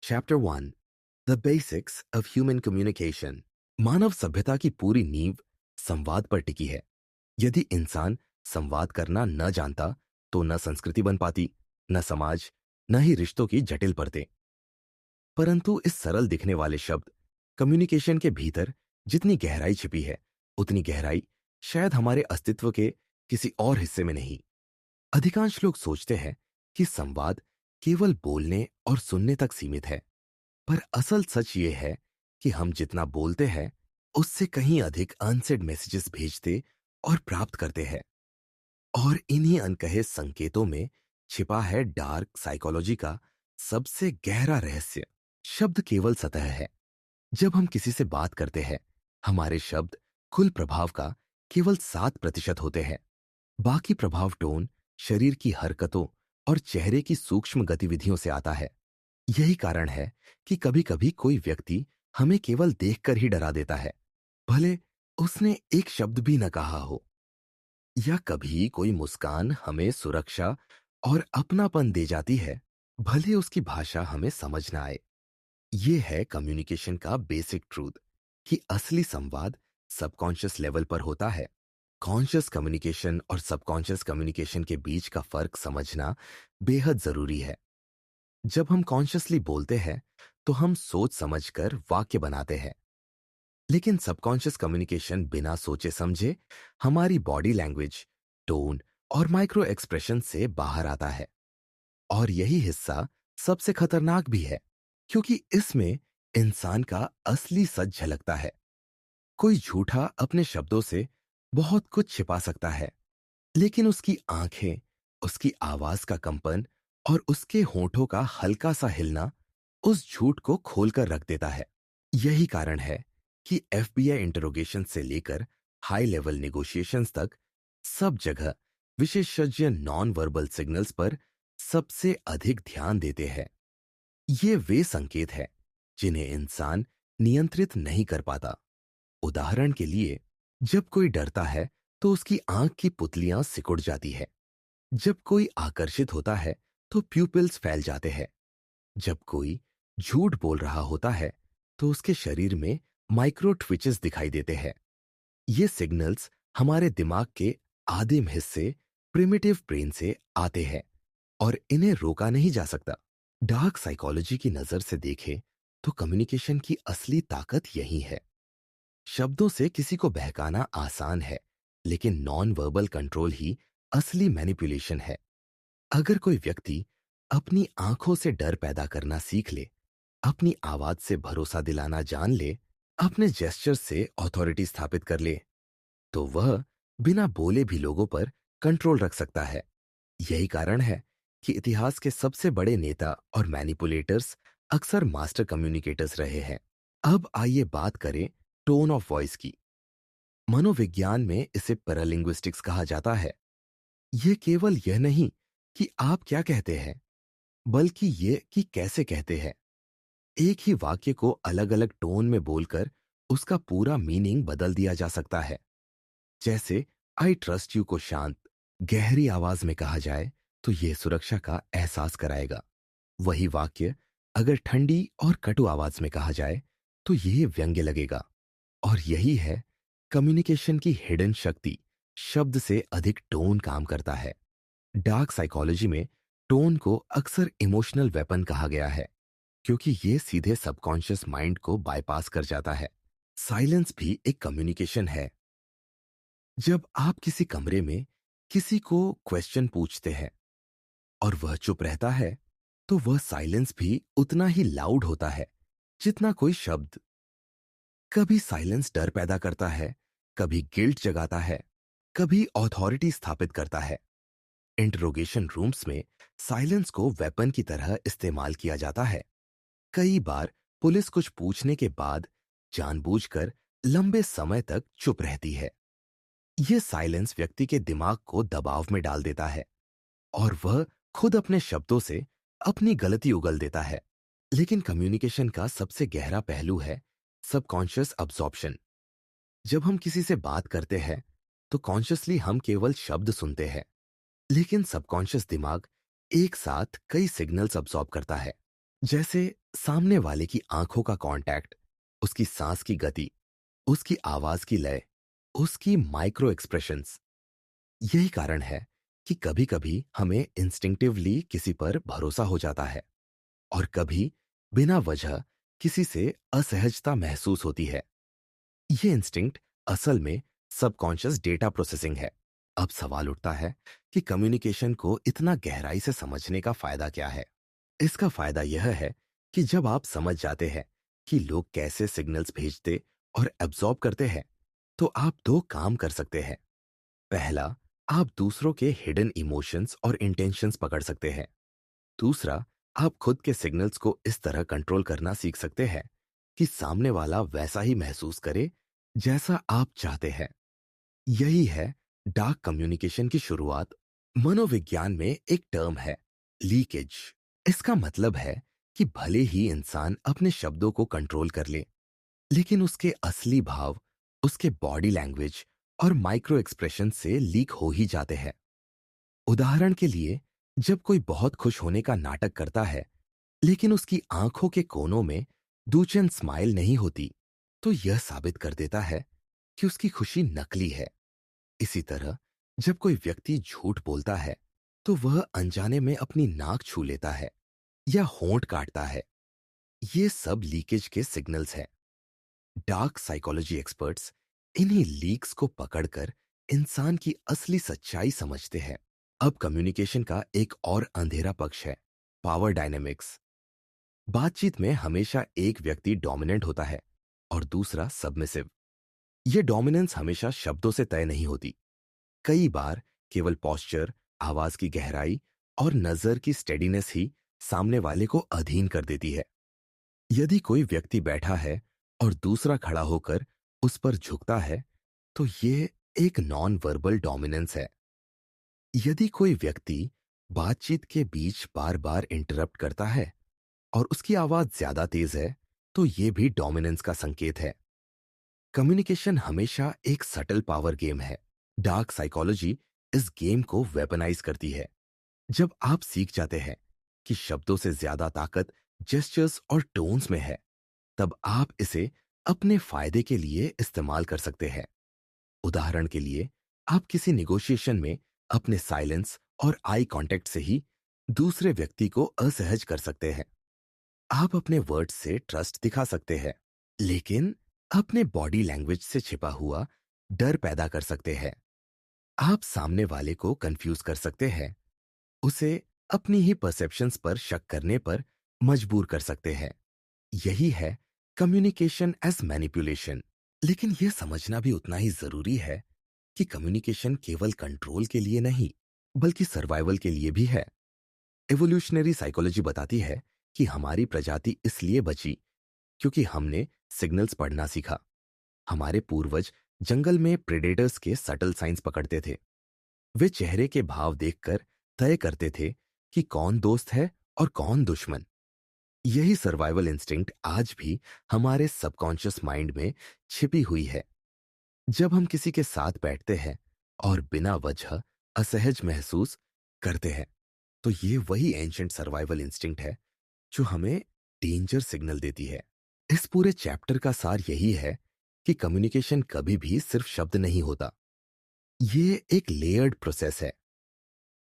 Chapter 1 the basics of human communication. मानव सभ्यता की पूरी नींव संवाद पर टिकी है। यदि इंसान संवाद करना न जानता तो न संस्कृति बन पाती, न समाज, न ही रिश्तों की जटिल परतें। परंतु इस सरल दिखने वाले शब्द कम्युनिकेशन के भीतर जितनी गहराई छिपी है, उतनी गहराई शायद हमारे अस्तित्व के किसी और हिस्से में नहीं। अधिकांश लोग सोचते हैं कि संवाद केवल बोलने और सुनने तक सीमित है, पर असल सच ये है कि हम जितना बोलते हैं उससे कहीं अधिक अनसेड मैसेजेस भेजते और प्राप्त करते हैं। और इन्हीं अनकहे संकेतों में छिपा है डार्क साइकोलॉजी का सबसे गहरा रहस्य। शब्द केवल सतह है। जब हम किसी से बात करते हैं, हमारे शब्द कुल प्रभाव का केवल 7% होते हैं। बाकी प्रभाव टोन, शरीर की हरकतों और चेहरे की सूक्ष्म गतिविधियों से आता है। यही कारण है कि कभी-कभी कोई व्यक्ति हमें केवल देखकर ही डरा देता है, भले उसने एक शब्द भी न कहा हो। या कभी कोई मुस्कान हमें सुरक्षा और अपनापन दे जाती है, भले उसकी भाषा हमें समझ ना आए। ये है कम्युनिकेशन का बेसिक ट्रूथ कि असली संवाद सबकॉन्शियस लेवल पर होता है। कॉन्शियस कम्युनिकेशन और सबकॉन्शियस कम्युनिकेशन के बीच का फर्क समझना बेहद जरूरी है। जब हम कॉन्शियसली बोलते हैं तो हम सोच समझकर वाक्य बनाते हैं, लेकिन सबकॉन्शियस कम्युनिकेशन बिना सोचे समझे हमारी बॉडी लैंग्वेज, टोन और माइक्रो एक्सप्रेशन से बाहर आता है। और यही हिस्सा सबसे खतरनाक भी है, क्योंकि इसमें इंसान का असली सच झलकता है। कोई झूठा अपने शब्दों से बहुत कुछ छिपा सकता है, लेकिन उसकी आंखें, उसकी आवाज का कंपन और उसके होठों का हल्का सा हिलना उस झूठ को खोलकर रख देता है। यही कारण है कि एफबीआई इंटरोगेशन से लेकर हाई लेवल नेगोशिएशंस तक सब जगह विशेषज्ञ नॉन वर्बल सिग्नल्स पर सबसे अधिक ध्यान देते हैं। ये वे संकेत हैं जिन्हें इंसान नियंत्रित नहीं कर पाता। उदाहरण के लिए, जब कोई डरता है तो उसकी आंख की पुतलियां सिकुड़ जाती है। जब कोई आकर्षित होता है तो प्यूपिल्स फैल जाते हैं। जब कोई झूठ बोल रहा होता है तो उसके शरीर में माइक्रो ट्विचेस दिखाई देते हैं। ये सिग्नल्स हमारे दिमाग के आदिम हिस्से प्रिमिटिव ब्रेन से आते हैं और इन्हें रोका नहीं जा सकता। डार्क साइकोलॉजी की नजर से देखें तो कम्युनिकेशन की असली ताकत यही है। शब्दों से किसी को बहकाना आसान है, लेकिन नॉन वर्बल कंट्रोल ही असली मैनिपुलेशन है। अगर कोई व्यक्ति अपनी आंखों से डर पैदा करना सीख ले, अपनी आवाज से भरोसा दिलाना जान ले, अपने जेस्चर से अथॉरिटी स्थापित कर ले, तो वह बिना बोले भी लोगों पर कंट्रोल रख सकता है। यही कारण है कि इतिहास के सबसे बड़े नेता और मैनिपुलेटर्स अक्सर मास्टर कम्युनिकेटर्स रहे हैं। अब आइए बात करें टोन ऑफ वॉइस की। मनोविज्ञान में इसे पैरालिंग्विस्टिक्स कहा जाता है। यह केवल यह नहीं कि आप क्या कहते हैं, बल्कि ये कि कैसे कहते हैं। एक ही वाक्य को अलग अलग टोन में बोलकर उसका पूरा मीनिंग बदल दिया जा सकता है। जैसे आई ट्रस्ट यू को शांत, गहरी आवाज में कहा जाए तो यह सुरक्षा का एहसास कराएगा। वही वाक्य अगर ठंडी और कटु आवाज में कहा जाए तो यह व्यंग्य लगेगा। और यही है कम्युनिकेशन की हिडन शक्ति। शब्द से अधिक टोन काम करता है। डार्क साइकोलॉजी में टोन को अक्सर इमोशनल वेपन कहा गया है, क्योंकि यह सीधे सबकॉन्शियस माइंड को बाईपास कर जाता है। साइलेंस भी एक कम्युनिकेशन है। जब आप किसी कमरे में किसी को क्वेश्चन पूछते हैं और वह चुप रहता है, तो वह साइलेंस भी उतना ही लाउड होता है जितना कोई शब्द। कभी साइलेंस डर पैदा करता है, कभी गिल्ट जगाता है, कभी अथॉरिटी स्थापित करता है। इंटरोगेशन रूम्स में साइलेंस को वेपन की तरह इस्तेमाल किया जाता है। कई बार पुलिस कुछ पूछने के बाद जानबूझकर लंबे समय तक चुप रहती है। यह साइलेंस व्यक्ति के दिमाग को दबाव में डाल देता है और वह खुद अपने शब्दों से अपनी गलती उगल देता है। लेकिन कम्युनिकेशन का सबसे गहरा पहलू है सबकॉन्शियस अब्जॉर्प्शन। जब हम किसी से बात करते हैं तो कॉन्शियसली हम केवल शब्द सुनते हैं, लेकिन सबकॉन्शियस दिमाग एक साथ कई सिग्नल्स अब्सॉर्ब करता है। जैसे सामने वाले की आंखों का कांटेक्ट, उसकी सांस की गति, उसकी आवाज की लय, उसकी माइक्रो एक्सप्रेशंस। यही कारण है कि कभी-कभी हमें इंस्टिंक्टिवली किसी पर भरोसा हो जाता है और कभी बिना वजह किसी से असहजता महसूस होती है। ये इंस्टिंक्ट असल में सबकॉन्शियस डेटा प्रोसेसिंग है। अब सवाल उठता है कि कम्युनिकेशन को इतना गहराई से समझने का फायदा क्या है? इसका फायदा यह है कि जब आप समझ जाते हैं कि लोग कैसे सिग्नल्स भेजते और एब्जॉर्ब करते हैं, तो आप दो काम कर सकते हैं। पहला, आप दूसरों के हिडन इमोशंस और इंटेंशंस पकड़ सकते हैं। दूसरा, आप खुद के सिग्नल्स को इस तरह कंट्रोल करना सीख सकते हैं कि सामने वाला वैसा ही महसूस करे जैसा आप चाहते हैं। यही है डार्क कम्युनिकेशन की शुरुआत। मनोविज्ञान में एक टर्म है, लीकेज। इसका मतलब है कि भले ही इंसान अपने शब्दों को कंट्रोल कर ले, लेकिन उसके असली भाव, उसके बॉडी लैंग्वेज और माइक्रो एक्सप्रेशन से लीक हो ही जाते हैं। उदाहरण के लिए, जब कोई बहुत खुश होने का नाटक करता है, लेकिन उसकी आंखों के कोनों में दूचन स्माइल नहीं होती, तो यह साबित कर देता है कि उसकी खुशी नकली है। इसी तरह, जब कोई व्यक्ति झूठ बोलता है, तो वह अनजाने में अपनी नाक छू लेता है या होंठ काटता है। ये सब लीकेज के सिग्नल्स हैं। डार्क साइकोलॉजी एक्सपर्ट्स इन्हीं लीक्स को पकड़कर इंसान की असली सच्चाई समझते हैं। अब कम्युनिकेशन का एक और अंधेरा पक्ष है, पावर डायनेमिक्स। बातचीत में हमेशा एक व्यक्ति डोमिनेंट होता है और दूसरा सबमिसिव। यह डोमिनेंस हमेशा शब्दों से तय नहीं होती। कई बार केवल पोस्चर, आवाज की गहराई और नजर की स्टेडीनेस ही सामने वाले को अधीन कर देती है। यदि कोई व्यक्ति बैठा है और दूसरा खड़ा होकर उस पर झुकता है, तो ये एक नॉन वर्बल डोमिनेंस है। यदि कोई व्यक्ति बातचीत के बीच बार बार इंटरप्ट करता है और उसकी आवाज ज्यादा तेज है, तो ये भी डोमिनेंस का संकेत है। कम्युनिकेशन हमेशा एक सटल पावर गेम है। डार्क साइकोलॉजी इस गेम को वेपनाइज करती है। जब आप सीख जाते हैं कि शब्दों से ज्यादा ताकत जेस्चर्स और टोन्स में है, तब आप इसे अपने फायदे के लिए इस्तेमाल कर सकते हैं। उदाहरण के लिए, आप किसी निगोशिएशन में अपने साइलेंस और आई कांटेक्ट से ही दूसरे व्यक्ति को असहज कर सकते हैं। आप अपने वर्ड्स से ट्रस्ट दिखा सकते हैं, लेकिन अपने बॉडी लैंग्वेज से छिपा हुआ डर पैदा कर सकते हैं। आप सामने वाले को कंफ्यूज कर सकते हैं, उसे अपनी ही परसेप्शंस पर शक करने पर मजबूर कर सकते हैं। यही है कम्युनिकेशन एज मैनिपुलेशन। लेकिन यह समझना भी उतना ही जरूरी है कि कम्युनिकेशन केवल कंट्रोल के लिए नहीं, बल्कि सर्वाइवल के लिए भी है। एवोल्यूशनरी साइकोलॉजी बताती है कि हमारी प्रजाति इसलिए बची क्योंकि हमने सिग्नल्स पढ़ना सीखा। हमारे पूर्वज जंगल में प्रेडेटर्स के सटल साइंस पकड़ते थे। वे चेहरे के भाव देखकर तय करते थे कि कौन दोस्त है और कौन दुश्मन। यही सर्वाइवल इंस्टिंक्ट आज भी हमारे सबकॉन्शियस माइंड में छिपी हुई है। जब हम किसी के साथ बैठते हैं और बिना वजह असहज महसूस करते हैं, तो ये वही एंशिएंट सर्वाइवल इंस्टिंक्ट है जो हमें डेंजर सिग्नल देती है। इस पूरे चैप्टर का सार यही है कि कम्युनिकेशन कभी भी सिर्फ शब्द नहीं होता। ये एक लेयर्ड प्रोसेस है।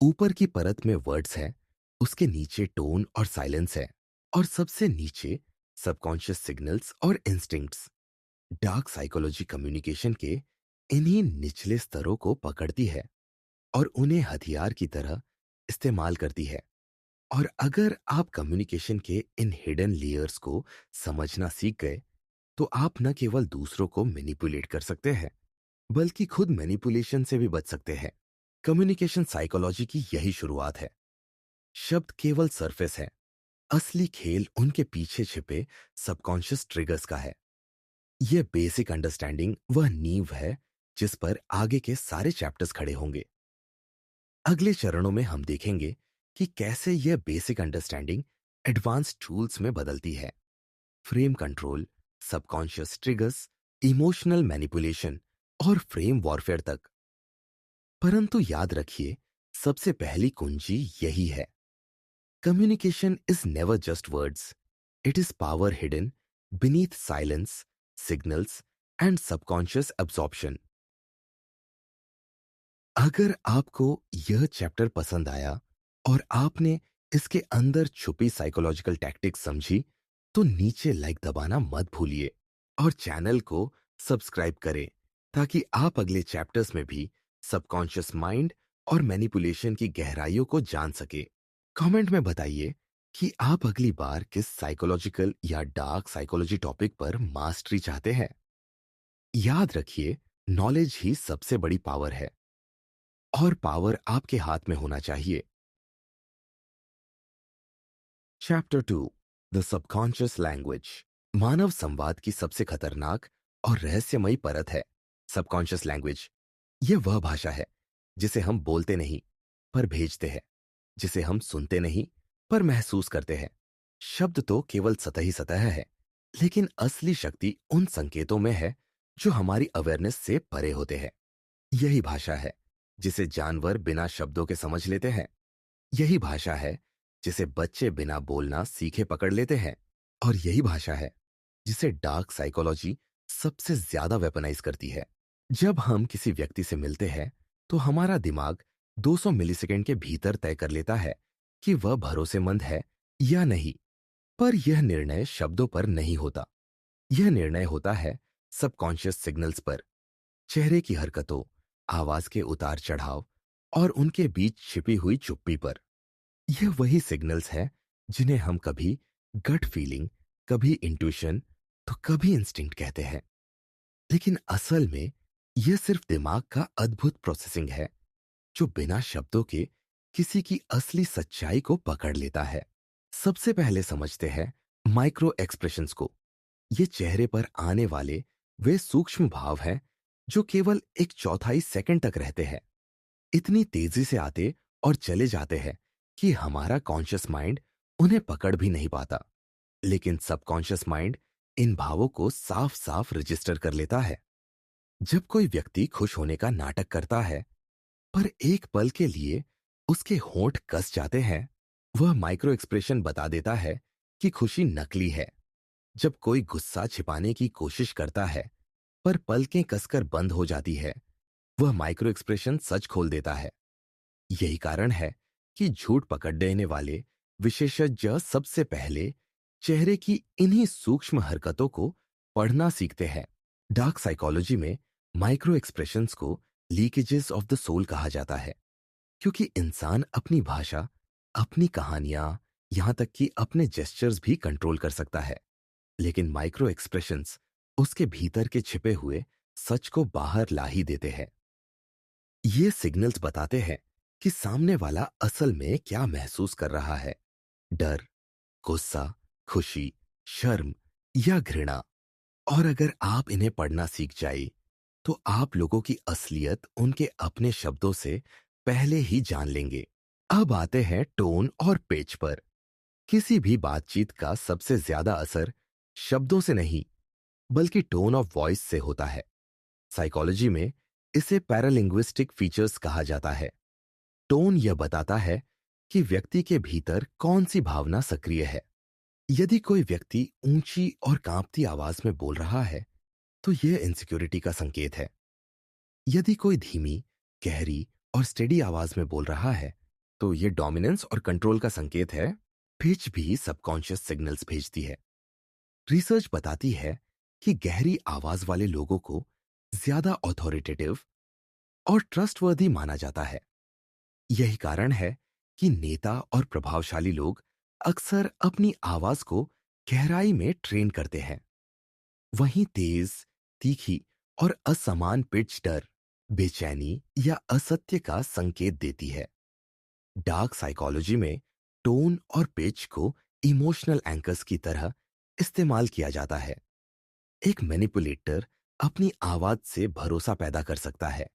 ऊपर की परत में वर्ड्स हैं, उसके नीचे टोन और साइलेंस है, और सबसे नीचे सबकॉन्शियस सिग्नल्स और इंस्टिंक्ट्स। डार्क साइकोलॉजी कम्युनिकेशन के इन्हीं निचले स्तरों को पकड़ती है और उन्हें हथियार की तरह इस्तेमाल करती है। और अगर आप कम्युनिकेशन के इन हिडन लेयर्स को समझना सीख गए, तो आप न केवल दूसरों को मैनिपुलेट कर सकते हैं, बल्कि खुद मैनिपुलेशन से भी बच सकते हैं। कम्युनिकेशन साइकोलॉजी की यही शुरुआत है। शब्द केवल सरफेस है, असली खेल उनके पीछे छिपे सबकॉन्शियस ट्रिगर्स का है। यह बेसिक अंडरस्टैंडिंग वह नींव है जिस पर आगे के सारे चैप्टर्स खड़े होंगे। अगले चरणों में हम देखेंगे कि कैसे यह बेसिक अंडरस्टैंडिंग एडवांस टूल्स में बदलती है। Frame control, subconscious triggers, emotional manipulation और फ्रेम वॉरफेयर तक। परंतु याद रखिए, सबसे पहली कुंजी यही है, Communication is never just words. It is power hidden beneath silence, signals, and subconscious absorption. अगर आपको यह चैप्टर पसंद आया और आपने इसके अंदर छुपी साइकोलॉजिकल टैक्टिक्स समझी, तो नीचे लाइक दबाना मत भूलिए और चैनल को सब्सक्राइब करें ताकि आप अगले चैप्टर्स में भी सबकॉन्शियस माइंड और मैनिपुलेशन की गहराइयों को जान सके। कमेंट में बताइए कि आप अगली बार किस साइकोलॉजिकल या डार्क साइकोलॉजी टॉपिक पर मास्टरी चाहते हैं। याद रखिए, नॉलेज ही सबसे बड़ी पावर है और पावर आपके हाथ में होना चाहिए। Chapter 2, the subconscious language. मानव संवाद की सबसे खतरनाक और रहस्यमयी परत है सबकॉन्शियस लैंग्वेज। यह वह भाषा है जिसे हम बोलते नहीं पर भेजते हैं, जिसे हम सुनते नहीं पर महसूस करते हैं। शब्द तो केवल सतही सतह है, लेकिन असली शक्ति उन संकेतों में है जो हमारी अवेयरनेस से परे होते हैं। यही भाषा है जिसे जानवर बिना शब्दों के समझ लेते हैं। यही भाषा है जिसे बच्चे बिना बोलना सीखे पकड़ लेते हैं। और यही भाषा है जिसे डार्क साइकोलॉजी सबसे ज्यादा वेपनाइज करती है। जब हम किसी व्यक्ति से मिलते हैं तो हमारा दिमाग 200 मिलीसेकंड के भीतर तय कर लेता है कि वह भरोसेमंद है या नहीं। पर यह निर्णय शब्दों पर नहीं होता। यह निर्णय होता है सबकॉन्शियस सिग्नल्स पर, चेहरे की हरकतों, आवाज के उतार चढ़ाव और उनके बीच छिपी हुई चुप्पी पर। यह वही सिग्नल्स हैं जिन्हें हम कभी गट फीलिंग, कभी इंट्यूशन, तो कभी इंस्टिंक्ट कहते हैं। लेकिन असल में यह सिर्फ दिमाग का अद्भुत प्रोसेसिंग है जो बिना शब्दों के किसी की असली सच्चाई को पकड़ लेता है। सबसे पहले समझते हैं माइक्रो एक्सप्रेशंस को। ये चेहरे पर आने वाले वे सूक्ष्म भाव हैं जो केवल एक चौथाई सेकंड तक रहते हैं। इतनी तेजी से आते और चले जाते हैं कि हमारा कॉन्शियस माइंड उन्हें पकड़ भी नहीं पाता। लेकिन सबकॉन्शियस माइंड इन भावों को साफ साफ रजिस्टर कर लेता है। जब कोई व्यक्ति खुश होने का नाटक करता है पर एक पल के लिए उसके होंठ कस जाते हैं, वह माइक्रो एक्सप्रेशन बता देता है कि खुशी नकली है। जब कोई गुस्सा छिपाने की कोशिश करता है पर पलकें कसकर बंद हो जाती है, वह माइक्रो एक्सप्रेशन सच खोल देता है। यही कारण है कि झूठ पकड़ देने वाले विशेषज्ञ सबसे पहले चेहरे की इन्हीं सूक्ष्म हरकतों को पढ़ना सीखते हैं। डार्क साइकोलॉजी में माइक्रो एक्सप्रेशंस को लीकेजेस ऑफ द सोल कहा जाता है, क्योंकि इंसान अपनी भाषा, अपनी कहानियां, यहां तक कि अपने जेस्चर्स भी कंट्रोल कर सकता है। लेकिन माइक्रो एक्सप्रेशंस उसके भीतर के छिपे हुए सच को बाहर ला ही देते हैं। ये सिग्नल्स बताते हैं कि सामने वाला असल में क्या महसूस कर रहा है। डर, गुस्सा, खुशी, शर्म या घृणा। और अगर आप इन्हें पढ़ना सीख जाए तो आप लोगों की असलियत उनके अपने शब्दों से पहले ही जान लेंगे। अब आते हैं टोन और पिच पर। किसी भी बातचीत का सबसे ज्यादा असर शब्दों से नहीं बल्कि टोन ऑफ वॉइस से होता है। साइकोलॉजी में इसे पैरालिंग्विस्टिक फीचर्स कहा जाता है। टोन यह बताता है कि व्यक्ति के भीतर कौन सी भावना सक्रिय है। यदि कोई व्यक्ति ऊंची और कांपती आवाज में बोल रहा है तो यह इनसिक्योरिटी का संकेत है। यदि कोई धीमी, गहरी और स्टेडी आवाज में बोल रहा है तो यह डोमिनेंस और कंट्रोल का संकेत है। पिच भी सबकॉन्शियस सिग्नल्स भेजती है। रिसर्च बताती है कि गहरी आवाज वाले लोगों को ज्यादा ऑथोरिटेटिव और ट्रस्टवर्दी माना जाता है। यही कारण है कि नेता और प्रभावशाली लोग अक्सर अपनी आवाज को गहराई में ट्रेन करते हैं। वहीं तेज, तीखी और असमान पिच डर, बेचैनी या असत्य का संकेत देती है। डार्क साइकोलॉजी में टोन और पिच को इमोशनल एंकर्स की तरह इस्तेमाल किया जाता है। एक मैनिपुलेटर अपनी आवाज से भरोसा पैदा कर सकता है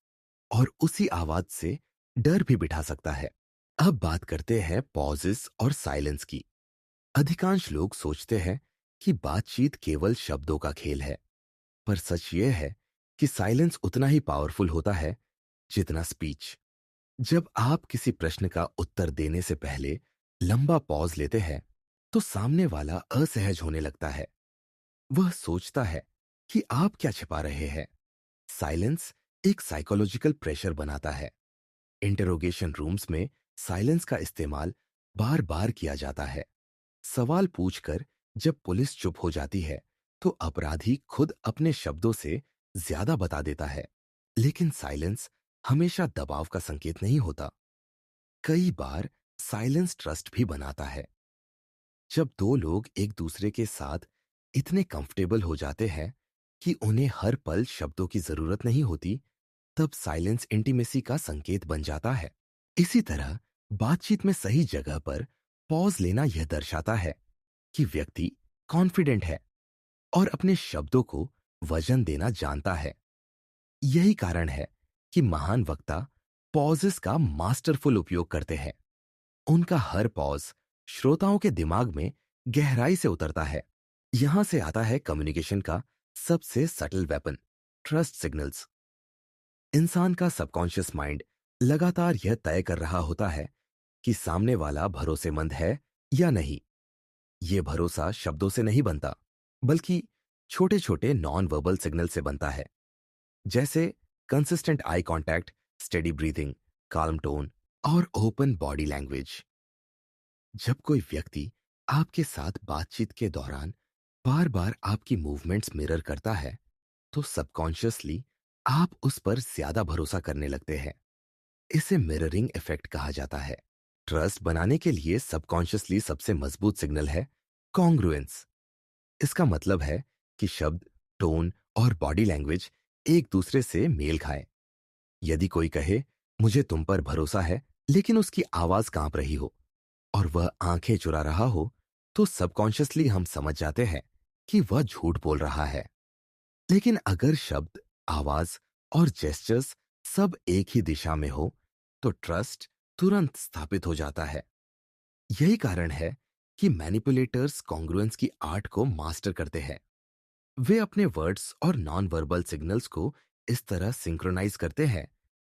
और उसी आवाज से डर भी बिठा सकता है। अब बात करते हैं पॉजेस और साइलेंस की। अधिकांश लोग सोचते हैं कि बातचीत केवल शब्दों का खेल है, पर सच यह है कि साइलेंस उतना ही पावरफुल होता है जितना स्पीच। जब आप किसी प्रश्न का उत्तर देने से पहले लंबा पॉज लेते हैं तो सामने वाला असहज होने लगता है। वह सोचता है कि आप क्या छिपा रहे हैं। साइलेंस एक साइकोलॉजिकल प्रेशर बनाता है। इंटरोगेशन रूम्स में साइलेंस का इस्तेमाल बार बार किया जाता है। सवाल पूछकर जब पुलिस चुप हो जाती है तो अपराधी खुद अपने शब्दों से ज्यादा बता देता है। लेकिन साइलेंस हमेशा दबाव का संकेत नहीं होता। कई बार साइलेंस ट्रस्ट भी बनाता है। जब दो लोग एक दूसरे के साथ इतने कंफर्टेबल हो जाते हैं कि उन्हें हर पल शब्दों की जरूरत नहीं होती, तब साइलेंस इंटीमेसी का संकेत बन जाता है। इसी तरह बातचीत में सही जगह पर पॉज लेना यह दर्शाता है कि व्यक्ति कॉन्फिडेंट है और अपने शब्दों को वजन देना जानता है। यही कारण है कि महान वक्ता पॉजेस का मास्टरफुल उपयोग करते हैं। उनका हर पॉज श्रोताओं के दिमाग में गहराई से उतरता है। यहां से आता है कम्युनिकेशन का सबसे सटल वेपन, ट्रस्ट सिग्नल्स। इंसान का सबकॉन्शियस माइंड लगातार यह तय कर रहा होता है कि सामने वाला भरोसेमंद है या नहीं। यह भरोसा शब्दों से नहीं बनता, बल्कि छोटे छोटे नॉन वर्बल सिग्नल से बनता है। जैसे consistent eye contact, steady breathing, calm tone और ओपन बॉडी लैंग्वेज। जब कोई व्यक्ति आपके साथ बातचीत के दौरान बार बार आपकी मूवमेंट्स मिरर करता है, तो सबकॉन्शियसली आप उस पर ज्यादा भरोसा करने लगते हैं। इसे मिररिंग इफेक्ट कहा जाता है। ट्रस्ट बनाने के लिए सबकॉन्शियसली सबसे मजबूत सिग्नल है कॉन्ग्रुएंस। इसका मतलब है कि शब्द, टोन और बॉडी लैंग्वेज एक दूसरे से मेल खाएं। यदि कोई कहे, मुझे तुम पर भरोसा है, लेकिन उसकी आवाज कांप रही हो और वह आंखें चुरा रहा हो, तो सबकॉन्शियसली हम समझ जाते हैं कि वह झूठ बोल रहा है। लेकिन अगर शब्द, आवाज और जेस्चर्स सब एक ही दिशा में हो, तो ट्रस्ट तुरंत स्थापित हो जाता है। यही कारण है कि मैनिपुलेटर्स कॉन्ग्रुएंस की आर्ट को मास्टर करते हैं। वे अपने वर्ड्स और नॉन वर्बल सिग्नल्स को इस तरह सिंक्रोनाइज करते हैं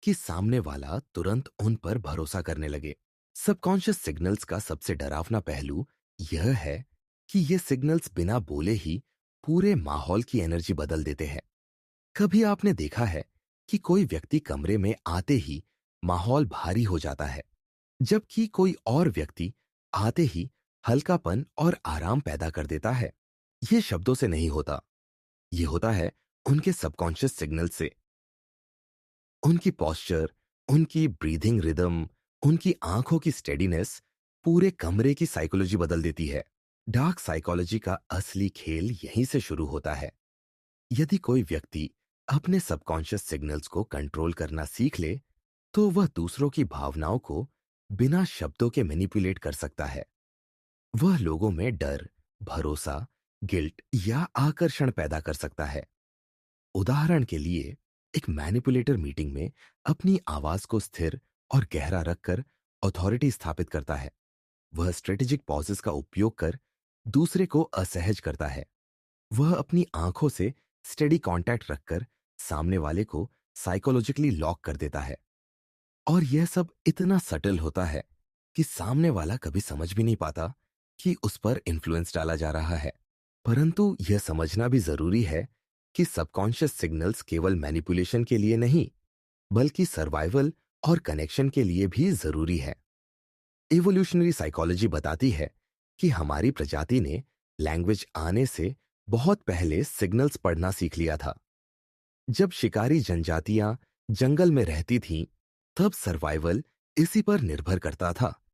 कि सामने वाला तुरंत उन पर भरोसा करने लगे। सबकॉन्शियस सिग्नल्स का सबसे डरावना पहलू यह है कि ये सिग्नल्स बिना बोले ही पूरे माहौल की एनर्जी बदल देते हैं। कभी आपने देखा है कि कोई व्यक्ति कमरे में आते ही माहौल भारी हो जाता है, जबकि कोई और व्यक्ति आते ही हल्कापन और आराम पैदा कर देता है। ये शब्दों से नहीं होता, ये होता है उनके सबकॉन्शियस सिग्नल से। उनकी पॉस्चर, उनकी ब्रीदिंग रिदम, उनकी आंखों की स्टेडीनेस पूरे कमरे की साइकोलॉजी बदल देती है। डार्क साइकोलॉजी का असली खेल यहीं से शुरू होता है। यदि कोई व्यक्ति अपने सबकॉन्शियस सिग्नल्स को कंट्रोल करना सीख ले, तो वह दूसरों की भावनाओं को बिना शब्दों के मैनिपुलेट कर सकता है। वह लोगों में डर, भरोसा, गिल्ट या आकर्षण पैदा कर सकता है। उदाहरण के लिए, एक मैनिपुलेटर मीटिंग में अपनी आवाज को स्थिर और गहरा रखकर अथॉरिटी स्थापित करता है। वह स्ट्रेटेजिक पॉजेस का उपयोग कर दूसरे को असहज करता है। वह अपनी आंखों से स्टेडी कांटेक्ट रखकर सामने वाले को साइकोलॉजिकली लॉक कर देता है। और यह सब इतना सटल होता है कि सामने वाला कभी समझ भी नहीं पाता कि उस पर इन्फ्लुएंस डाला जा रहा है। परंतु यह समझना भी जरूरी है कि सबकॉन्शियस सिग्नल्स केवल मैनिपुलेशन के लिए नहीं, बल्कि सर्वाइवल और कनेक्शन के लिए भी जरूरी है। इवोल्यूशनरी साइकोलॉजी बताती है कि हमारी प्रजाति ने लैंग्वेज आने से बहुत पहले सिग्नल्स पढ़ना सीख लिया था। जब शिकारी जनजातियां जंगल में रहती थीं, तब सर्वाइवल इसी पर निर्भर करता था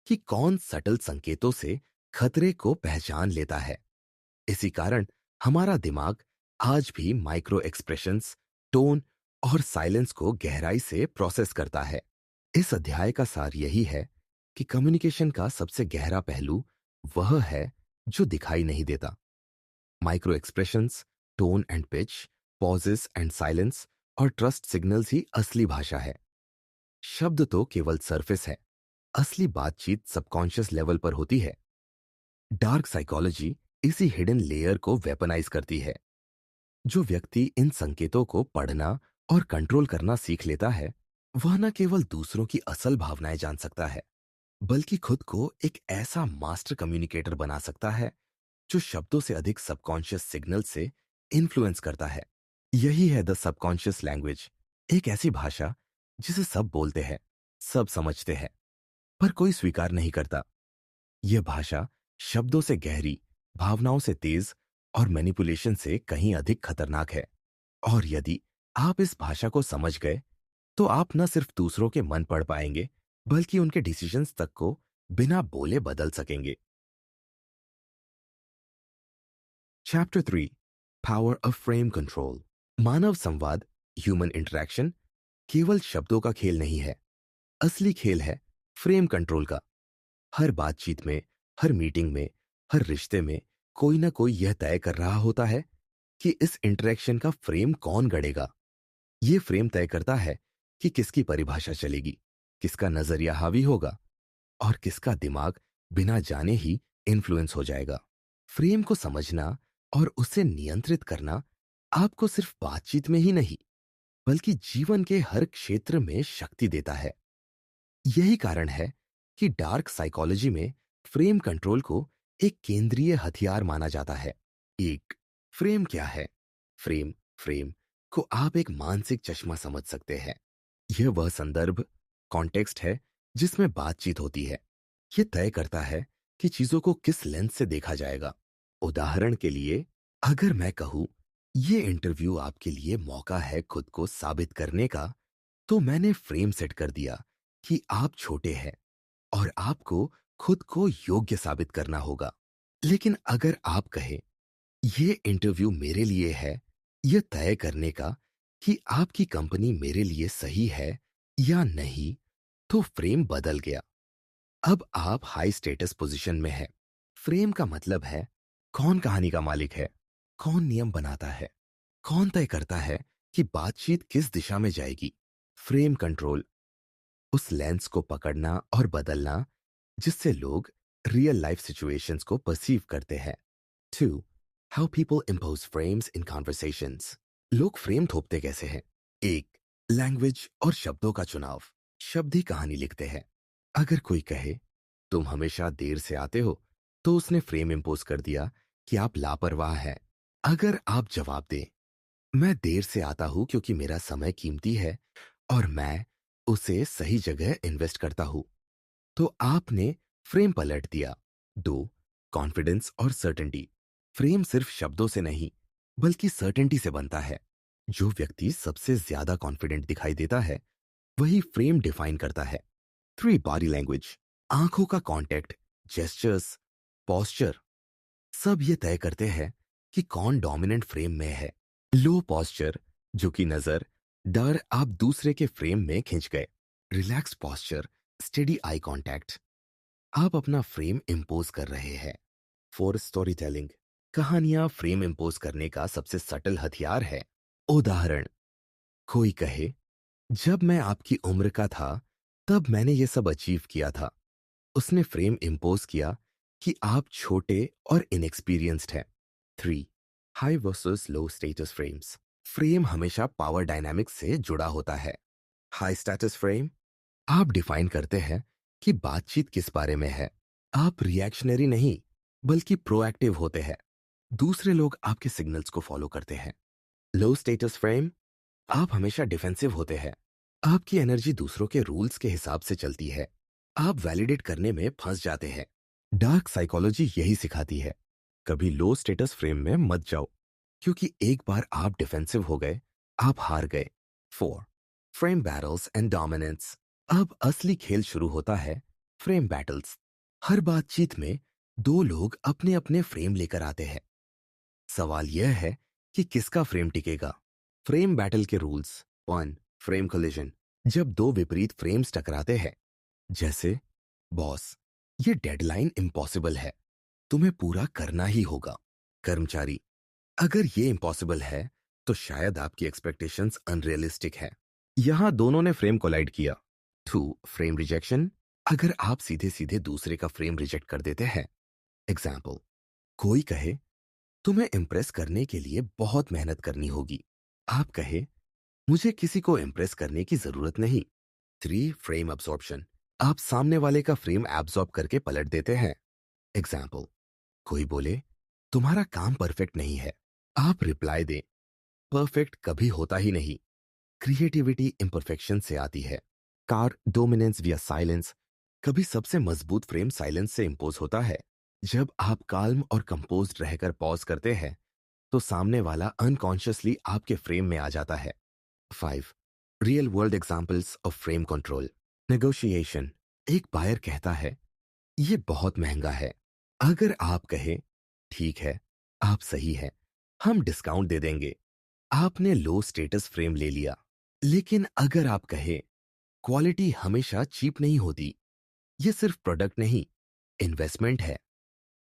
कि कौन सटल संकेतों से खतरे को पहचान लेता है। इसी कारण हमारा दिमाग आज भी माइक्रो एक्सप्रेशंस, टोन और साइलेंस को गहराई से प्रोसेस करता है। इस अध्याय का सार यही है कि कम्युनिकेशन का सबसे गहरा पहलू वह है जो दिखाई नहीं देता। Micro expressions, tone and pitch, pauses and silence और ट्रस्ट सिग्नल्स ही असली भाषा है। शब्द तो केवल सरफेस है, असली बातचीत सबकॉन्शियस लेवल पर होती है। डार्क साइकोलॉजी इसी हिडन लेयर को वेपनाइज करती है। जो व्यक्ति इन संकेतों को पढ़ना और कंट्रोल करना सीख लेता है, वह न केवल दूसरों की असल भावनाएं जान सकता है, बल्कि खुद को एक ऐसा मास्टर कम्युनिकेटर बना सकता है जो शब्दों से अधिक सबकॉन्शियस सिग्नल से इन्फ्लुएंस करता है। यही है द सबकॉन्शियस लैंग्वेज, एक ऐसी भाषा जिसे सब बोलते हैं, सब समझते हैं, पर कोई स्वीकार नहीं करता। यह भाषा शब्दों से गहरी, भावनाओं से तेज और मैनिपुलेशन से कहीं अधिक खतरनाक है। और यदि आप इस भाषा को समझ गए, तो आप न सिर्फ दूसरों के मन पढ़ पाएंगे, बल्कि उनके डिसीजंस तक को बिना बोले बदल सकेंगे। Chapter 3, power of frame control. मानव संवाद, ह्यूमन इंटरेक्शन केवल शब्दों का खेल नहीं है। असली खेल है फ्रेम कंट्रोल का। हर बातचीत में, हर मीटिंग में, हर रिश्ते में कोई ना कोई यह तय कर रहा होता है कि इस इंटरेक्शन का फ्रेम कौन गढ़ेगा। यह फ्रेम तय करता है कि किसकी परिभाषा चलेगी, किसका नजरिया हावी होगा और किसका दिमाग बिना जाने ही इन्फ्लुएंस हो जाएगा। फ्रेम को समझना और उसे नियंत्रित करना आपको सिर्फ बातचीत में ही नहीं, बल्कि जीवन के हर क्षेत्र में शक्ति देता है। यही कारण है कि डार्क साइकोलॉजी में फ्रेम कंट्रोल को एक केंद्रीय हथियार माना जाता है। एक फ्रेम क्या है? फ्रेम फ्रेम को आप एक मानसिक चश्मा समझ सकते हैं। यह वह संदर्भ, कॉन्टेक्स्ट है जिसमें बातचीत होती है। यह तय करता है कि चीजों को किस लेंस से देखा जाएगा। उदाहरण के लिए, अगर मैं कहूं यह इंटरव्यू आपके लिए मौका है खुद को साबित करने का, तो मैंने फ्रेम सेट कर दिया कि आप छोटे हैं और आपको खुद को योग्य साबित करना होगा। लेकिन अगर आप कहें यह इंटरव्यू मेरे लिए है, यह तय करने का कि आपकी कंपनी मेरे लिए सही है या नहीं, तो फ्रेम बदल गया। अब आप हाई स्टेटस पोजीशन में हैं। फ्रेम का मतलब है कौन कहानी का मालिक है, कौन नियम बनाता है, कौन तय करता है कि बातचीत किस दिशा में जाएगी। फ्रेम कंट्रोल उस लेंस को पकड़ना और बदलना जिससे लोग रियल लाइफ सिचुएशंस को परसीव करते हैं। 2. How people impose frames in conversations. लोग फ्रेम थोपते कैसे हैं? 1. लैंग्वेज और शब्दों का चुनाव। शब्द ही कहानी लिखते हैं। अगर कोई कहे तुम हमेशा देर से आते हो, तो उसने फ्रेम इम्पोज कर दिया कि आप लापरवाह हैं। अगर आप जवाब दें मैं देर से आता हूं क्योंकि मेरा समय कीमती है और मैं उसे सही जगह इन्वेस्ट करता हूं, तो आपने फ्रेम पलट दिया। 2. कॉन्फिडेंस और सर्टेनिटी। फ्रेम सिर्फ शब्दों से नहीं, बल्कि सर्टेनिटी से बनता है। जो व्यक्ति सबसे ज्यादा कॉन्फिडेंट दिखाई देता है, वही फ्रेम डिफाइन करता है। 3. Body language. आंखों का कांटेक्ट, जेस्चर्स, पोस्चर सब ये तय करते हैं कि कौन डोमिनेंट फ्रेम में है। लो पोस्चर, झुकी नजर, डर आप दूसरे के फ्रेम में खिंच गए। Relax posture, steady eye contact, आप अपना फ्रेम इम्पोज कर रहे हैं। 4. Story telling. कहानियां फ्रेम इम्पोज करने का सबसे सटल हथियार है। उदाहरण, कोई कहे जब मैं आपकी उम्र का था तब मैंने ये सब अचीव किया था। उसने फ्रेम इम्पोज किया कि आप छोटे और इनएक्सपीरियंस्ड हैं। 3. हाई वर्सेस लो स्टेटस फ्रेम्स। फ्रेम हमेशा पावर डायनामिक्स से जुड़ा होता है। हाई स्टेटस फ्रेम आप डिफाइन करते हैं कि बातचीत किस बारे में है। आप रिएक्शनरी नहीं, बल्कि प्रोएक्टिव होते हैं। दूसरे लोग आपके सिग्नल्स को फॉलो करते हैं। लो स्टेटस फ्रेम आप हमेशा डिफेंसिव होते हैं। आपकी एनर्जी दूसरों के रूल्स के हिसाब से चलती है। आप वैलिडेट करने में फंस जाते हैं। डार्क साइकोलॉजी यही सिखाती है, कभी लो स्टेटस फ्रेम में मत जाओ, क्योंकि एक बार आप डिफेंसिव हो गए, आप हार गए। 4. Frame battles and dominance. अब असली खेल शुरू होता है, फ्रेम बैटल्स। हर बातचीत में दो लोग अपने अपने फ्रेम लेकर आते हैं। सवाल यह है कि किसका फ्रेम टिकेगा। फ्रेम बैटल के रूल्स। 1. Frame collision. जब दो विपरीत फ्रेम्स टकराते हैं, जैसे बॉस ये डेडलाइन इम्पॉसिबल है, तुम्हें पूरा करना ही होगा। कर्मचारी, अगर ये इम्पॉसिबल है तो शायद आपकी एक्सपेक्टेशंस अनरियलिस्टिक है। यहां दोनों ने फ्रेम कोलाइड किया। 2. Frame rejection. अगर आप सीधे सीधे दूसरे का फ्रेम रिजेक्ट कर देते हैं। एग्जाम्पल, कोई कहे तुम्हें इम्प्रेस करने के लिए बहुत मेहनत करनी होगी। आप कहे मुझे किसी को इम्प्रेस करने की जरूरत नहीं। 3. Frame absorption. आप सामने वाले का फ्रेम एब्जॉर्ब करके पलट देते हैं। एग्जाम्पल, कोई बोले तुम्हारा काम परफेक्ट नहीं है, आप रिप्लाई दें परफेक्ट कभी होता ही नहीं, क्रिएटिविटी इम्परफेक्शन से आती है। कार डोमिनेंस विया साइलेंस, कभी सबसे मजबूत फ्रेम साइलेंस से इंपोज होता है। जब आप काल्म और कंपोज्ड रहकर पॉज करते हैं तो सामने वाला अनकॉन्शियसली आपके फ्रेम में आ जाता है। 5. Real world examples of frame control. Negotiation. एक बायर कहता है ये बहुत महंगा है। अगर आप कहें ठीक है, आप सही है, हम डिस्काउंट दे देंगे, आपने लो स्टेटस फ्रेम ले लिया। लेकिन अगर आप कहें क्वालिटी हमेशा चीप नहीं होती, ये सिर्फ प्रोडक्ट नहीं, इन्वेस्टमेंट है,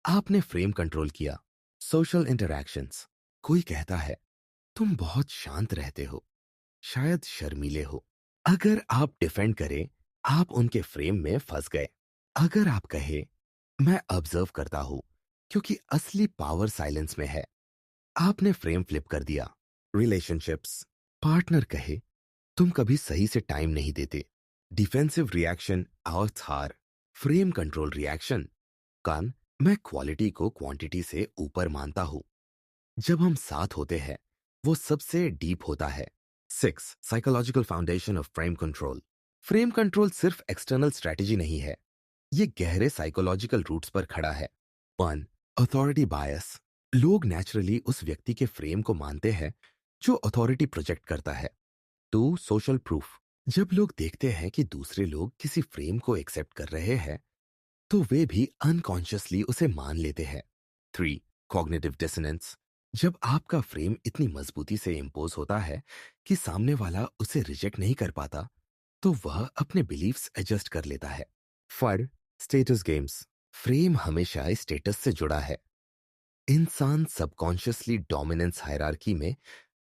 आपने फ्रेम कंट्रोल किया। Social interactions. कोई कहता है तुम बहुत शांत रहते हो, शायद शर्मीले हो। अगर आप डिफेंड करें, आप उनके फ्रेम में फंस गए। अगर आप कहे मैं ऑब्जर्व करता हूं क्योंकि असली पावर साइलेंस में है, आपने फ्रेम फ्लिप कर दिया। रिलेशनशिप्स। पार्टनर कहे तुम कभी सही से टाइम नहीं देते, डिफेंसिव रिएक्शन अर्थ हार, फ्रेम कंट्रोल रिएक्शन कान मैं क्वालिटी को क्वांटिटी से ऊपर मानता हूं। जब हम साथ होते हैं वो सबसे डीप होता है। 6. Psychological foundation of frame control. Frame control सिर्फ एक्सटर्नल स्ट्रेटेजी नहीं है, ये गहरे साइकोलॉजिकल रूट्स पर खड़ा है। 1. अथॉरिटी बायस। लोग नेचुरली उस व्यक्ति के फ्रेम को मानते हैं जो अथॉरिटी प्रोजेक्ट करता है। 2. Social proof. जब लोग देखते हैं कि दूसरे लोग किसी फ्रेम को एक्सेप्ट कर रहे हैं तो वे भी अनकॉन्शियसली उसे मान लेते हैं। 3. Cognitive dissonance. जब आपका फ्रेम इतनी मजबूती से इम्पोज होता है कि सामने वाला उसे रिजेक्ट नहीं कर पाता, तो वह अपने बिलीफ्स एडजस्ट कर लेता है। 4. Status games. फ्रेम हमेशा स्टेटस से जुड़ा है। इंसान सबकॉन्शियसली डोमिनेंस हायरार्की में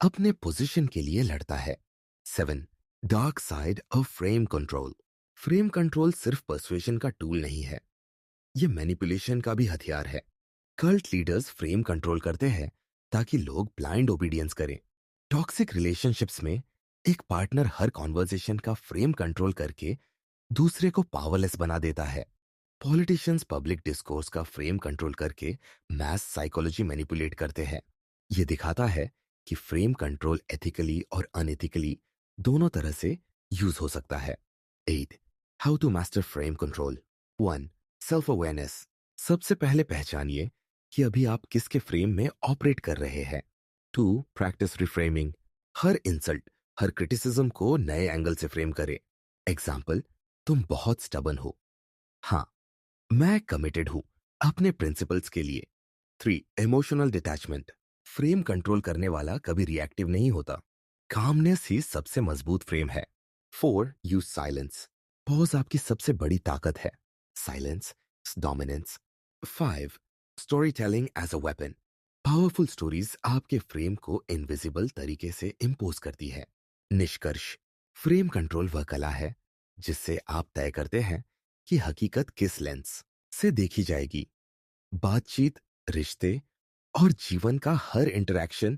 अपने पोजीशन के लिए लड़ता है। 7. Dark side of frame control. Frame control सिर्फ पर्सुएशन का टूल नहीं है, ये मैनिपुलेशन का भी हथियार है। कल्ट लीडर्स फ्रेम कंट्रोल करते हैं ताकि लोग ब्लाइंड ओबीडियंस करें। टॉक्सिक रिलेशनशिप्स में एक पार्टनर हर कॉन्वर्सेशन का फ्रेम कंट्रोल करके दूसरे को पावरलेस बना देता है। पॉलिटिशियंस पब्लिक डिस्कोर्स का फ्रेम कंट्रोल करके मैस साइकोलॉजी मैनिपुलेट करते हैं। ये दिखाता है कि फ्रेम कंट्रोल एथिकली और अनएथिकली दोनों तरह से यूज हो सकता है। 8. How to master frame control. 1. Self awareness. सबसे पहले पहचानिए कि अभी आप किसके फ्रेम में ऑपरेट कर रहे हैं। 2. Practice reframing. हर इंसल्ट, हर क्रिटिसिज्म को नए एंगल से फ्रेम करें। एग्जाम्पल, तुम बहुत स्टबन हो, हाँ मैं कमिटेड हूं अपने प्रिंसिपल्स के लिए। 3. Emotional detachment. फ्रेम कंट्रोल करने वाला कभी रिएक्टिव नहीं होता, कामनेस ही सबसे मजबूत फ्रेम है। 4. Use silence. पॉज आपकी सबसे बड़ी ताकत है, silence dominance. 5. Story telling as a weapon. Powerful stories आपके फ्रेम को इनविजिबल तरीके से इंपोज करती है। निष्कर्ष, फ्रेम कंट्रोल वह कला है जिससे आप तय करते हैं कि हकीकत किस लेंस से देखी जाएगी। बातचीत, रिश्ते और जीवन का हर इंटरैक्शन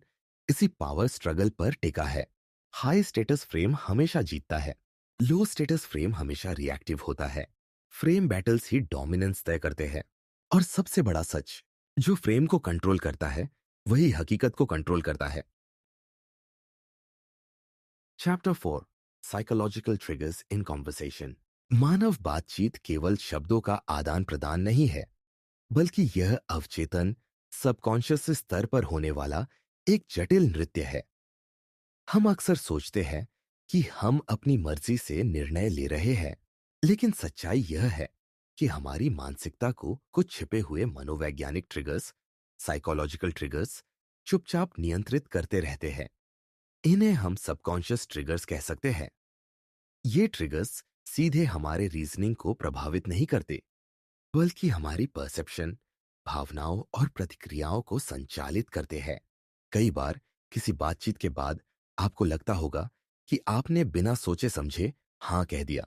इसी पावर स्ट्रगल पर टिका है। हाई स्टेटस फ्रेम हमेशा जीतता है, लो स्टेटस फ्रेम हमेशा रिएक्टिव होता है। फ्रेम बैटल्स ही डोमिनेंस तय करते हैं। और सबसे बड़ा सच, जो फ्रेम को कंट्रोल करता है वही हकीकत को कंट्रोल करता है। Chapter 4, psychological triggers in conversation. मानव बातचीत केवल शब्दों का आदान प्रदान नहीं है, बल्कि यह अवचेतन सबकॉन्शियस स्तर पर होने वाला एक जटिल नृत्य है। हम अक्सर सोचते हैं कि हम अपनी मर्जी से निर्णय ले रहे हैं, लेकिन सच्चाई यह है कि हमारी मानसिकता को कुछ छिपे हुए मनोवैज्ञानिक ट्रिगर्स, साइकोलॉजिकल ट्रिगर्स, चुपचाप नियंत्रित करते रहते हैं। इन्हें हम सबकॉन्शियस ट्रिगर्स कह सकते हैं। ये ट्रिगर्स सीधे हमारे रीजनिंग को प्रभावित नहीं करते, बल्कि हमारी परसेप्शन, भावनाओं और प्रतिक्रियाओं को संचालित करते हैं। कई बार किसी बातचीत के बाद आपको लगता होगा कि आपने बिना सोचे समझे हाँ कह दिया,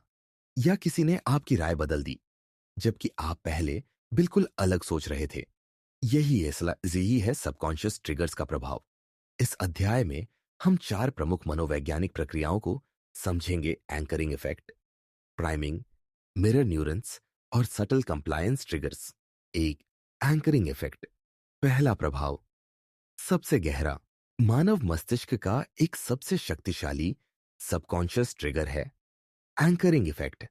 या किसी ने आपकी राय बदल दी, जबकि आप पहले बिल्कुल अलग सोच रहे थे। यही है सबकॉन्शियस ट्रिगर्स का प्रभाव। इस अध्याय में हम 4 प्रमुख मनोवैज्ञानिक प्रक्रियाओं को समझेंगे: anchoring effect, priming, mirror neurons और सटल कंप्लायंस ट्रिगर्स। एक, एंकरिंग इफेक्ट। पहला प्रभाव, सबसे गहरा, मानव मस्तिष्क का एक सबसे शक्तिशाली सबकॉन्शियस ट्रिगर है एंकरिंग इफेक्ट।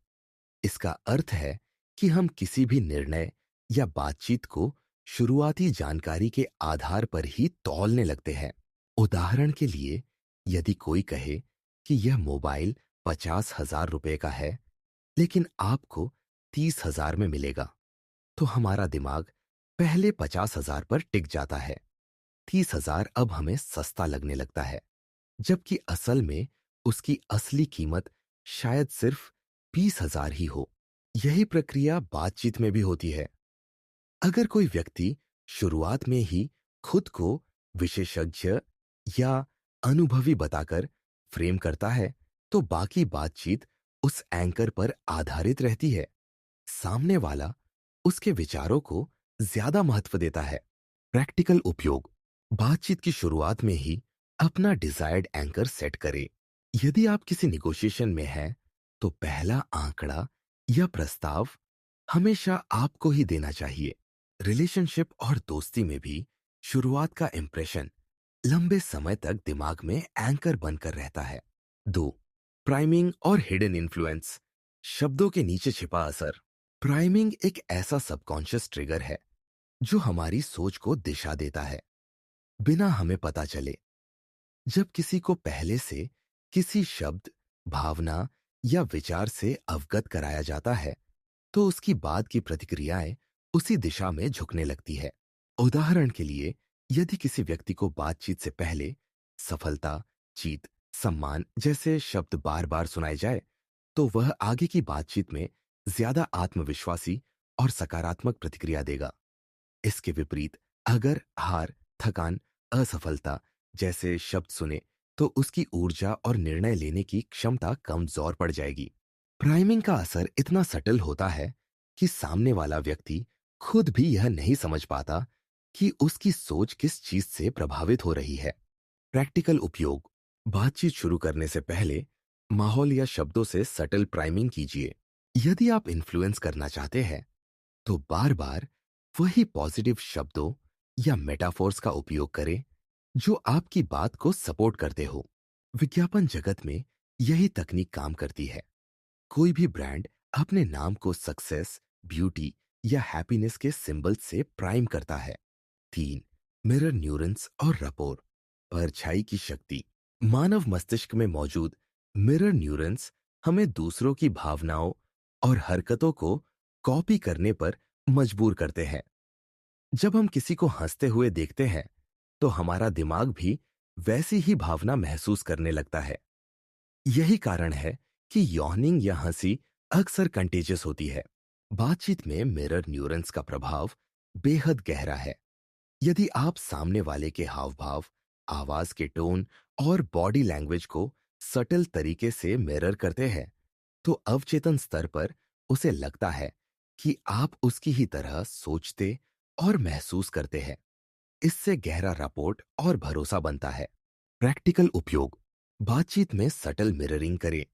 इसका अर्थ है कि हम किसी भी निर्णय या बातचीत को शुरुआती जानकारी के आधार पर ही तौलने लगते हैं। उदाहरण के लिए, यदि कोई कहे कि यह मोबाइल 50,000 रुपए का है लेकिन आपको 30,000 में मिलेगा, तो हमारा दिमाग पहले 50,000 पर टिक जाता है। 30,000 अब हमें सस्ता लगने लगता है, जबकि असल में उसकी असली कीमत शायद सिर्फ 20,000 ही हो। यही प्रक्रिया बातचीत में भी होती है। अगर कोई व्यक्ति शुरुआत में ही खुद को विशेषज्ञ या अनुभवी बताकर फ्रेम करता है, तो बाकी बातचीत उस एंकर पर आधारित रहती है। सामने वाला उसके विचारों को ज्यादा महत्व देता है। प्रैक्टिकल उपयोग, बातचीत की शुरुआत में ही अपना डिजायर्ड एंकर सेट करें। यदि आप किसी निगोशिएशन में हैं, तो पहला आंकड़ा या प्रस्ताव हमेशा आपको ही देना चाहिए। रिलेशनशिप और दोस्ती में भी शुरुआत का इंप्रेशन लंबे समय तक दिमाग में एंकर बनकर रहता है। दो, प्राइमिंग और हिडन इन्फ्लुएंस, शब्दों के नीचे छिपा असर। प्राइमिंग एक ऐसा सबकॉन्शियस ट्रिगर है जो हमारी सोच को दिशा देता है बिना हमें पता चले। जब किसी को पहले से किसी शब्द, भावना या विचार से अवगत कराया जाता है, तो उसकी बाद की प्रतिक्रियाएं उसी दिशा में झुकने लगती है। उदाहरण के लिए, यदि किसी व्यक्ति को बातचीत से पहले सफलता, जीत, सम्मान जैसे शब्द बार बार सुनाए जाए, तो वह आगे की बातचीत में ज्यादा आत्मविश्वासी और सकारात्मक प्रतिक्रिया देगा। इसके विपरीत, अगर हार, थकान, असफलता जैसे शब्द सुने, तो उसकी ऊर्जा और निर्णय लेने की क्षमता कमजोर पड़ जाएगी। प्राइमिंग का असर इतना सटल होता है कि सामने वाला व्यक्ति खुद भी यह नहीं समझ पाता कि उसकी सोच किस चीज से प्रभावित हो रही है। प्रैक्टिकल उपयोग, बातचीत शुरू करने से पहले माहौल या शब्दों से सटल प्राइमिंग कीजिए। यदि आप इन्फ्लुएंस करना चाहते हैं, तो बार बार वही पॉजिटिव शब्दों या मेटाफोर्स का उपयोग करें जो आपकी बात को सपोर्ट करते हो। विज्ञापन जगत में यही तकनीक काम करती है। कोई भी ब्रांड अपने नाम को सक्सेस, ब्यूटी या हैप्पीनेस के सिंबल से प्राइम करता है। तीन, मिरर न्यूरॉन्स और रपोर, परछाई की शक्ति। मानव मस्तिष्क में मौजूद मिरर न्यूरॉन्स हमें दूसरों की भावनाओं और हरकतों को कॉपी करने पर मजबूर करते हैं। जब हम किसी को हंसते हुए देखते हैं, तो हमारा दिमाग भी वैसी ही भावना महसूस करने लगता है। यही कारण है कि यॉर्निंग या हंसी अक्सर कंटेजियस होती है। बातचीत में मिरर न्यूरॉन्स का प्रभाव बेहद गहरा है। यदि आप सामने वाले के हाव भाव, आवाज के टोन और बॉडी लैंग्वेज को सटल तरीके से मिरर करते हैं, तो अवचेतन स्तर पर उसे लगता है कि आप उसकी ही तरह सोचते और महसूस करते हैं। इससे गहरा रपोर्ट और भरोसा बनता है। प्रैक्टिकल उपयोग, बातचीत में सटल मिररिंग करें।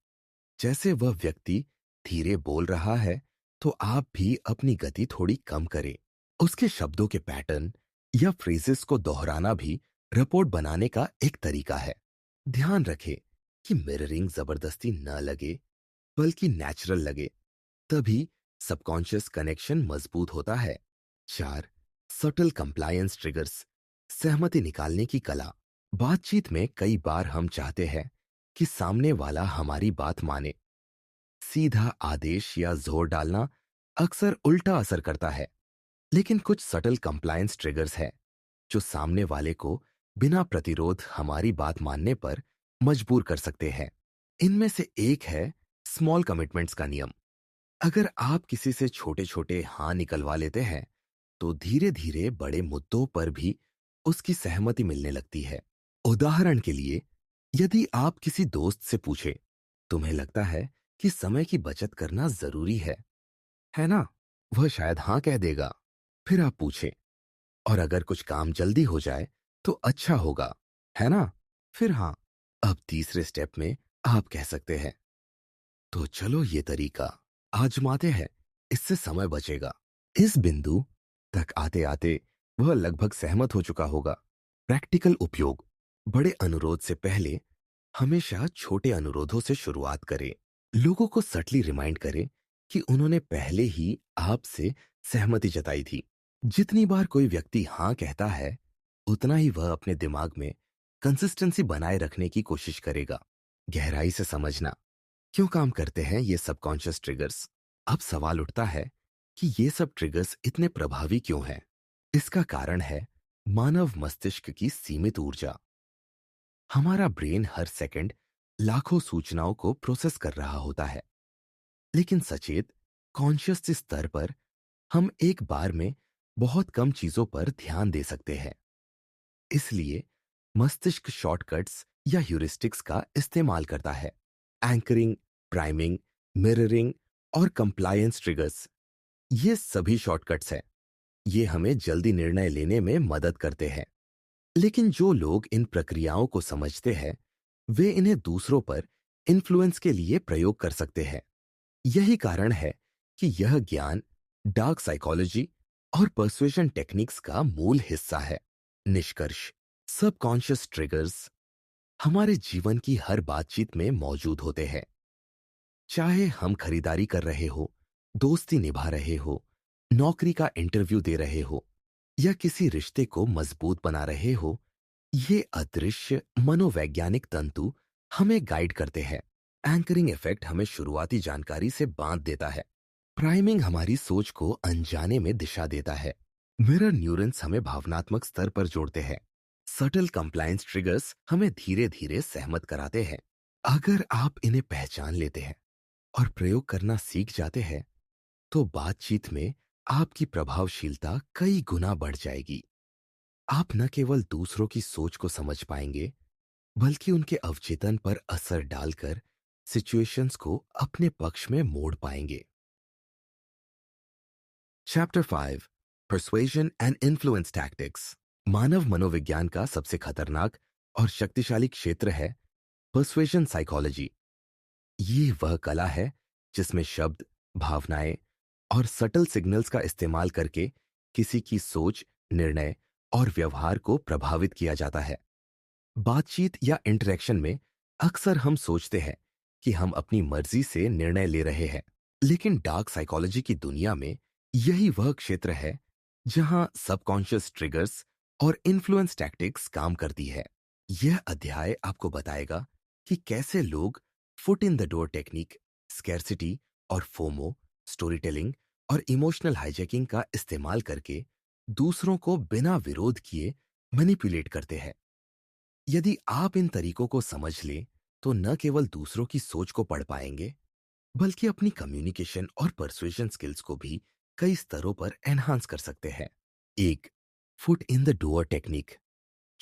जैसे वह व्यक्ति धीरे बोल रहा है, तो आप भी अपनी गति थोड़ी कम करें। उसके शब्दों के पैटर्न या फ्रेजेस को दोहराना भी रिपोर्ट बनाने का एक तरीका है। ध्यान रखें कि मिररिंग जबरदस्ती न लगे, बल्कि नेचुरल लगे, तभी सबकॉन्शियस कनेक्शन मजबूत होता है। चार, सटल कंप्लायंस ट्रिगर्स, सहमति निकालने की कला। बातचीत में कई बार हम चाहते हैं कि सामने वाला हमारी बात माने। सीधा आदेश या जोर डालना अक्सर उल्टा असर करता है। लेकिन कुछ सटल कंप्लायंस ट्रिगर्स हैं जो सामने वाले को बिना प्रतिरोध हमारी बात मानने पर मजबूर कर सकते हैं। इनमें से एक है स्मॉल कमिटमेंट्स का नियम। अगर आप किसी से छोटे छोटे हाँ निकलवा लेते हैं, तो धीरे धीरे बड़े मुद्दों पर भी उसकी सहमति मिलने लगती है। उदाहरण के लिए, यदि आप किसी दोस्त से पूछे, तुम्हें लगता है कि समय की बचत करना जरूरी है ना? वह शायद हाँ कह देगा। फिर आप पूछें, और अगर कुछ काम जल्दी हो जाए तो अच्छा होगा, है ना? फिर हाँ। अब तीसरे स्टेप में आप कह सकते हैं, तो चलो ये तरीका आजमाते हैं, इससे समय बचेगा। इस बिंदु तक आते आते वह लगभग सहमत हो चुका होगा। प्रैक्टिकल उपयोग। बड़े अनुरोध से पहले हमेशा छोटे अनुरोधों से शुरुआत करें। लोगों को सटली रिमाइंड करें कि उन्होंने पहले ही आपसे सहमति जताई थी। जितनी बार कोई व्यक्ति हाँ कहता है, उतना ही वह अपने दिमाग में कंसिस्टेंसी बनाए रखने की कोशिश करेगा। गहराई से समझना क्यों काम करते हैं ये सबकॉन्शियस ट्रिगर्स। अब सवाल उठता है कि ये सब ट्रिगर्स इतने प्रभावी क्यों हैं। इसका कारण है मानव मस्तिष्क की सीमित ऊर्जा। हमारा ब्रेन हर सेकंड लाखों सूचनाओं को प्रोसेस कर रहा होता है, लेकिन सचेत कॉन्शियस स्तर पर हम एक बार में बहुत कम चीजों पर ध्यान दे सकते हैं। इसलिए मस्तिष्क शॉर्टकट्स या ह्यूरिस्टिक्स का इस्तेमाल करता है। एंकरिंग, प्राइमिंग, मिररिंग और कंप्लायंस ट्रिगर्स, ये सभी शॉर्टकट्स हैं। ये हमें जल्दी निर्णय लेने में मदद करते हैं। लेकिन जो लोग इन प्रक्रियाओं को समझते हैं, वे इन्हें दूसरों पर इन्फ्लुएंस के लिए प्रयोग कर सकते हैं। यही कारण है कि यह ज्ञान डार्क साइकोलॉजी और पर्सुएशन टेक्निक्स का मूल हिस्सा है। निष्कर्ष, सबकॉन्शियस ट्रिगर्स हमारे जीवन की हर बातचीत में मौजूद होते हैं। चाहे हम खरीदारी कर रहे हो, दोस्ती निभा रहे हो, नौकरी का इंटरव्यू दे रहे हो या किसी रिश्ते को मजबूत बना रहे हो, ये अदृश्य मनोवैज्ञानिक तंतु हमें गाइड करते हैं। एंकरिंग इफेक्ट हमें शुरुआती जानकारी से बांध देता है। प्राइमिंग हमारी सोच को अनजाने में दिशा देता है। मिरर न्यूरॉन्स हमें भावनात्मक स्तर पर जोड़ते हैं। सटल कंप्लायंस ट्रिगर्स हमें धीरे धीरे सहमत कराते हैं। अगर आप इन्हें पहचान लेते हैं और प्रयोग करना सीख जाते हैं, तो बातचीत में आपकी प्रभावशीलता कई गुना बढ़ जाएगी। आप न केवल दूसरों की सोच को समझ पाएंगे, बल्कि उनके अवचेतन पर असर डालकर सिचुएशंस को अपने पक्ष में मोड़ पाएंगे। Chapter 5, persuasion and influence tactics. मानव मनोविज्ञान का सबसे खतरनाक और शक्तिशाली क्षेत्र है पर्सुएशन साइकोलॉजी। ये वह कला है जिसमें शब्द, भावनाएं और सटल सिग्नल्स का इस्तेमाल करके किसी की सोच, निर्णय और व्यवहार को प्रभावित किया जाता है। बातचीत या इंटरेक्शन में अक्सर हम सोचते हैं कि हम अपनी मर्जी से निर्णय ले रहे हैं, लेकिन डार्क साइकोलॉजी की दुनिया में यही वह क्षेत्र है जहां सबकॉन्शियस ट्रिगर्स और इन्फ्लुएंस टैक्टिक्स काम करती है। यह अध्याय आपको बताएगा कि कैसे लोग foot in the door technique, scarcity और फोमो, स्टोरी टेलिंग और इमोशनल हाईजैकिंग का इस्तेमाल करके दूसरों को बिना विरोध किए मैनिपुलेट करते हैं। यदि आप इन तरीकों को समझ लें, तो न केवल दूसरों की सोच को पढ़ पाएंगे, बल्कि अपनी कम्युनिकेशन और परसुएशन स्किल्स को भी कई स्तरों पर एनहांस कर सकते हैं। एक, foot in the door technique.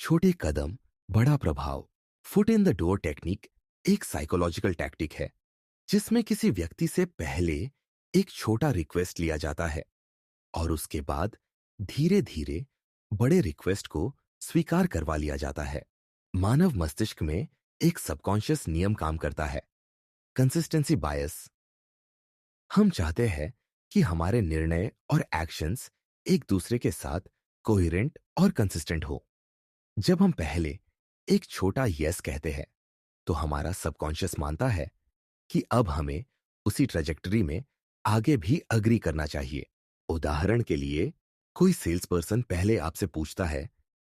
छोटे कदम, बड़ा प्रभाव। Foot in the door technique एक साइकोलॉजिकल टैक्टिक है जिसमें किसी व्यक्ति से पहले एक छोटा रिक्वेस्ट लिया जाता है और उसके बाद धीरे धीरे बड़े रिक्वेस्ट को स्वीकार करवा लिया जाता है। मानव मस्तिष्क में एक सबकॉन्शियस नियम काम करता है, कंसिस्टेंसी बायस। हम चाहते हैं कि हमारे निर्णय और एक्शंस एक दूसरे के साथ कोहेरेंट और कंसिस्टेंट हो। जब हम पहले एक छोटा यस कहते हैं, तो हमारा सबकॉन्शियस मानता है कि अब हमें उसी ट्रेजेक्टरी में आगे भी अग्री करना चाहिए। उदाहरण के लिए, कोई सेल्स पर्सन पहले आपसे पूछता है,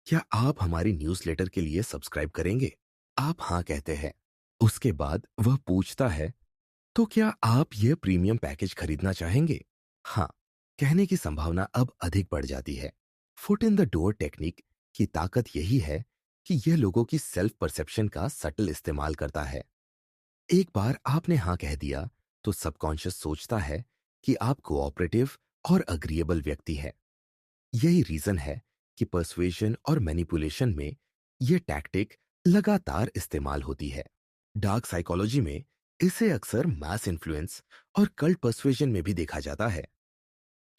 क्या आप हमारी न्यूज़लेटर के लिए सब्सक्राइब करेंगे? आप हाँ कहते हैं। उसके बाद वह पूछता है, तो क्या आप यह प्रीमियम पैकेज खरीदना चाहेंगे? हाँ कहने की संभावना अब अधिक बढ़ जाती है। Foot in the door technique की ताकत यही है कि यह लोगों की सेल्फ परसेप्शन का सटल इस्तेमाल करता है। एक बार आपने हाँ कह दिया, तो सबकॉन्शियस सोचता है कि आप कोऑपरेटिव और अग्रीएबल व्यक्ति हैं। यही रीजन है कि पर्सुएशन और मैनिपुलेशन में यह टैक्टिक लगातार इस्तेमाल होती है। डार्क साइकोलॉजी में इसे अक्सर मास इन्फ्लुएंस और कल्ट पर्सुएशन में भी देखा जाता है।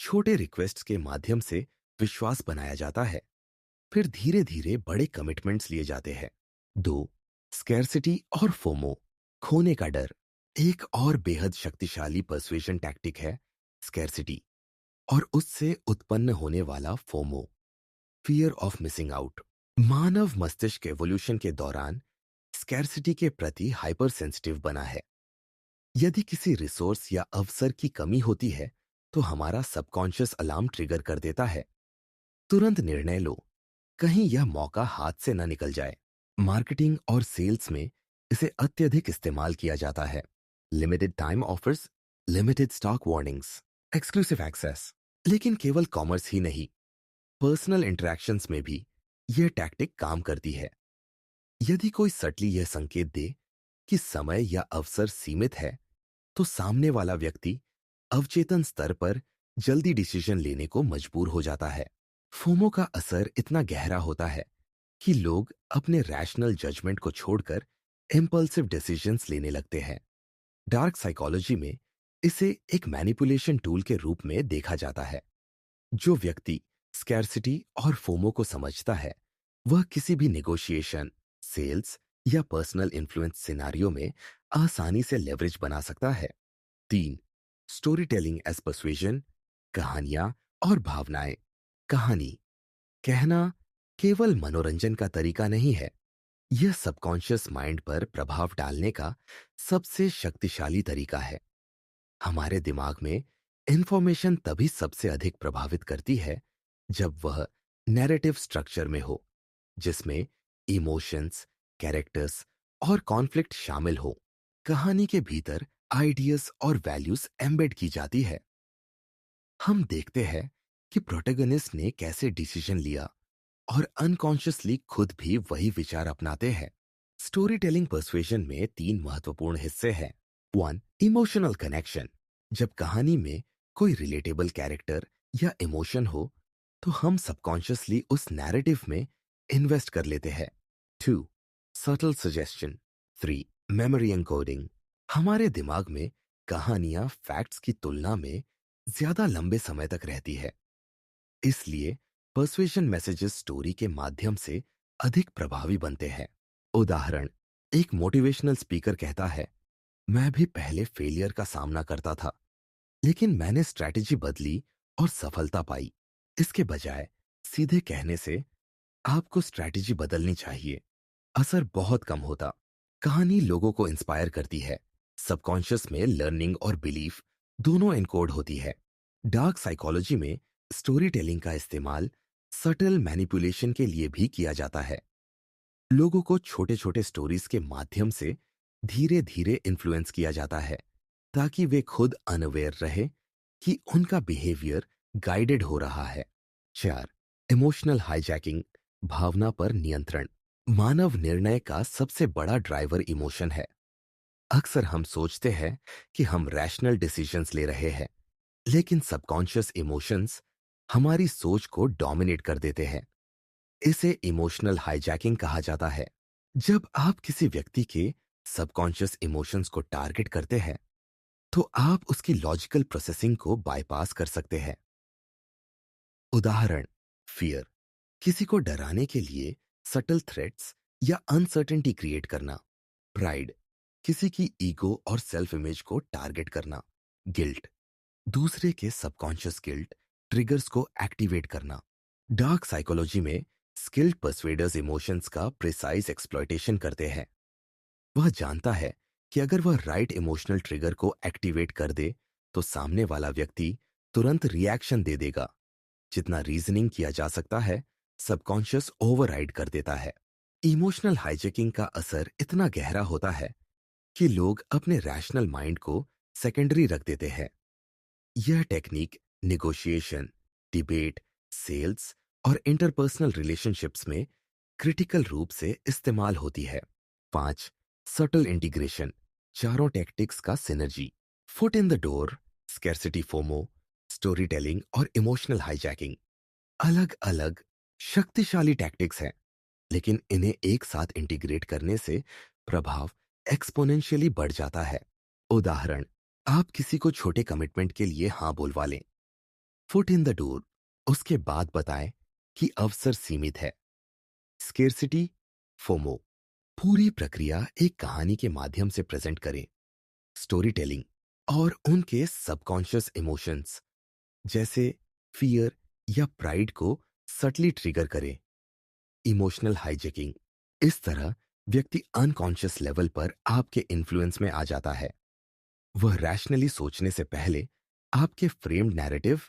छोटे रिक्वेस्ट्स के माध्यम से विश्वास बनाया जाता है, फिर धीरे धीरे बड़े कमिटमेंट्स लिए जाते हैं। दो, स्कैरसिटी और फोमो, खोने का डर। एक और बेहद शक्तिशाली पर्सुएशन टैक्टिक है स्कैर्सिटी और उससे उत्पन्न होने वाला FOMO, fear of missing out. मानव मस्तिष्क एवोल्यूशन के दौरान स्कैर्सिटी के प्रति हाइपर सेंसिटिव बना है। यदि किसी रिसोर्स या अवसर की कमी होती है तो हमारा सबकॉन्शियस अलार्म ट्रिगर कर देता है, तुरंत निर्णय लो, कहीं यह मौका हाथ से न निकल जाए। मार्केटिंग और सेल्स में इसे अत्यधिक इस्तेमाल किया जाता है। Limited time offers, limited stock warnings, exclusive access. लेकिन केवल कॉमर्स ही नहीं, पर्सनल इंटरेक्शंस में भी यह टैक्टिक काम करती है। यदि कोई सटली यह संकेत दे कि समय या अवसर सीमित है, तो सामने वाला व्यक्ति अवचेतन स्तर पर जल्दी डिसीजन लेने को मजबूर हो जाता है। फोमो का असर इतना गहरा होता है कि लोग अपने रैशनल जजमेंट को छोड़कर इम्पल्सिव डिसीजंस लेने लगते हैं। डार्क साइकोलॉजी में इसे एक मैनिपुलेशन टूल के रूप में देखा जाता है। जो व्यक्ति स्कैर्सिटी और फोमो को समझता है, वह किसी भी नेगोशिएशन, सेल्स या पर्सनल इन्फ्लुएंस सिनारियो में आसानी से लेवरेज बना सकता है। 3. स्टोरी टेलिंग एज पर्सुएजन, कहानियां और भावनाएं। कहानी कहना केवल मनोरंजन का तरीका नहीं है, यह सबकॉन्शियस माइंड पर प्रभाव डालने का सबसे शक्तिशाली तरीका है। हमारे दिमाग में इंफॉर्मेशन तभी सबसे अधिक प्रभावित करती है जब वह नैरेटिव स्ट्रक्चर में हो, जिसमें इमोशंस, कैरेक्टर्स और कॉन्फ्लिक्ट शामिल हो। कहानी के भीतर आइडियाज और वैल्यूज एम्बेड की जाती है। हम देखते हैं कि प्रोटैगनिस्ट ने कैसे डिसीजन लिया और अनकॉन्शियसली खुद भी वही विचार अपनाते हैं। स्टोरी टेलिंग पर्सुएशन में 3 महत्वपूर्ण हिस्से हैं। 1. Emotional connection. जब कहानी में कोई रिलेटेबल कैरेक्टर या इमोशन हो तो हम सबकॉन्शियसली उस नैरेटिव में इन्वेस्ट कर लेते हैं। 2. Subtle suggestion. 3. Memory encoding. हमारे दिमाग में कहानियां फैक्ट्स की तुलना में ज्यादा लंबे समय तक रहती है, इसलिए पर्सुएशन मैसेजेस स्टोरी के माध्यम से अधिक प्रभावी बनते हैं। उदाहरण, एक मोटिवेशनल स्पीकर कहता है, मैं भी पहले फेलियर का सामना करता था, लेकिन मैंने स्ट्रैटेजी बदली और सफलता पाई। इसके बजाय सीधे कहने से आपको स्ट्रैटेजी बदलनी चाहिए, असर बहुत कम होता। कहानी लोगों को इंस्पायर करती है। सबकॉन्शियस में लर्निंग और बिलीफ दोनों एनकोड होती है। डार्क साइकोलॉजी में स्टोरी टेलिंग का इस्तेमाल सटल मैनिपुलेशन के लिए भी किया जाता है। लोगों को छोटे छोटे स्टोरीज के माध्यम से धीरे धीरे इन्फ्लुएंस किया जाता है, ताकि वे खुद अनअवेयर रहे कि उनका बिहेवियर गाइडेड हो रहा है। 4. इमोशनल हाईजैकिंग, भावना पर नियंत्रण। मानव निर्णय का सबसे बड़ा ड्राइवर इमोशन है। अक्सर हम सोचते हैं कि हम रैशनल डिसीजंस ले रहे हैं, लेकिन सबकॉन्शियस इमोशंस हमारी सोच को डोमिनेट कर देते हैं। इसे इमोशनल हाईजैकिंग कहा जाता है। जब आप किसी व्यक्ति के सबकॉन्शियस इमोशंस को टारगेट करते हैं, तो आप उसकी लॉजिकल प्रोसेसिंग को बाईपास कर सकते हैं। उदाहरण, फियर, किसी को डराने के लिए सटल थ्रेट्स या अनसर्टेनिटी क्रिएट करना। प्राइड, किसी की ईगो और सेल्फ इमेज को टारगेट करना। गिल्ट, दूसरे के सबकॉन्शियस गिल्ट ट्रिगर्स को एक्टिवेट करना। डार्क साइकोलॉजी में स्किल्ड पर्सुएडर्स इमोशंस का प्रिसाइज एक्सप्लॉयटेशन करते हैं। वह जानता है कि अगर वह राइट इमोशनल ट्रिगर को एक्टिवेट कर दे तो सामने वाला व्यक्ति तुरंत रिएक्शन दे देगा। जितना रीजनिंग किया जा सकता है, सबकॉन्शियस ओवरराइड कर देता है। इमोशनल हाईजैकिंग का असर इतना गहरा होता है कि लोग अपने रैशनल माइंड को सेकेंडरी रख देते हैं। यह टेक्निक निगोशिएशन, डिबेट, सेल्स और इंटरपर्सनल रिलेशनशिप्स में क्रिटिकल रूप से इस्तेमाल होती है। 5. सटल इंटीग्रेशन, चारों टेक्टिक्स का synergy. Foot in the door, scarcity FOMO, story telling और इमोशनल हाईजैकिंग अलग अलग शक्तिशाली टैक्टिक्स हैं, लेकिन इन्हें एक साथ इंटीग्रेट करने से प्रभाव एक्सपोनेंशियली बढ़ जाता है। उदाहरण, आप किसी को छोटे कमिटमेंट के लिए हाँ बोलवा लें, फुट इन द डोर, उसके बाद बताएं कि अवसर सीमित है। स्केर्सिटी फोमो, पूरी प्रक्रिया एक कहानी के माध्यम से प्रेजेंट करें। स्टोरी टेलिंग और उनके सबकॉन्शियस इमोशंस जैसे फियर या प्राइड को सटली ट्रिगर करें। इमोशनल हाईजैकिंग, इस तरह व्यक्ति अनकॉन्शियस लेवल पर आपके इन्फ्लुएंस में आ जाता है। वह रैशनली सोचने से पहले आपके फ्रेम्ड नैरेटिव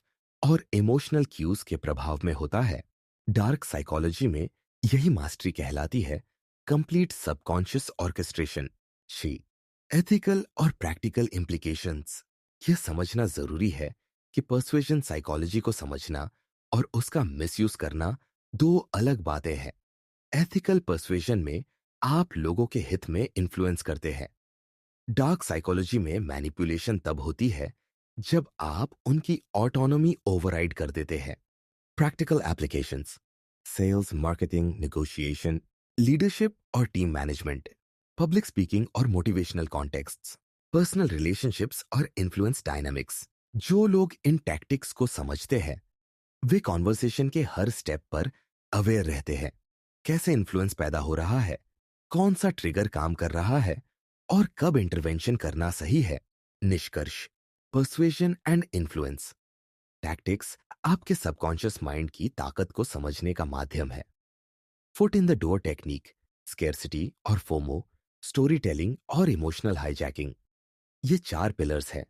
और इमोशनल क्यूज के प्रभाव में होता है। डार्क साइकोलॉजी में यही मास्टरी कहलाती है, complete subconscious orchestration. She ethical और प्रैक्टिकल इम्प्लीकेशंस, यह समझना जरूरी है कि पर्सुएशन साइकोलॉजी को समझना और उसका मिसयूज करना दो अलग बातें हैं। एथिकल पर्सुएशन में आप लोगों के हित में इन्फ्लुएंस करते हैं। डार्क साइकोलॉजी में मैनिपुलेशन तब होती है जब आप उनकी ऑटोनॉमी ओवरराइड कर देते हैं। Practical applications, sales, marketing, negotiation, leadership और टीम मैनेजमेंट, पब्लिक स्पीकिंग और मोटिवेशनल कॉन्टेक्स्ट्स, पर्सनल रिलेशनशिप्स और इन्फ्लुएंस डायनामिक्स। जो लोग इन टैक्टिक्स को समझते हैं वे कॉन्वर्सेशन के हर स्टेप पर अवेयर रहते हैं। कैसे इन्फ्लुएंस पैदा हो रहा है, कौन सा ट्रिगर काम कर रहा है और कब इंटरवेंशन करना सही है। निष्कर्ष, पर्सुएशन एंड इन्फ्लुएंस टैक्टिक्स आपके सबकॉन्शियस माइंड की ताकत को समझने का माध्यम है। Foot in the door technique, scarcity और फोमो, स्टोरी टेलिंग और इमोशनल हाईजैकिंग, ये चार पिलर्स हैं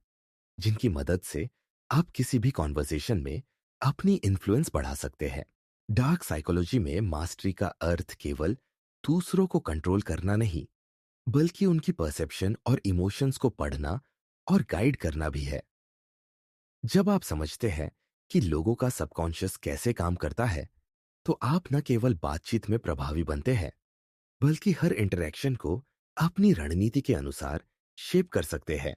जिनकी मदद से आप किसी भी कॉन्वर्सेशन में अपनी इन्फ्लुएंस बढ़ा सकते हैं। डार्क साइकोलॉजी में मास्टरी का अर्थ केवल दूसरों को कंट्रोल करना नहीं, बल्कि उनकी परसेप्शन और इमोशंस को पढ़ना और गाइड करना भी है। जब आप समझते हैं कि लोगों का सबकॉन्शियस कैसे काम करता है, तो आप न केवल बातचीत में प्रभावी बनते हैं, बल्कि हर इंटरैक्शन को अपनी रणनीति के अनुसार शेप कर सकते हैं।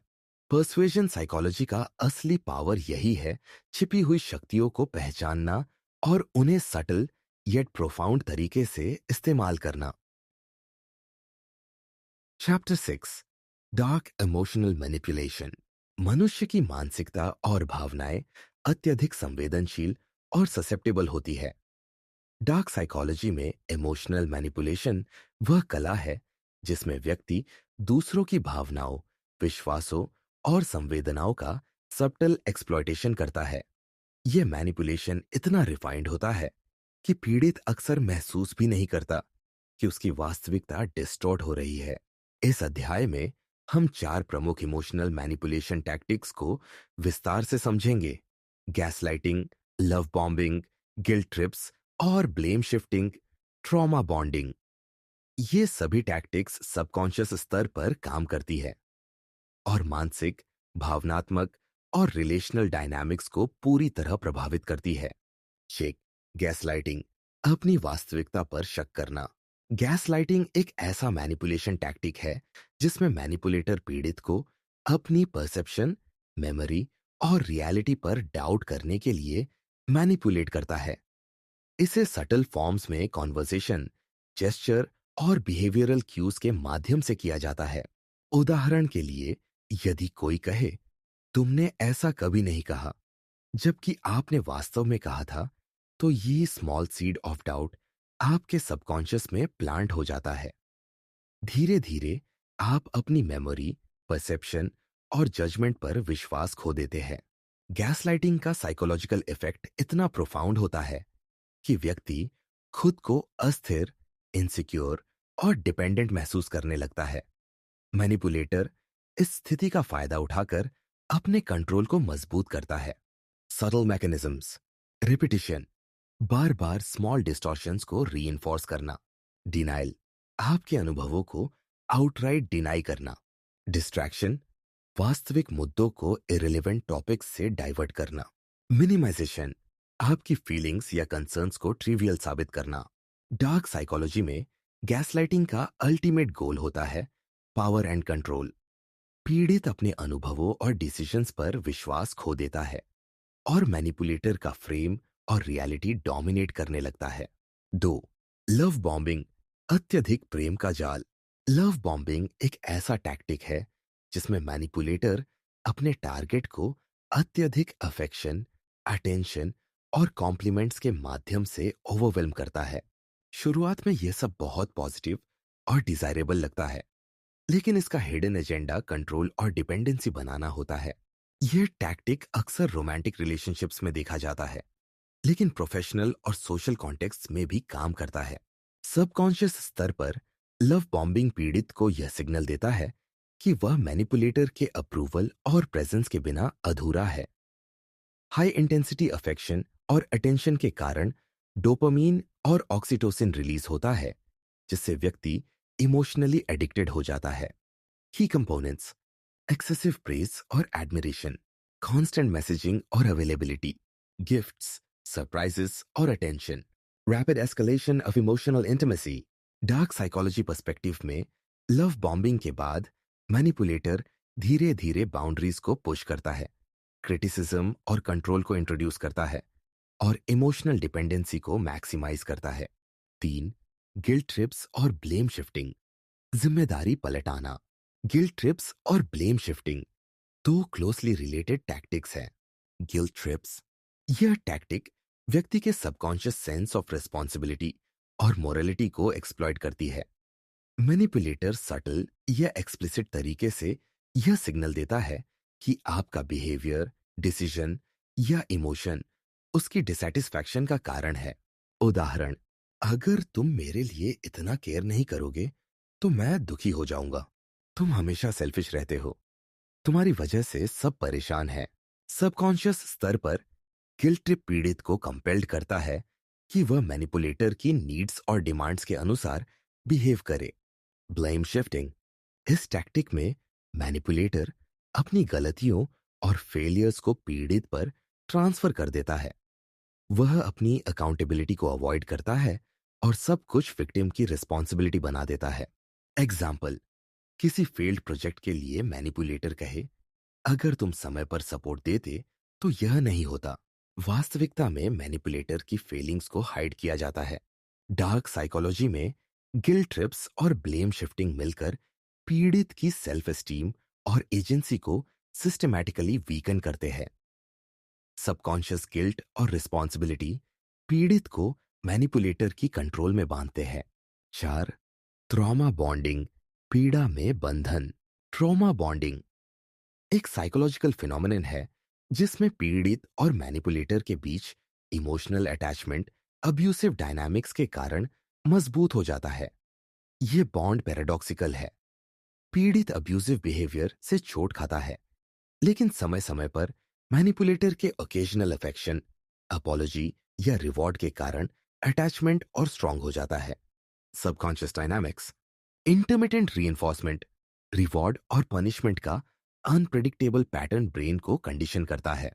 पर्सुएजन साइकोलॉजी का असली पावर यही है, छिपी हुई शक्तियों को पहचानना और उन्हें सटल येट प्रोफाउंड तरीके से इस्तेमाल करना। Chapter 6, dark emotional manipulation. मनुष्य की मानसिकता और भावनाएं अत्यधिक संवेदनशील और ससेप्टेबल होती है। डार्क साइकोलॉजी में इमोशनल मैनिपुलेशन वह कला है जिसमें व्यक्ति दूसरों की भावनाओं, विश्वासों और संवेदनाओं का सबटल एक्सप्लॉयटेशन करता है। यह मैनिपुलेशन इतना रिफाइंड होता है कि पीड़ित अक्सर महसूस भी नहीं करता कि उसकी वास्तविकता डिस्टॉर्ट हो रही है। इस अध्याय में हम चार प्रमुख इमोशनल मैनिपुलेशन टैक्टिक्स को विस्तार से समझेंगे। Gaslighting, love bombing, guilt trips और ब्लेम शिफ्टिंग, ट्रॉमा बॉन्डिंग। ये सभी टैक्टिक्स सबकॉन्शियस स्तर पर काम करती है और मानसिक, भावनात्मक और रिलेशनल डायनामिक्स को पूरी तरह प्रभावित करती है। चेक, गैसलाइटिंग, अपनी वास्तविकता पर शक करना। गैसलाइटिंग एक ऐसा मैनिपुलेशन टैक्टिक है जिसमें मैनिपुलेटर पीड़ित को अपनी परसेप्शन, मेमोरी और रियलिटी पर डाउट करने के लिए मैनिपुलेट करता है। इसे सटल फॉर्म्स में कॉन्वर्सेशन, जेस्चर और बिहेवियरल क्यूज के माध्यम से किया जाता है। उदाहरण के लिए, यदि कोई कहे, तुमने ऐसा कभी नहीं कहा, जबकि आपने वास्तव में कहा था, तो ये स्मॉल सीड ऑफ डाउट आपके सबकॉन्शियस में प्लांट हो जाता है। धीरे धीरे आप अपनी मेमोरी, परसेप्शन और जजमेंट पर विश्वास खो देते हैं। गैसलाइटिंग का साइकोलॉजिकल इफेक्ट इतना प्रोफाउंड होता है कि व्यक्ति खुद को अस्थिर, इनसिक्योर और डिपेंडेंट महसूस करने लगता है। मैनिपुलेटर इस स्थिति का फायदा उठाकर अपने कंट्रोल को मजबूत करता है। सबल मैकेनिज्म्स, रिपीटिशन, बार बार स्मॉल डिस्टॉर्शंस को रीइंफोर्स करना। डिनाइल, आपके अनुभवों को आउटराइट डिनाई करना। डिस्ट्रैक्शन, वास्तविक मुद्दों को इरेलेवेंट टॉपिक्स से डाइवर्ट करना। मिनिमाइजेशन, आपकी फीलिंग्स या कंसर्न्स को ट्रिवियल साबित करना। डार्क साइकोलॉजी में गैसलाइटिंग का अल्टीमेट गोल होता है पावर एंड कंट्रोल। पीड़ित अपने अनुभवों और डिसीजंस पर विश्वास खो देता है और मैनिपुलेटर का फ्रेम और रियलिटी डोमिनेट करने लगता है। 2, लव बॉम्बिंग, अत्यधिक प्रेम का जाल। लव बॉम्बिंग एक ऐसा टैक्टिक है जिसमें मैनिपुलेटर अपने टारगेट को अत्यधिक अफेक्शन, अटेंशन और कॉम्प्लीमेंट्स के माध्यम से ओवरवेल्म करता है। शुरुआत में यह सब बहुत पॉजिटिव और डिजायरेबल लगता है, लेकिन इसका हिडन एजेंडा कंट्रोल और डिपेंडेंसी बनाना होता है। यह टैक्टिक अक्सर रोमांटिक रिलेशनशिप्स में देखा जाता है, लेकिन प्रोफेशनल और सोशल कॉन्टेक्स्ट में भी काम करता है। सबकॉन्शियस स्तर पर लव बॉम्बिंग पीड़ित को यह सिग्नल देता है कि वह मैनिपुलेटर के अप्रूवल और प्रेजेंस के बिना अधूरा है। हाई इंटेंसिटी अफेक्शन और अटेंशन के कारण डोपामीन और ऑक्सीटोसिन रिलीज होता है, जिससे व्यक्ति इमोशनली एडिक्टेड हो जाता है। की कंपोनेंट्स: एक्सेसिव प्रेज और एडमिरेशन, कांस्टेंट मैसेजिंग और अवेलेबिलिटी, गिफ्ट्स, सरप्राइजेस और attention, rapid escalation of emotional intimacy. Dark psychology perspective में लव बॉम्बिंग के बाद मैनिपुलेटर धीरे धीरे बाउंड्रीज को पुश करता है, क्रिटिसिज्म और कंट्रोल को इंट्रोड्यूस करता है और इमोशनल डिपेंडेंसी को मैक्सिमाइज करता है। 3. गिल्ट ट्रिप्स और ब्लेम शिफ्टिंग, जिम्मेदारी पलटाना। गिल्ट ट्रिप्स और ब्लेम शिफ्टिंग दो क्लोजली रिलेटेड टैक्टिक्स हैं। गिल्ट ट्रिप्स: यह टैक्टिक व्यक्ति के सबकॉन्शियस सेंस ऑफ रिस्पॉन्सिबिलिटी और मोरालिटी को एक्सप्लॉइट करती है। मैनिपुलेटर सटल या एक्सप्लिसिट तरीके से यह सिग्नल देता है कि आपका बिहेवियर, डिसीजन या इमोशन उसकी डिसैटिस्फैक्शन का कारण है। उदाहरण: अगर तुम मेरे लिए इतना केयर नहीं करोगे तो मैं दुखी हो जाऊंगा। तुम हमेशा सेल्फिश रहते हो, तुम्हारी वजह से सब परेशान हैं। सबकॉन्शियस स्तर पर गिल्ट ट्रिप पीड़ित को कंपेल्ड करता है कि वह मैनिपुलेटर की नीड्स और डिमांड्स के अनुसार बिहेव करे। ब्लेम शिफ्टिंग: इस टैक्टिक में मैनिपुलेटर अपनी गलतियों और फेलियर्स को पीड़ित पर ट्रांसफर कर देता है। वह अपनी अकाउंटेबिलिटी को अवॉइड करता है और सब कुछ विक्टिम की रिस्पॉन्सिबिलिटी बना देता है। एग्जाम्पल: किसी फेल्ड प्रोजेक्ट के लिए मैनिपुलेटर कहे, अगर तुम समय पर सपोर्ट देते तो यह नहीं होता। वास्तविकता में मैनिपुलेटर की फीलिंग्स को हाइड किया जाता है। डार्क साइकोलॉजी में गिल्ट ट्रिप्स और ब्लेम शिफ्टिंग मिलकर पीड़ित की सेल्फ एस्टीम और एजेंसी को सिस्टमैटिकली वीकन करते हैं। सबकॉन्शियस गिल्ट और रिस्पॉन्सिबिलिटी पीड़ित को मैनिपुलेटर की कंट्रोल में बांधते हैं। 4. ट्रॉमा बॉन्डिंग, पीड़ा में बंधन। ट्रॉमा बॉन्डिंग एक साइकोलॉजिकल फिनोमेनन है जिसमें पीड़ित और मैनिपुलेटर के बीच इमोशनल अटैचमेंट अब्यूसिव डायनामिक्स के कारण मजबूत हो जाता है। यह बॉन्ड पैराडॉक्सिकल है। पीड़ित अब्यूसिव बिहेवियर से चोट खाता है, लेकिन समय समय पर मैनिपुलेटर के ओकेजनल अफेक्शन, अपॉलॉजी या रिवॉर्ड के कारण अटैचमेंट और स्ट्रांग हो जाता है। Subconscious dynamics: intermittent reinforcement, reward और पनिशमेंट का अनप्रेडिक्टेबल पैटर्न ब्रेन को कंडीशन करता है।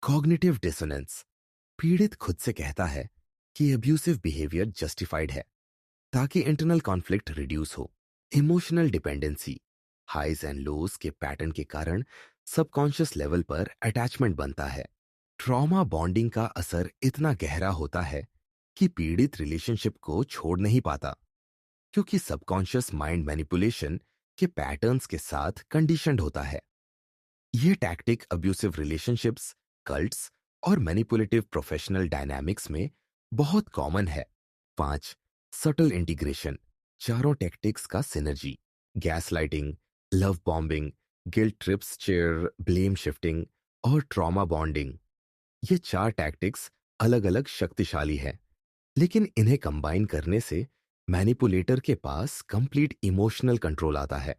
कॉग्निटिव डिसोनेंस: पीड़ित खुद से कहता है कि अब्यूसिव बिहेवियर जस्टिफाइड है ताकि इंटरनल कॉन्फ्लिक्ट रिड्यूस हो। Emotional dependency: highs and lows के पैटर्न के कारण सबकॉन्शियस लेवल पर अटैचमेंट बनता है। ट्रॉमा बॉन्डिंग का असर इतना गहरा होता है कि पीड़ित रिलेशनशिप को छोड़ नहीं पाता, क्योंकि सबकॉन्शियस माइंड मैनिपुलेशन के पैटर्न्स के साथ कंडीशनड होता है। यह टैक्टिक अब्यूसिव रिलेशनशिप्स, कल्ट्स और मैनिपुलेटिव प्रोफेशनल डायनामिक्स में बहुत कॉमन है। 5. सटल इंटीग्रेशन, चारों टैक्टिक्स का synergy. Gaslighting, love bombing, guilt trips, chair, blame shifting और ट्रॉमा बॉन्डिंग, ये चार टैक्टिक्स अलग अलग शक्तिशाली हैं, लेकिन इन्हें कंबाइन करने से मैनिपुलेटर के पास कंप्लीट इमोशनल कंट्रोल आता है।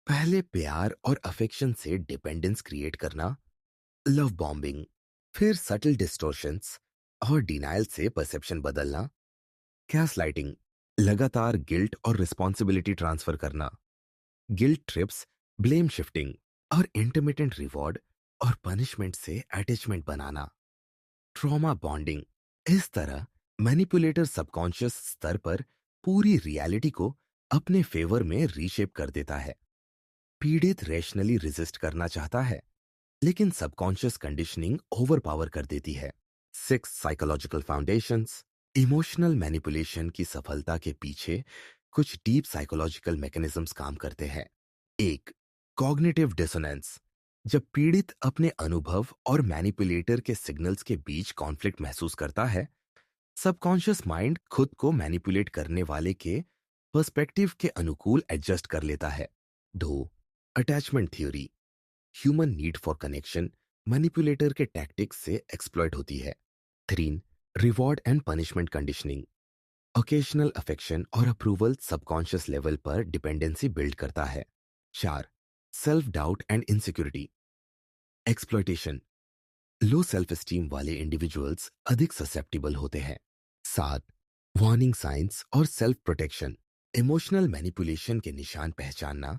पहले प्यार और अफेक्शन से डिपेंडेंस क्रिएट करना, लव बॉम्बिंग। फिर सटल डिस्टोर्शंस और डिनायल से परसेप्शन बदलना, गैसलाइटिंग। लगातार गिल्ट और रिस्पॉन्सिबिलिटी ट्रांसफर करना, गिल्ट ट्रिप्स, ब्लेम शिफ्टिंग और इंटरमिटेंट रिवॉर्ड और पनिशमेंट से अटैचमेंट बनाना, ट्रॉमा बॉन्डिंग। इस तरह मैनिपुलेटर सबकॉन्शियस स्तर पर पूरी रियलिटी को अपने फेवर में रीशेप कर देता है। पीड़ित रैशनली रेजिस्ट करना चाहता है, लेकिन सबकॉन्शियस कंडीशनिंग ओवर पावर कर देती है। 6 साइकोलॉजिकल फाउंडेशंस। इमोशनल मैनिपुलेशन की सफलता के पीछे कुछ डीप साइकोलॉजिकल मैकेनिज्म्स काम करते हैं। 1. Cognitive dissonance. जब पीड़ित अपने अनुभव और मैनिपुलेटर के सिग्नल्स के बीच कॉन्फ्लिक्ट महसूस करता है, सबकॉन्शियस माइंड खुद को मैनिपुलेट करने वाले के पर्सपेक्टिव के अनुकूल एडजस्ट कर लेता है। 2. Attachment theory. Human need for connection manipulator के टैक्टिक्स से एक्सप्लॉइट होती है। 3. Reward and punishment conditioning. Occasional affection और अप्रूवल सबकॉन्शियस लेवल पर डिपेंडेंसी बिल्ड करता है। 4. Self doubt and insecurity. Exploitation. Low self esteem वाले इंडिविजुअल्स अधिक ससेप्टिबल होते हैं। 7. वार्निंग साइंस और सेल्फ प्रोटेक्शन। इमोशनल मैनिपुलेशन के निशान पहचानना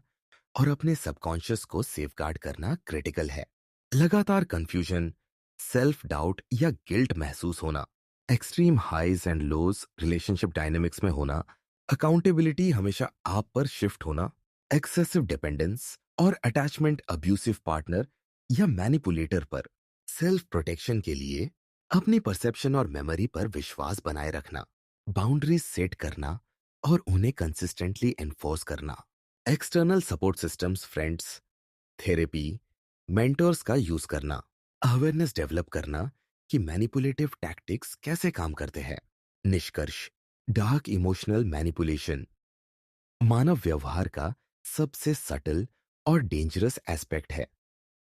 और अपने सबकॉन्शियस को सेफगार्ड करना क्रिटिकल है। लगातार कंफ्यूजन, सेल्फ डाउट या गिल्ट महसूस होना, extreme highs and lows relationship dynamics में होना, अकाउंटेबिलिटी हमेशा आप पर शिफ्ट होना, एक्सेसिव डिपेंडेंस और अटैचमेंट अब्यूसिव पार्टनर या मैनिपुलेटर पर। सेल्फ प्रोटेक्शन के लिए अपनी परसेप्शन और मेमोरी पर विश्वास बनाए रखना, बाउंड्रीज सेट करना और उन्हें कंसिस्टेंटली एनफोर्स करना। External support systems, friends, therapy, mentors का यूज करना, अवेयरनेस डेवलप करना कि मैनिपुलेटिव टैक्टिक्स कैसे काम करते हैं। निष्कर्ष। डार्क इमोशनल मैनिपुलेशन मानव व्यवहार का सबसे सटल और डेंजरस एस्पेक्ट है।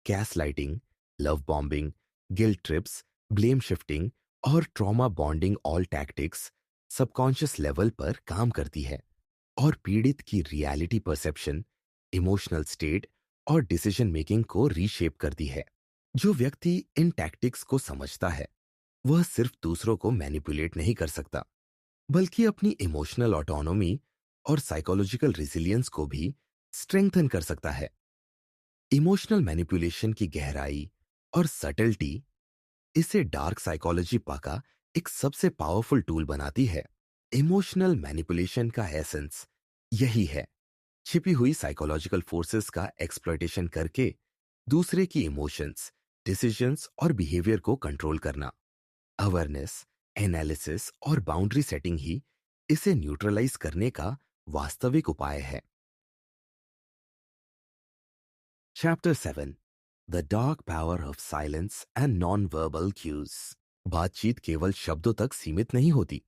Gaslighting, love bombing, guilt trips, blame shifting और trauma bonding all tactics subconscious level पर काम करती है और पीड़ित की रियलिटी परसेप्शन, इमोशनल स्टेट और डिसीजन मेकिंग को रीशेप करती है। जो व्यक्ति इन टैक्टिक्स को समझता है वह सिर्फ दूसरों को मैनिपुलेट नहीं कर सकता बल्कि अपनी इमोशनल ऑटोनॉमी और साइकोलॉजिकल रिजिलियंस को भी स्ट्रेंथन कर सकता है। इमोशनल मैनिपुलेशन की गहराई और सटल्टी इसे डार्क साइकोलॉजी का एक सबसे पावरफुल टूल बनाती है। इमोशनल मैनिपुलेशन का एसेंस यही है, छिपी हुई साइकोलॉजिकल फोर्सेस का एक्सप्लॉइटेशन करके दूसरे की इमोशंस, डिसीजंस और बिहेवियर को कंट्रोल करना। अवेयरनेस, एनालिसिस और बाउंड्री सेटिंग ही इसे न्यूट्रलाइज करने का वास्तविक उपाय है। Chapter 7, the dark power of silence and non verbal cues. बातचीत केवल शब्दों तक सीमित नहीं होती।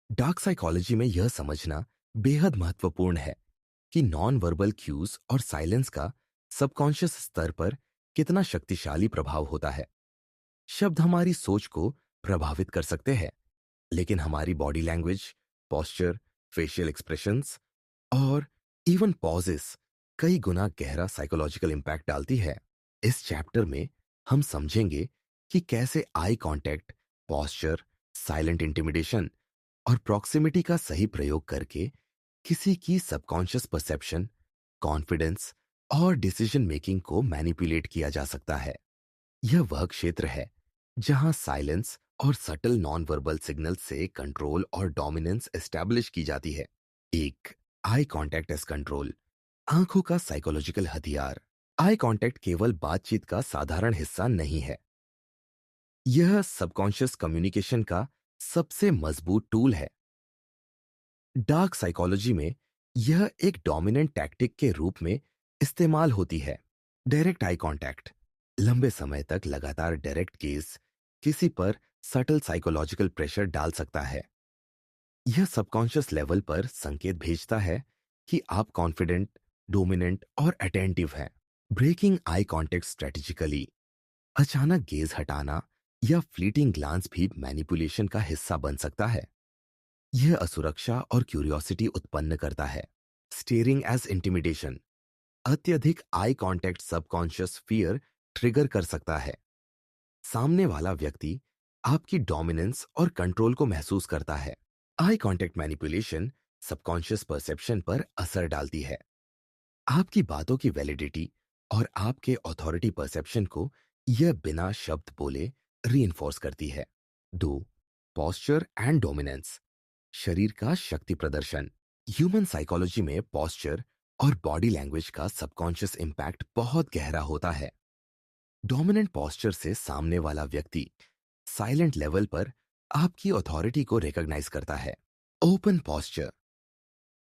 डार्क साइकोलॉजी में यह समझना बेहद महत्वपूर्ण है कि नॉन वर्बल क्यूज और साइलेंस का सबकॉन्शियस स्तर पर कितना शक्तिशाली प्रभाव होता है। शब्द हमारी सोच को प्रभावित कर सकते हैं, लेकिन हमारी body language, posture, facial expressions और इवन पॉजेस कई गुना गहरा साइकोलॉजिकल इम्पैक्ट डालती है। इस चैप्टर में हम समझेंगे कि कैसे eye contact, posture, silent intimidation और प्रॉक्सिमिटी का सही प्रयोग करके किसी की सबकॉन्शियस परसेप्शन, कॉन्फिडेंस और डिसीजन मेकिंग को मैनिपुलेट किया जा सकता है। यह वह क्षेत्र है जहां साइलेंस और सटल नॉन वर्बल सिग्नल से कंट्रोल और डोमिनेंस एस्टैब्लिश की जाती है। एक, आई कांटेक्ट एज कंट्रोल, आंखों का साइकोलॉजिकल हथियार। आई कांटेक्ट केवल बातचीत का साधारण हिस्सा नहीं है, यह सबकॉन्शियस कम्युनिकेशन का सबसे मजबूत टूल है। डार्क साइकोलॉजी में यह एक डोमिनेंट टैक्टिक के रूप में इस्तेमाल होती है। डायरेक्ट आई कांटेक्ट, लंबे समय तक लगातार डायरेक्ट गेज किसी पर सटल साइकोलॉजिकल प्रेशर डाल सकता है। यह सबकॉन्शियस लेवल पर संकेत भेजता है कि आप कॉन्फिडेंट, डोमिनेंट और अटेंटिव हैं। ब्रेकिंग आई कांटेक्ट स्ट्रेटेजिकली, अचानक गेज हटाना या फ्लीटिंग ग्लांस भी मैनिपुलेशन का हिस्सा बन सकता है। यह असुरक्षा और क्यूरियोसिटी उत्पन्न करता है। स्टेयरिंग एज इंटिमिडेशन, अत्यधिक आई कांटेक्ट सबकॉन्शियस फियर ट्रिगर कर सकता है। सामने वाला व्यक्ति आपकी डोमिनेंस और कंट्रोल को महसूस करता है। Eye contact manipulation subconscious perception पर असर डालती है, आपकी बातों की वैलिडिटी और आपके ऑथोरिटी परसेप्शन को यह बिना शब्द बोले रीइंफोर्स करती है। 2. पॉस्चर एंड डोमिनेंस, शरीर का शक्ति प्रदर्शन। ह्यूमन साइकोलॉजी में पॉस्चर और बॉडी लैंग्वेज का सबकॉन्शियस इंपैक्ट बहुत गहरा होता है। डोमिनेंट पॉस्चर से सामने वाला व्यक्ति साइलेंट लेवल पर आपकी अथॉरिटी को रिकॉग्नाइज करता है। Open posture,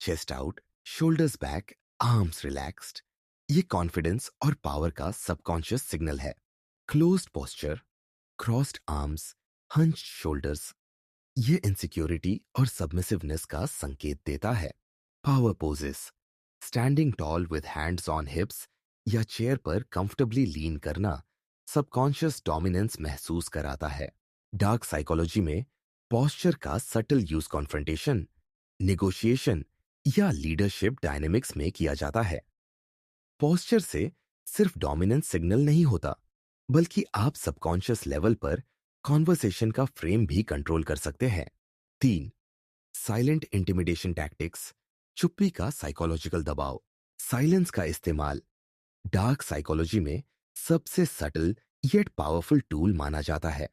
chest out, shoulders back, arms relaxed, ये कॉन्फिडेंस और पावर का सबकॉन्शियस सिग्नल है। Closed posture, crossed arms, hunched shoulders, ये इनसिक्योरिटी और सबमिसिवनेस का संकेत देता है। Power poses, standing tall with hands on hips या चेयर पर कंफर्टेबली लीन करना सबकॉन्शियस डोमिनेंस महसूस कराता है। डार्क साइकोलॉजी में पॉस्चर का सटल यूज कॉन्फ्रंटेशन, निगोशिएशन या लीडरशिप डायनेमिक्स में किया जाता है। पॉस्चर से सिर्फ डोमिनेंस सिग्नल नहीं होता, बल्कि आप सबकॉन्शियस लेवल पर कॉन्वर्सेशन का फ्रेम भी कंट्रोल कर सकते हैं। 3. साइलेंट इंटिमिडेशन टैक्टिक्स, चुप्पी का साइकोलॉजिकल दबाव। साइलेंस का इस्तेमाल डार्क साइकोलॉजी में सबसे सटल येट पावरफुल टूल माना जाता है।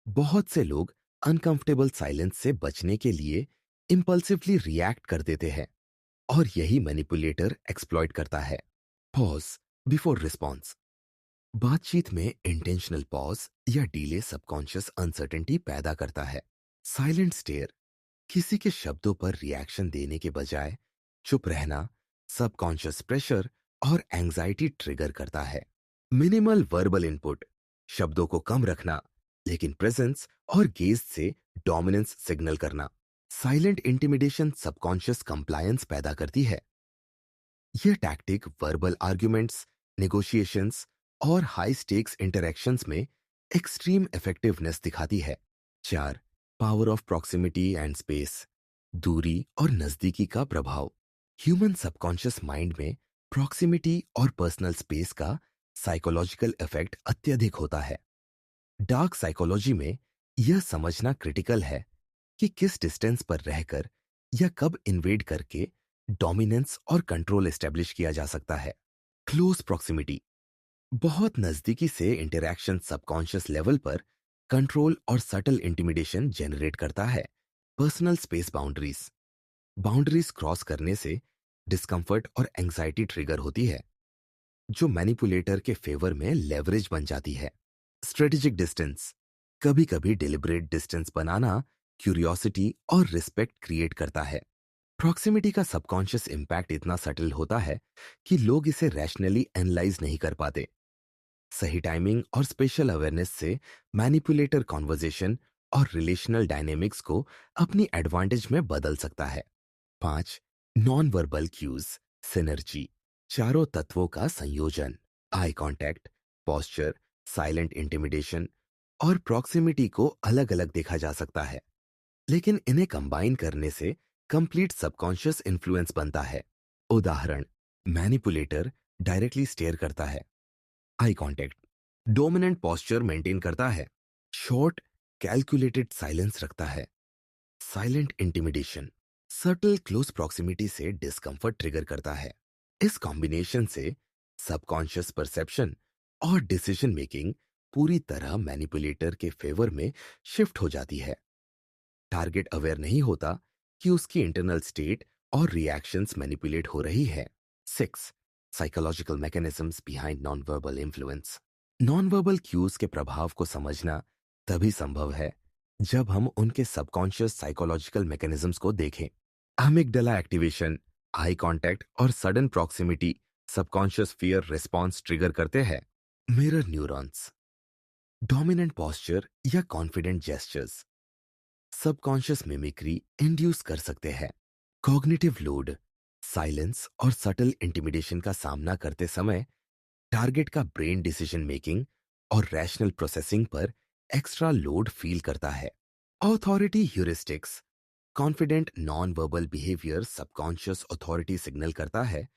बहुत से लोग अनकंफर्टेबल साइलेंस से बचने के लिए इंपल्सिवली रिएक्ट कर देते हैं, और यही मैनिपुलेटर एक्सप्लॉइट करता है। Pause before response. बातचीत में इंटेंशनल पॉज या डीले सबकॉन्शियस अनसर्टेनिटी पैदा करता है। साइलेंट स्टेयर, किसी के शब्दों पर रिएक्शन देने के बजाय चुप रहना सबकॉन्शियस प्रेशर और एंजाइटी ट्रिगर करता है। मिनिमल वर्बल इनपुट, शब्दों को कम रखना लेकिन प्रेजेंस और गेज से डोमिनेंस सिग्नल करना। साइलेंट इंटिमिडेशन सबकॉन्शियस कंप्लायंस पैदा करती है। यह टैक्टिक वर्बल आर्ग्यूमेंट्स, नेगोशिएशंस और हाई स्टेक्स इंटरैक्शंस में एक्सट्रीम इफेक्टिवनेस दिखाती है। 4. Power of proximity and space, दूरी और नजदीकी का प्रभाव। ह्यूमन सबकॉन्शियस माइंड में प्रॉक्सिमिटी और पर्सनल स्पेस का साइकोलॉजिकल इफेक्ट अत्यधिक होता है। डार्क साइकोलॉजी में यह समझना क्रिटिकल है कि किस डिस्टेंस पर रहकर या कब इन्वेड करके डोमिनेंस और कंट्रोल एस्टेब्लिश किया जा सकता है। क्लोज प्रॉक्सिमिटी, बहुत नजदीकी से इंटरैक्शन सबकॉन्शियस लेवल पर कंट्रोल और सटल इंटिमिडेशन जनरेट करता है। Personal space boundaries, boundaries cross करने से डिस्कंफर्ट और एंजाइटी ट्रिगर होती है, जो मैनिपुलेटर के फेवर में लेवरेज बन जाती है। स्ट्रेटेजिक डिस्टेंस, कभी कभी डिलिबरेट डिस्टेंस बनाना क्यूरियोसिटी और रिस्पेक्ट क्रिएट करता है। प्रॉक्सिमिटी का सबकॉन्शियस इंपैक्ट इतना सटल होता है कि लोग इसे रैशनली एनालाइज नहीं कर पाते। सही टाइमिंग और स्पेशल अवेयरनेस से मैनिपुलेटर कॉन्वर्जेशन और रिलेशनल डायनेमिक्स को अपनी एडवांटेज में बदल सकता है। 5. नॉन वर्बल क्यूज सिनर्जी, चारों तत्वों का संयोजन। Eye contact, posture, silent intimidation और प्रॉक्सिमिटी को अलग अलग देखा जा सकता है, लेकिन इन्हें कंबाइन करने से कंप्लीट सबकॉन्शियस इन्फ्लुएंस बनता है। उदाहरण, मैनिपुलेटर डायरेक्टली स्टेयर करता है, eye contact dominant posture maintain करता है, शॉर्ट कैलकुलेटेड साइलेंस रखता है। Silent intimidation subtle close proximity से डिस्कंफर्ट ट्रिगर करता है। इस कॉम्बिनेशन से सबकॉन्शियस परसेप्शन और डिसीजन मेकिंग पूरी तरह मैनिपुलेटर के फेवर में शिफ्ट हो जाती है। टारगेट अवेयर नहीं होता कि उसकी इंटरनल स्टेट और रिएक्शंस मैनिपुलेट हो रही है। 6. Psychological mechanisms behind non verbal influence. Non verbal cues के प्रभाव को समझना तभी संभव है जब हम उनके सबकॉन्शियस साइकोलॉजिकल मैकेनिज्म्स को देखें। अमिगडाला एक्टिवेशन, आई कांटेक्ट और sudden proximity subconscious fear response trigger करते हैं। मिरर न्यूरॉन्स, डोमिनेंट पोस्चर या confident gestures subconscious mimicry induce कर सकते हैं। कॉग्निटिव लोड, साइलेंस और सटल इंटिमिडेशन का सामना करते समय टारगेट का ब्रेन डिसीजन मेकिंग और रैशनल प्रोसेसिंग पर एक्स्ट्रा लोड फील करता है। Authority heuristics, confident non verbal behaviour subconscious authority signal करता है,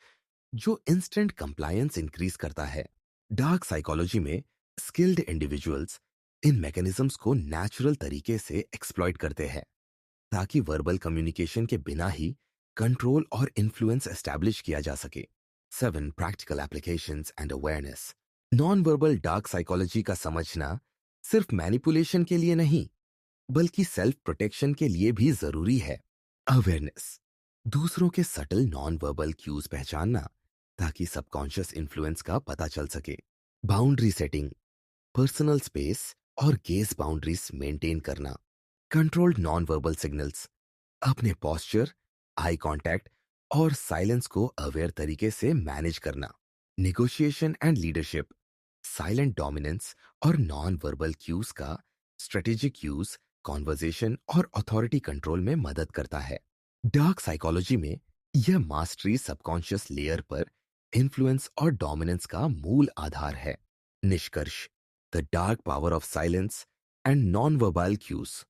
जो इंस्टेंट कंप्लायंस इंक्रीज करता है। डार्क साइकोलॉजी में स्किल्ड इंडिविजुअल्स इन मैकेनिज्म्स को नेचुरल तरीके से एक्सप्लॉइट करते हैं, ताकि वर्बल कम्युनिकेशन के बिना ही कंट्रोल और इन्फ्लुएंस एस्टैब्लिश किया जा सके। 7. Practical applications and awareness. Non verbal dark psychology का समझना सिर्फ मैनिपुलेशन के लिए नहीं, बल्कि सेल्फ प्रोटेक्शन के लिए भी जरूरी है। अवेयरनेस, दूसरों के सटल नॉन वर्बल क्यूज पहचानना ताकि सबकॉन्शियस इन्फ्लुएंस का पता चल सके। बाउंड्री सेटिंग, पर्सनल स्पेस और गेज बाउंड्रीज मेंटेन करना। कंट्रोल्ड नॉन वर्बल सिग्नल्स, अपने पोस्चर, आई कांटेक्ट और साइलेंस को अवेयर तरीके से मैनेज करना। Negotiation and leadership, silent dominance और नॉन वर्बल क्यूज का स्ट्रेटेजिक यूज कॉन्वर्जेशन और अथॉरिटी कंट्रोल में मदद करता है। डार्क साइकोलॉजी में यह मास्टरी सबकॉन्शियस लेयर पर इन्फ्लुएंस और डोमिनेंस का मूल आधार है। निष्कर्ष, the dark power of silence and non verbal cues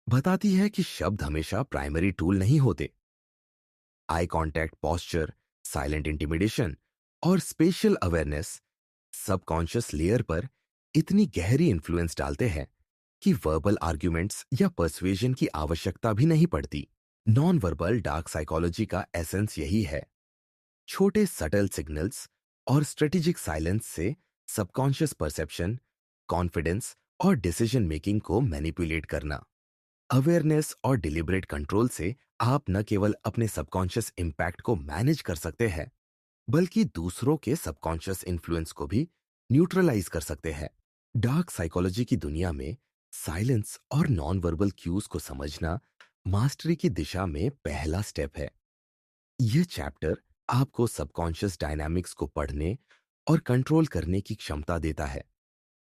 बताती है कि शब्द हमेशा प्राइमरी टूल नहीं होते। Eye contact, posture, silent intimidation और स्पेशल अवेयरनेस सबकॉन्शियस लेयर पर इतनी गहरी इन्फ्लुएंस डालते हैं कि वर्बल आर्ग्यूमेंट्स या पर्सुएशन की आवश्यकता भी नहीं पड़ती। नॉन वर्बल डार्क साइकोलॉजी का एसेंस यही है। छोटे सटल सिग्नल्स और स्ट्रेटेजिक साइलेंस से सबकॉन्शियस परसेप्शन, कॉन्फिडेंस और डिसीजन मेकिंग को मैनिपुलेट करना। अवेयरनेस और डिलिबरेट कंट्रोल से आप न केवल अपने सबकॉन्शियस इंपैक्ट को मैनेज कर सकते हैं, बल्कि दूसरों के सबकॉन्शियस इन्फ्लुएंस को भी न्यूट्रलाइज कर सकते हैं। डार्क साइकोलॉजी की दुनिया में साइलेंस और नॉन वर्बल क्यूज को समझना मास्टरी की दिशा में पहला स्टेप है। यह चैप्टर आपको सबकॉन्शियस डायनामिक्स को पढ़ने और कंट्रोल करने की क्षमता देता है,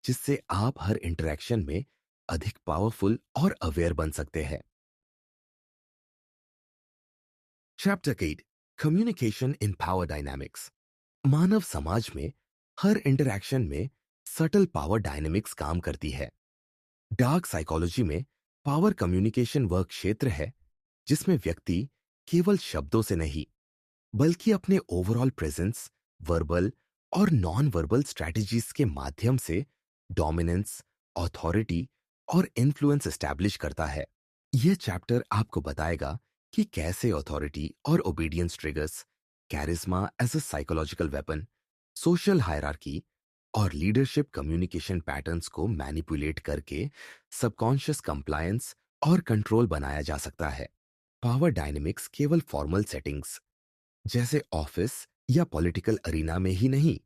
जिससे आप हर इंटरेक्शन में अधिक पावरफुल और अवेयर बन सकते हैं। Chapter 8, communication in power dynamics. मानव समाज में हर इंटरैक्शन में सटल पावर डायनामिक्स काम करती है। डार्क साइकोलॉजी में पावर कम्युनिकेशन वह क्षेत्र है जिसमें व्यक्ति केवल शब्दों से नहीं, बल्कि अपने ओवरऑल प्रेजेंस, वर्बल और नॉन वर्बल स्ट्रैटेजीज के माध्यम से डोमिनेंस, अथॉरिटी और इन्फ्लुएंस एस्टैब्लिश करता है। यह चैप्टर आपको बताएगा कि कैसे अथॉरिटी और obedience triggers, charisma as a psychological weapon, social hierarchy और लीडरशिप कम्युनिकेशन पैटर्न्स को मैनिपुलेट करके सबकॉन्शियस कंप्लायंस और कंट्रोल बनाया जा सकता है। पावर डायनेमिक्स केवल फॉर्मल सेटिंग्स जैसे ऑफिस या पॉलिटिकल अरीना में ही नहीं,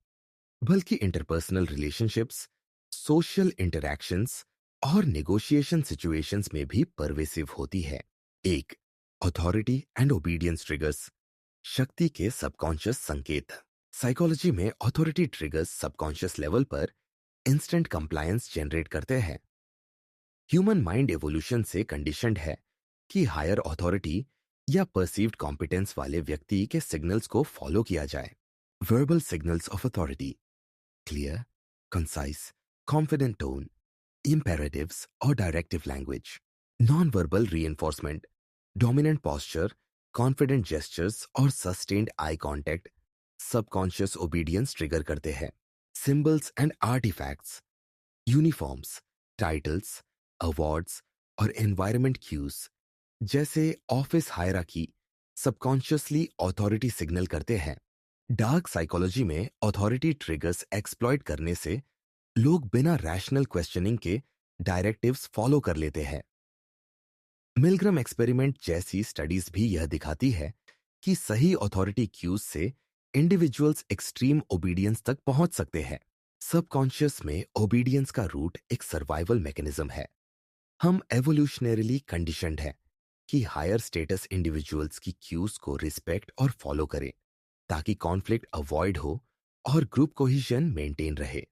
बल्कि इंटरपर्सनल रिलेशनशिप्स, सोशल इंटरैक्शंस और नेगोशिएशन सिचुएशंस में भी परवेसिव होती है। एक, अथॉरिटी एंड ओबीडियंस ट्रिगर्स, शक्ति के सबकॉन्शियस संकेत। साइकोलॉजी में अथॉरिटी ट्रिगर्स सबकॉन्शियस लेवल पर इंस्टेंट कंप्लायंस जनरेट करते हैं। ह्यूमन माइंड एवोल्यूशन से कंडीशनड है कि हायर अथॉरिटी या परसीव्ड कॉम्पिटेंस वाले व्यक्ति के सिग्नल्स को फॉलो किया जाए। Verbal signals of authority, clear, concise, confident tone, imperatives और directive language. Non verbal reinforcement, dominant posture, confident gestures और sustained eye contact subconscious obedience trigger करते हैं। Symbols and artefacts, uniforms, titles, awards और environment cues जैसे office hierarchy subconsciously authority signal करते हैं। Dark psychology में authority triggers exploit करने से लोग बिना रैशनल क्वेश्चनिंग के डायरेक्टिव्स फॉलो कर लेते हैं। मिलग्रम एक्सपेरिमेंट जैसी स्टडीज भी यह दिखाती है कि सही अथॉरिटी क्यूज से इंडिविजुअल्स एक्सट्रीम ओबीडियंस तक पहुंच सकते हैं। सबकॉन्शियस में ओबीडियंस का रूट एक सर्वाइवल मैकेनिज्म है। हम एवोल्यूशनरीली कंडीशनड हैं कि हायर स्टेटस इंडिविजुअल्स की क्यूज को रिस्पेक्ट और फॉलो करें, ताकि कॉन्फ्लिक्ट अवॉइड हो और ग्रुप कोहिजन मेंटेन रहे।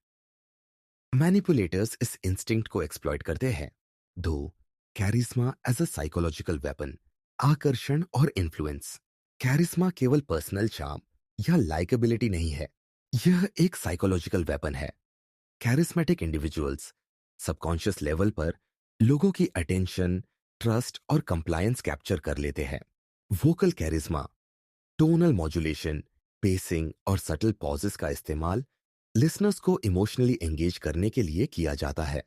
मैनिपुलेटर्स इस इंस्टिंक्ट को एक्सप्लॉइट करते हैं। दो, charisma as a psychological weapon, आकर्षण और इन्फ्लुएंस। कैरिज्मा केवल पर्सनल चार्म या लाइकेबिलिटी नहीं है, यह एक साइकोलॉजिकल वेपन है। कैरिस्मेटिक इंडिविजुअल्स सबकॉन्शियस लेवल पर लोगों की अटेंशन, ट्रस्ट और कंप्लायंस कैप्चर कर लेते हैं। Vocal charisma, tonal modulation, pacing और सटल पॉजेस का इस्तेमाल लिसनर्स को इमोशनली एंगेज करने के लिए किया जाता है।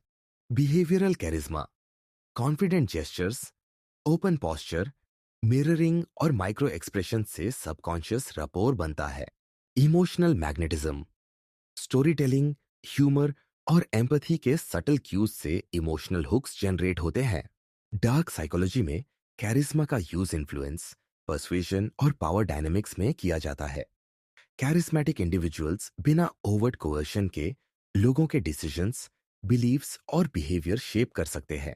Behavioural charisma, confident gestures, open posture, mirroring और माइक्रो एक्सप्रेशन से सबकॉन्शियस रपोर बनता है। Emotional magnetism, story telling, humour और एम्पैथी के सटल क्यूज से इमोशनल हुक्स जनरेट होते हैं। डार्क साइकोलॉजी में कैरिज्मा का यूज इन्फ्लुएंस, पर्सुएशन और पावर डायनेमिक्स में किया जाता है। कैरिस्मेटिक इंडिविजुअल्स बिना ओवर्ट कोवर्शन के लोगों के डिसीजंस, बिलीव्स और बिहेवियर शेप कर सकते हैं।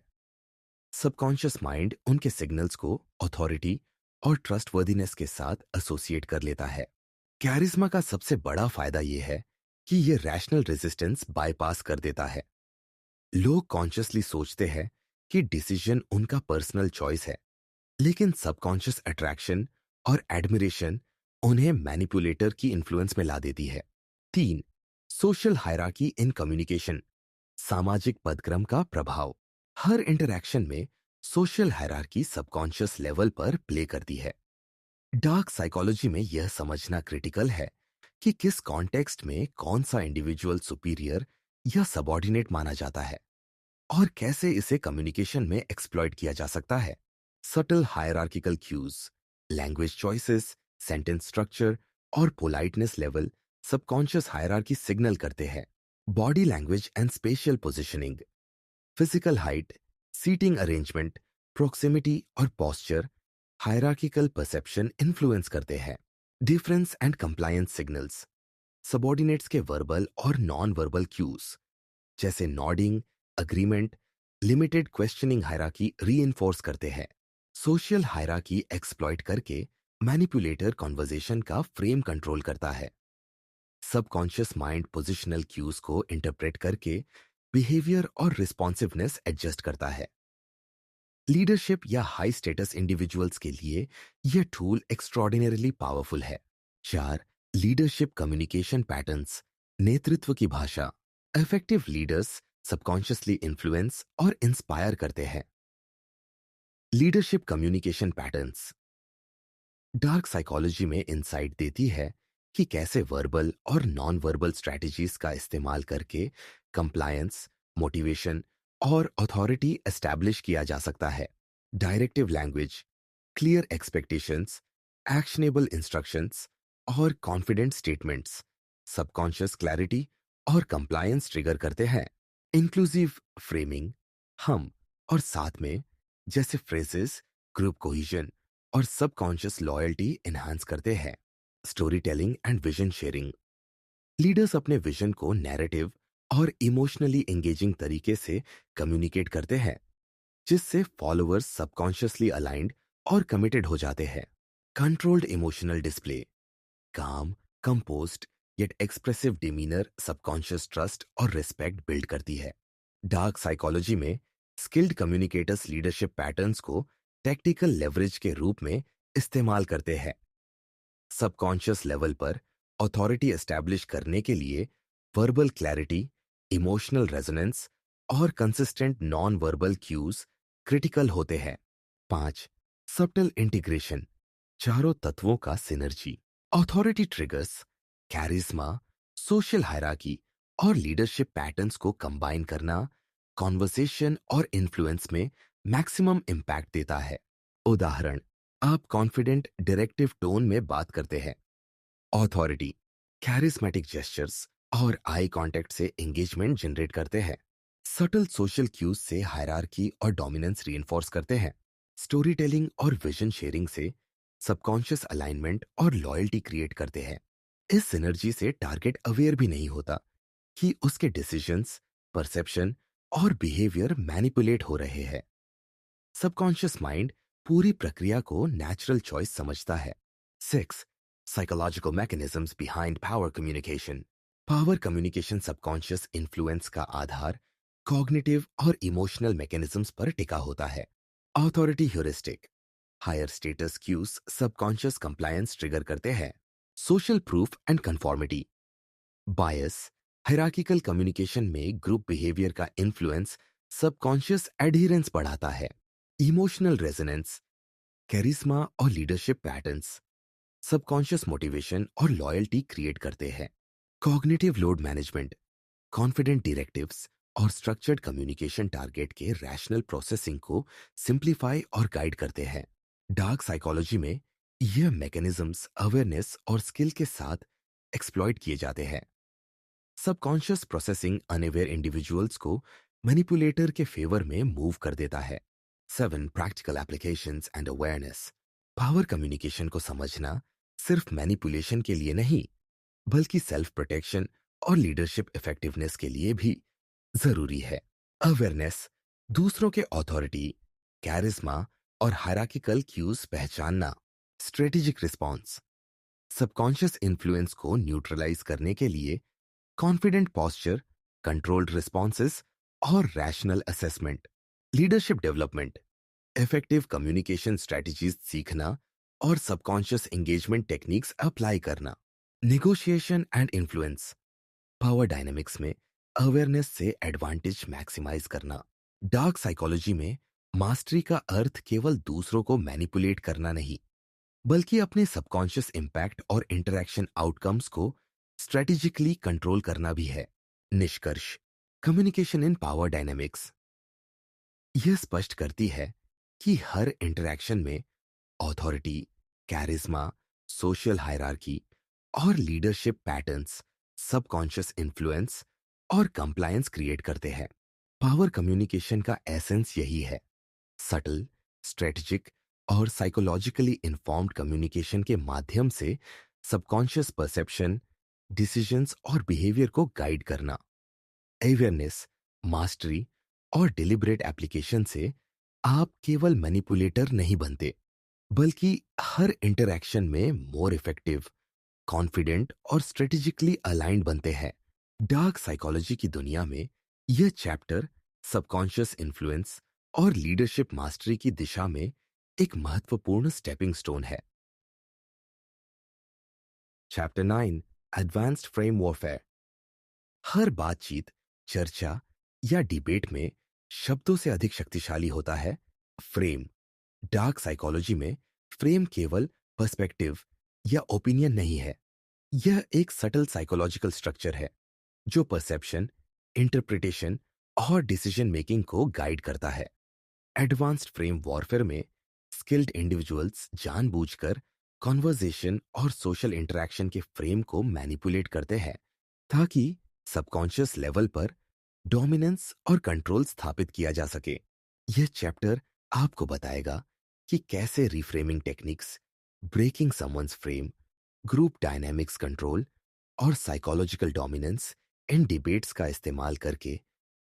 सबकॉन्शियस माइंड उनके सिग्नल्स को अथॉरिटी और ट्रस्टवर्दीनेस के साथ एसोसिएट कर लेता है। कैरिज्मा का सबसे बड़ा फायदा यह है कि यह रैशनल रेजिस्टेंस बाईपास कर देता है। लोग कॉन्शियसली सोचते हैं कि डिसीजन उनका पर्सनल चॉइस है, लेकिन सबकॉन्शियस अट्रैक्शन और एडमिरेशन उन्हें मैनिपुलेटर की इन्फ्लुएंस में ला देती है। 3. सोशल हायरार्की इन कम्युनिकेशन, सामाजिक पदक्रम का प्रभाव। हर इंटरैक्शन में सोशल हायरार्की सबकॉन्शियस लेवल पर प्ले करती है। डार्क साइकोलॉजी में यह समझना क्रिटिकल है कि किस कॉन्टेक्स्ट में कौन सा इंडिविजुअल सुपीरियर या सबऑर्डिनेट माना जाता है और कैसे इसे कम्युनिकेशन में एक्सप्लॉइट किया जा सकता है। Subtle hierarchical cues, language choices, sentence structure और politeness level subconscious hierarchy signal करते हैं। Body language and spatial positioning, physical height, seating arrangement, proximity और पोस्चर हायरार्किकल परसेप्शन इन्फ्लुएंस करते हैं। Difference and compliance signals, subordinates के verbal और non verbal cues जैसे nodding, agreement, limited questioning hierarchy reinforce करते हैं। सोशल हायरार्की एक्सप्लॉइट करके manipulator conversation का फ्रेम कंट्रोल करता है। सबकॉन्शियस माइंड पोजिशनल क्यूज को इंटरप्रेट करके बिहेवियर और रिस्पॉन्सिवनेस एडजस्ट करता है। लीडरशिप या हाई स्टेटस इंडिविजुअल्स के लिए यह टूल एक्स्ट्रॉर्डिनरीली पावरफुल है। 4. लीडरशिप कम्युनिकेशन पैटर्न्स, नेतृत्व की भाषा। इफेक्टिव लीडर्स सबकॉन्शियसली इन्फ्लुएंस और इंस्पायर करते हैं। Leadership communication patterns dark psychology में इंसाइट देती है कि कैसे वर्बल और नॉन वर्बल स्ट्रेटजीज का इस्तेमाल करके कंप्लायंस, मोटिवेशन और अथॉरिटी एस्टैब्लिश किया जा सकता है। Directive language, clear expectations, actionable instructions और कॉन्फिडेंट स्टेटमेंट्स सबकॉन्शियस क्लैरिटी और कंप्लायंस ट्रिगर करते हैं। इंक्लूसिव फ्रेमिंग, हम और साथ में जैसे फ्रेजेस ग्रुप कोहिजन और सबकॉन्शियस लॉयल्टी एनहांस करते हैं। Story telling and vision sharing, leaders अपने विजन को नैरेटिव और इमोशनली एंगेजिंग तरीके से कम्युनिकेट करते हैं, जिससे फॉलोअर्स सबकॉन्शियसली अलाइंड और कमिटेड हो जाते हैं। Controlled emotional display, calm, composed yet expressive demeanour subconscious trust और रिस्पेक्ट बिल्ड करती है। डार्क साइकोलॉजी में स्किल्ड कम्युनिकेटर्स लीडरशिप पैटर्न्स को टैक्टिकल लेवरेज के रूप में इस्तेमाल करते हैं। सबकॉन्शियस लेवल पर अथॉरिटी एस्टैब्लिश करने के लिए वर्बल क्लैरिटी, इमोशनल रेजोनेंस और consistent non verbal cues critical होते हैं। 5. सबटल इंटीग्रेशन, चारों तत्वों का synergy. Authority triggers, charisma, social hierarchy और लीडरशिप पैटर्न्स को कंबाइन करना कॉन्वर्सेशन और इन्फ्लुएंस में मैक्सिमम इम्पैक्ट देता है। उदाहरण, आप कॉन्फिडेंट डायरेक्टिव टोन में बात करते हैं। अथॉरिटी कैरिस्मेटिक जेस्चर्स और आई कांटेक्ट से एंगेजमेंट जनरेट करते हैं। सटल सोशल क्यूज से हायरार्की और डोमिनेंस रीइंफोर्स करते हैं। स्टोरी टेलिंग और विजन शेयरिंग से सबकॉन्शियस अलाइनमेंट और लॉयल्टी क्रिएट करते हैं। इस सिनर्जी से टारगेट अवेयर भी नहीं होता कि उसके डिसीजंस, परसेप्शन और बिहेवियर मैनिपुलेट हो रहे हैं। सबकॉन्शियस माइंड पूरी प्रक्रिया को नेचुरल चॉइस समझता है। 6. Psychological mechanisms behind power communication. Power communication subconscious influence का आधार कॉग्निटिव और इमोशनल मैकेनिज्म्स पर टिका होता है। Authority heuristic, higher status cues subconscious compliance trigger करते हैं। Social proof and conformity, bias, hierarchical communication में ग्रुप बिहेवियर का इन्फ्लुएंस सबकॉन्शियस एडहिरेंस बढ़ाता है। इमोशनल रेजोनेंस, कैरिस्मा और लीडरशिप पैटर्न्स सबकॉन्शियस मोटिवेशन और लॉयल्टी क्रिएट करते हैं। Cognitive load management, confident directives और स्ट्रक्चर्ड कम्युनिकेशन टारगेट के रैशनल प्रोसेसिंग को सिंप्लीफाई और गाइड करते हैं। डार्क साइकोलॉजी में यह मैकेनिज्म्स अवेयरनेस और स्किल के साथ एक्सप्लॉइट किए जाते हैं। सबकॉन्शियस प्रोसेसिंग अनअवेयर इंडिविजुअल्स को मैनिपुलेटर के फेवर में मूव कर देता है। 7. Practical applications and awareness, power communication को समझना सिर्फ मैनिपुलेशन के लिए नहीं, बल्कि सेल्फ प्रोटेक्शन और लीडरशिप इफेक्टिवनेस के लिए भी जरूरी है। अवेयरनेस, दूसरों के अथॉरिटी, कैरिज्मा और हायरार्किकल क्यूज पहचानना। स्ट्रेटेजिक रिस्पॉन्स, सबकॉन्शियस इन्फ्लुएंस को न्यूट्रलाइज करने के लिए कॉन्फिडेंट पॉस्चर, कंट्रोल्ड रिस्पॉन्सेस और rational assessment. Leadership development, effective communication strategies सीखना और सबकॉन्शियस एंगेजमेंट टेक्निक्स अप्लाई करना। Negotiation and influence. Power dynamics में अवेयरनेस से एडवांटेज मैक्सिमाइज करना। डार्क साइकोलॉजी में मास्टरी का अर्थ केवल दूसरों को मैनिपुलेट करना नहीं, बल्कि अपने सबकॉन्शियस इम्पैक्ट और इंटरैक्शन आउटकम्स को स्ट्रेटेजिकली कंट्रोल करना भी है। निष्कर्ष। कम्युनिकेशन इन पावर डायनेमिक्स यह स्पष्ट करती है कि हर इंटरैक्शन में अथॉरिटी, कैरिज्मा, सोशल हायरार्की और लीडरशिप पैटर्न्स सबकॉन्शियस इन्फ्लुएंस और कंप्लायंस क्रिएट करते हैं। पावर कम्युनिकेशन का एसेंस यही है, सटल, स्ट्रेटेजिक और साइकोलॉजिकली इन्फॉर्म्ड कम्युनिकेशन के माध्यम से सबकॉन्शियस परसेप्शन, डिसीजंस और बिहेवियर को गाइड करना। अवेयरनेस, मास्टरी और डिलिबरेट एप्लीकेशन से आप केवल मैनिपुलेटर नहीं बनते, बल्कि हर इंटरैक्शन में मोर इफेक्टिव, कॉन्फिडेंट और स्ट्रेटेजिकली अलाइंड बनते हैं। डार्क साइकोलॉजी की दुनिया में यह चैप्टर सबकॉन्शियस इन्फ्लुएंस और लीडरशिप मास्टरी की दिशा में एक महत्वपूर्ण स्टेपिंग स्टोन है। Chapter 9, advanced frame warfare. हर बातचीत, चर्चा या डिबेट में शब्दों से अधिक शक्तिशाली होता है फ्रेम। डार्क साइकोलॉजी में फ्रेम केवल पर्सपेक्टिव या ओपिनियन नहीं है, यह एक सटल साइकोलॉजिकल स्ट्रक्चर है जो परसेप्शन, इंटरप्रिटेशन और डिसीजन मेकिंग को गाइड करता है। एडवांस्ड फ्रेम वॉरफेयर में स्किल्ड इंडिविजुअल्स जानबूझकर कॉन्वर्जेशन और सोशल इंटरैक्शन के फ्रेम को मैनिपुलेट करते हैं ताकि सबकॉन्शियस लेवल पर डोमिनेंस और कंट्रोल स्थापित किया जा सके। यह चैप्टर आपको बताएगा कि कैसे reframing techniques, breaking someone's frame, group dynamics control और साइकोलॉजिकल डोमिनेंस इन डिबेट्स का इस्तेमाल करके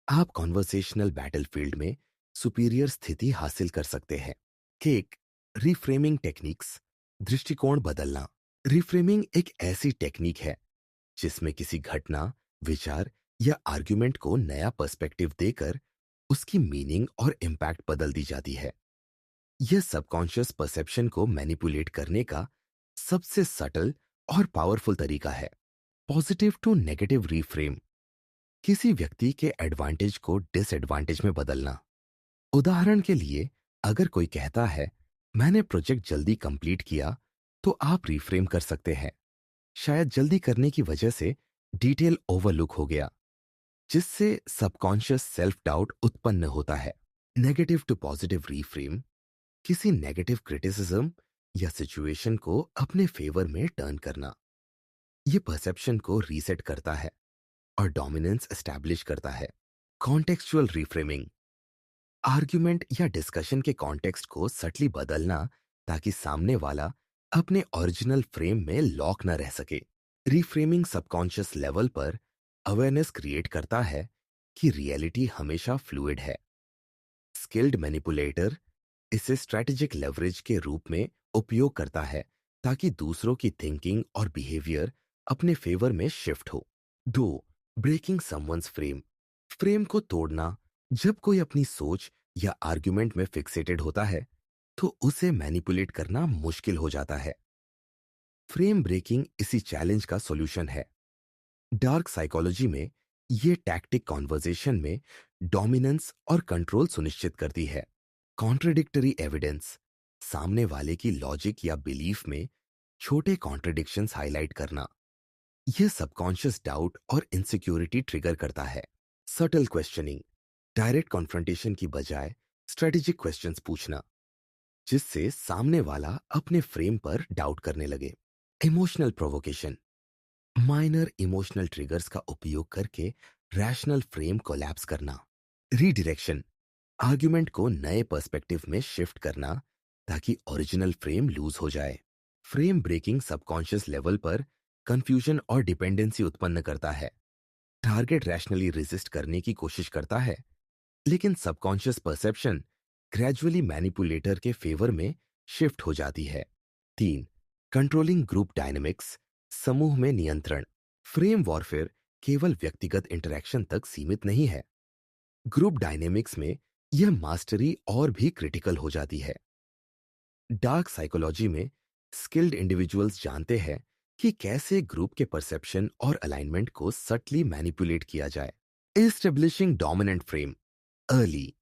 आप कॉन्वर्सेशनल बैटलफील्ड में सुपीरियर स्थिति हासिल कर सकते हैं। केक, रिफ्रेमिंग टेक्निक्स, दृष्टिकोण बदलना। रिफ्रेमिंग एक ऐसी टेक्निक है जिसमें किसी घटना, विचार या आर्ग्यूमेंट को नया पर्सपेक्टिव देकर उसकी मीनिंग और इम्पैक्ट बदल दी जाती है। यह सबकॉन्शियस परसेप्शन को मैनिपुलेट करने का सबसे सटल और पावरफुल तरीका है। Positive to negative reframe. किसी व्यक्ति के एडवांटेज को डिसएडवांटेज में बदलना। उदाहरण के लिए, अगर कोई कहता है मैंने प्रोजेक्ट जल्दी कंप्लीट किया, तो आप रिफ्रेम कर सकते हैं, शायद जल्दी करने की वजह से डिटेल ओवरलुक हो गया, जिससे सबकॉन्शियस सेल्फ डाउट उत्पन्न होता है। Negative to positive reframe. किसी नेगेटिव क्रिटिसिज्म या सिचुएशन को अपने फेवर में टर्न करना। यह परसेप्शन को रीसेट करता है और डोमिनेंस एस्टैब्लिश करता है। Contextual reframing. आर्ग्यूमेंट या डिस्कशन के कॉन्टेक्स्ट को सटली बदलना ताकि सामने वाला अपने ओरिजिनल फ्रेम में लॉक न रह सके। रिफ्रेमिंग सबकॉन्शियस लेवल पर अवेयरनेस क्रिएट करता है कि रियलिटी हमेशा फ्लूइड है। स्किल्ड मैनिपुलेटर इसे स्ट्रैटेजिक लेवरेज के रूप में उपयोग करता है ताकि दूसरों की थिंकिंग और बिहेवियर अपने फेवर में शिफ्ट हो। 2. Breaking someone's frame. फ्रेम को तोड़ना। जब कोई अपनी सोच या आर्ग्यूमेंट में फिक्सेटेड होता है, तो उसे मैनिपुलेट करना मुश्किल हो जाता है। फ्रेम ब्रेकिंग इसी चैलेंज का सॉल्यूशन है। डार्क साइकोलॉजी में यह टैक्टिक कॉन्वर्जेशन में डोमिनेंस और कंट्रोल सुनिश्चित करती है। Contradictory evidence. सामने वाले की लॉजिक या बिलीफ में छोटे कॉन्ट्रडिक्शंस हाईलाइट करना। यह सबकॉन्शियस डाउट और इनसिक्योरिटी ट्रिगर करता है। Subtle questioning. डायरेक्ट कॉन्फ्रंटेशन की बजाय स्ट्रेटेजिक क्वेश्चंस पूछना, जिससे सामने वाला अपने फ्रेम पर डाउट करने लगे। Emotional provocation. Minor emotional triggers का उपयोग करके रैशनल फ्रेम कोलैप्स करना। रीडायरेक्शन। आर्ग्यूमेंट को नए पर्सपेक्टिव में शिफ्ट करना ताकि ओरिजिनल फ्रेम लूज हो जाए। फ्रेम ब्रेकिंग सबकॉन्शियस लेवल पर कंफ्यूजन और डिपेंडेंसी उत्पन्न करता है। टारगेट रैशनली रेजिस्ट करने की कोशिश करता है, लेकिन सबकॉन्शियस परसेप्शन ग्रेजुअली मैनिपुलेटर के फेवर में शिफ्ट हो जाती है। 3. Controlling group dynamics. समूह में नियंत्रण। फ्रेम वॉरफेयर केवल व्यक्तिगत इंटरैक्शन तक सीमित नहीं है। ग्रुप डायनेमिक्स में यह मास्टरी और भी क्रिटिकल हो जाती है। डार्क साइकोलॉजी में स्किल्ड इंडिविजुअल्स जानते हैं कि कैसे ग्रुप के परसेप्शन और अलाइनमेंट को सटली मैनिपुलेट किया जाए। एस्टेब्लिशिंग डोमिनेंट फ्रेम अर्ली,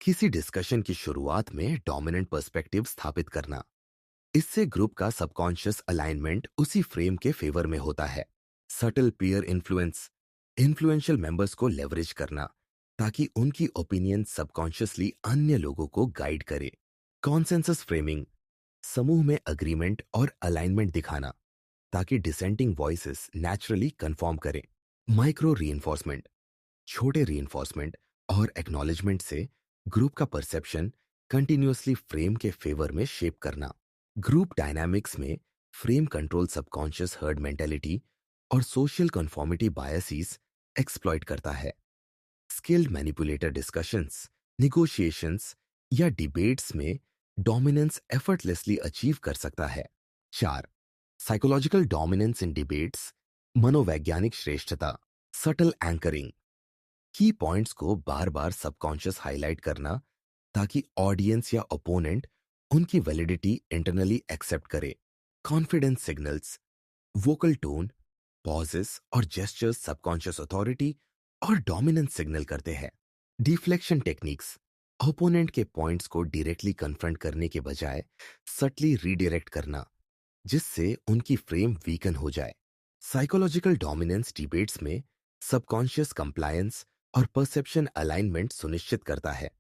किसी डिस्कशन की शुरुआत में डोमिनेंट पर्सपेक्टिव स्थापित करना। इससे ग्रुप का सबकॉन्शियस अलाइनमेंट उसी फ्रेम के फेवर में होता है। Subtle peer influence, influential members को लेवरेज करना ताकि उनकी ओपिनियन सबकॉन्शियसली अन्य लोगों को गाइड करे। कॉन्सेंसस फ्रेमिंग, समूह में अग्रीमेंट और अलाइनमेंट दिखाना ताकि डिसेंटिंग वॉइसेस नेचुरली कंफॉर्म करें। माइक्रो रीइंफोर्समेंट, छोटे रीइंफोर्समेंट और एक्नॉलेजमेंट से ग्रुप का परसेप्शन कंटिन्यूअसली फ्रेम के फेवर में शेप करना। ग्रुप डायनामिक्स में frame control subconscious herd mentality और सोशल कन्फॉर्मिटी बायसीज एक्सप्लॉइट करता है। स्किल्ड मैनिपुलेटर डिस्कशंस, निगोशिएशंस या डिबेट्स में डोमिनेंस एफर्टलेसली अचीव कर सकता है। 4. साइकोलॉजिकल डोमिनेंस इन डिबेट्स, मनोवैज्ञानिक श्रेष्ठता, सटल एंकरिंग, की पॉइंट्स को बार बार सबकॉन्शियस हाईलाइट करना ताकि ऑडियंस या ओपोनेंट उनकी वैलिडिटी इंटरनली एक्सेप्ट करे। Confidence signals, vocal tone, pauses और जेस्चर्स सबकॉन्शियस अथॉरिटी और डोमिनेंस सिग्नल करते हैं। डिफ्लेक्शन टेक्निक्स, ओपोनेंट के पॉइंट्स को डायरेक्टली कन्फ्रंट करने के बजाय सटली रीडायरेक्ट करना जिससे उनकी फ्रेम वीकन हो जाए। साइकोलॉजिकल डोमिनेंस डिबेट्स में सबकॉन्शियस कंप्लायंस और परसेप्शन अलाइनमेंट सुनिश्चित करता है।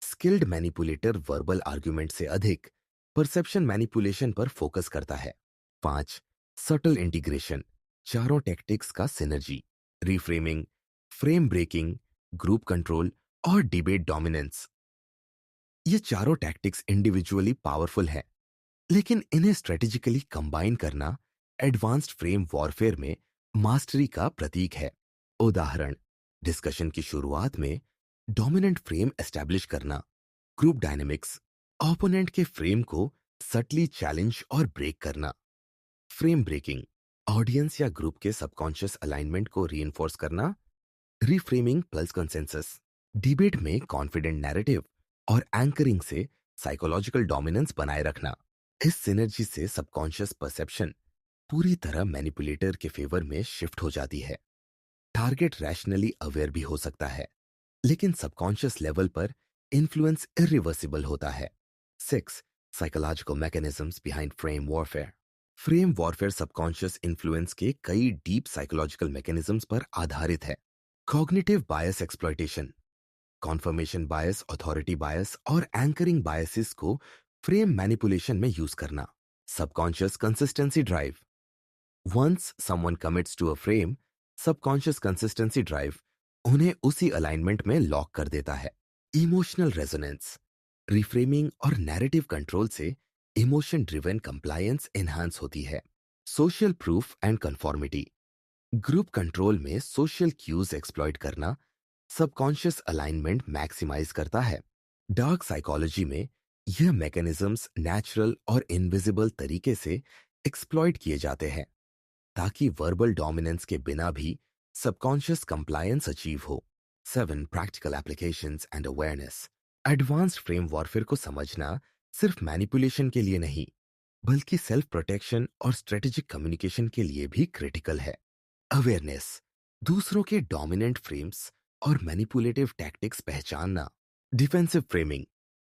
स्किल्ड मैनिपुलेटर वर्बल आर्ग्यूमेंट से अधिक परसेप्शन मैनिपुलेशन पर फोकस करता है। 5. सटल इंटीग्रेशन, चारों टेक्टिक्स का synergy, reframing, frame breaking, group control और डिबेट डोमिनेंस। ये चारों टैक्टिक्स इंडिविजुअली पावरफुल हैं, लेकिन इन्हें स्ट्रेटेजिकली कंबाइन करना एडवांस्ड फ्रेम वॉरफेयर में मास्टरी का प्रतीक है। उदाहरण, डिस्कशन की शुरुआत में डोमिनेंट फ्रेम एस्टैब्लिश करना। ग्रुप डायनेमिक्स, ओपोनेंट के फ्रेम को सटली चैलेंज और ब्रेक करना। फ्रेम ब्रेकिंग, ऑडियंस या ग्रुप के सबकॉन्शियस अलाइनमेंट को रीइंफोर्स करना। रिफ्रेमिंग प्लस कंसेंसस, डिबेट में कॉन्फिडेंट नैरेटिव और एंकरिंग से साइकोलॉजिकल डोमिनेंस बनाए रखना। इस सिनर्जी से सबकॉन्शियस परसेप्शन पूरी तरह मैनिपुलेटर के फेवर में शिफ्ट हो जाती है। टारगेट रैशनली अवेयर भी हो सकता है, लेकिन सबकॉन्शियस लेवल पर इन्फ्लुएंस इरिवर्सिबल होता है। 6. Psychological mechanisms behind frame warfare, frame warfare subconscious influence के कई डीप साइकोलॉजिकल मैकेनिज्म्स पर आधारित है। Cognitive bias exploitation, confirmation bias, authority bias और एंकरिंग बायसेस को फ्रेम मैनिपुलेशन में यूज करना। Subconscious consistency drive, once someone commits to a frame, subconscious consistency drive उन्हें उसी अलाइनमेंट में लॉक कर देता है। इमोशनल रेजोनेंस, रिफ्रेमिंग और नैरेटिव कंट्रोल से इमोशन ड्रिवन कंप्लायंस एनहांस होती है। Social proof and conformity, group control में सोशल क्यूज एक्सप्लॉइट करना सबकॉन्शियस अलाइनमेंट मैक्सिमाइज करता है। डार्क साइकोलॉजी में यह मैकेनिज्म्स नेचुरल और इनविजिबल तरीके से एक्सप्लॉइट किए जाते हैं ताकि वर्बल डोमिनेंस के बिना भी सबकॉन्शियस कंप्लायंस अचीव हो। 7. Practical applications and awareness, advanced frame warfare को समझना सिर्फ मैनिपुलेशन के लिए नहीं, बल्कि सेल्फ प्रोटेक्शन और स्ट्रेटेजिक कम्युनिकेशन के लिए भी क्रिटिकल है। अवेयरनेस, दूसरों के डोमिनेंट फ्रेम्स और मैनिपुलेटिव टैक्टिक्स पहचानना। डिफेंसिव फ्रेमिंग,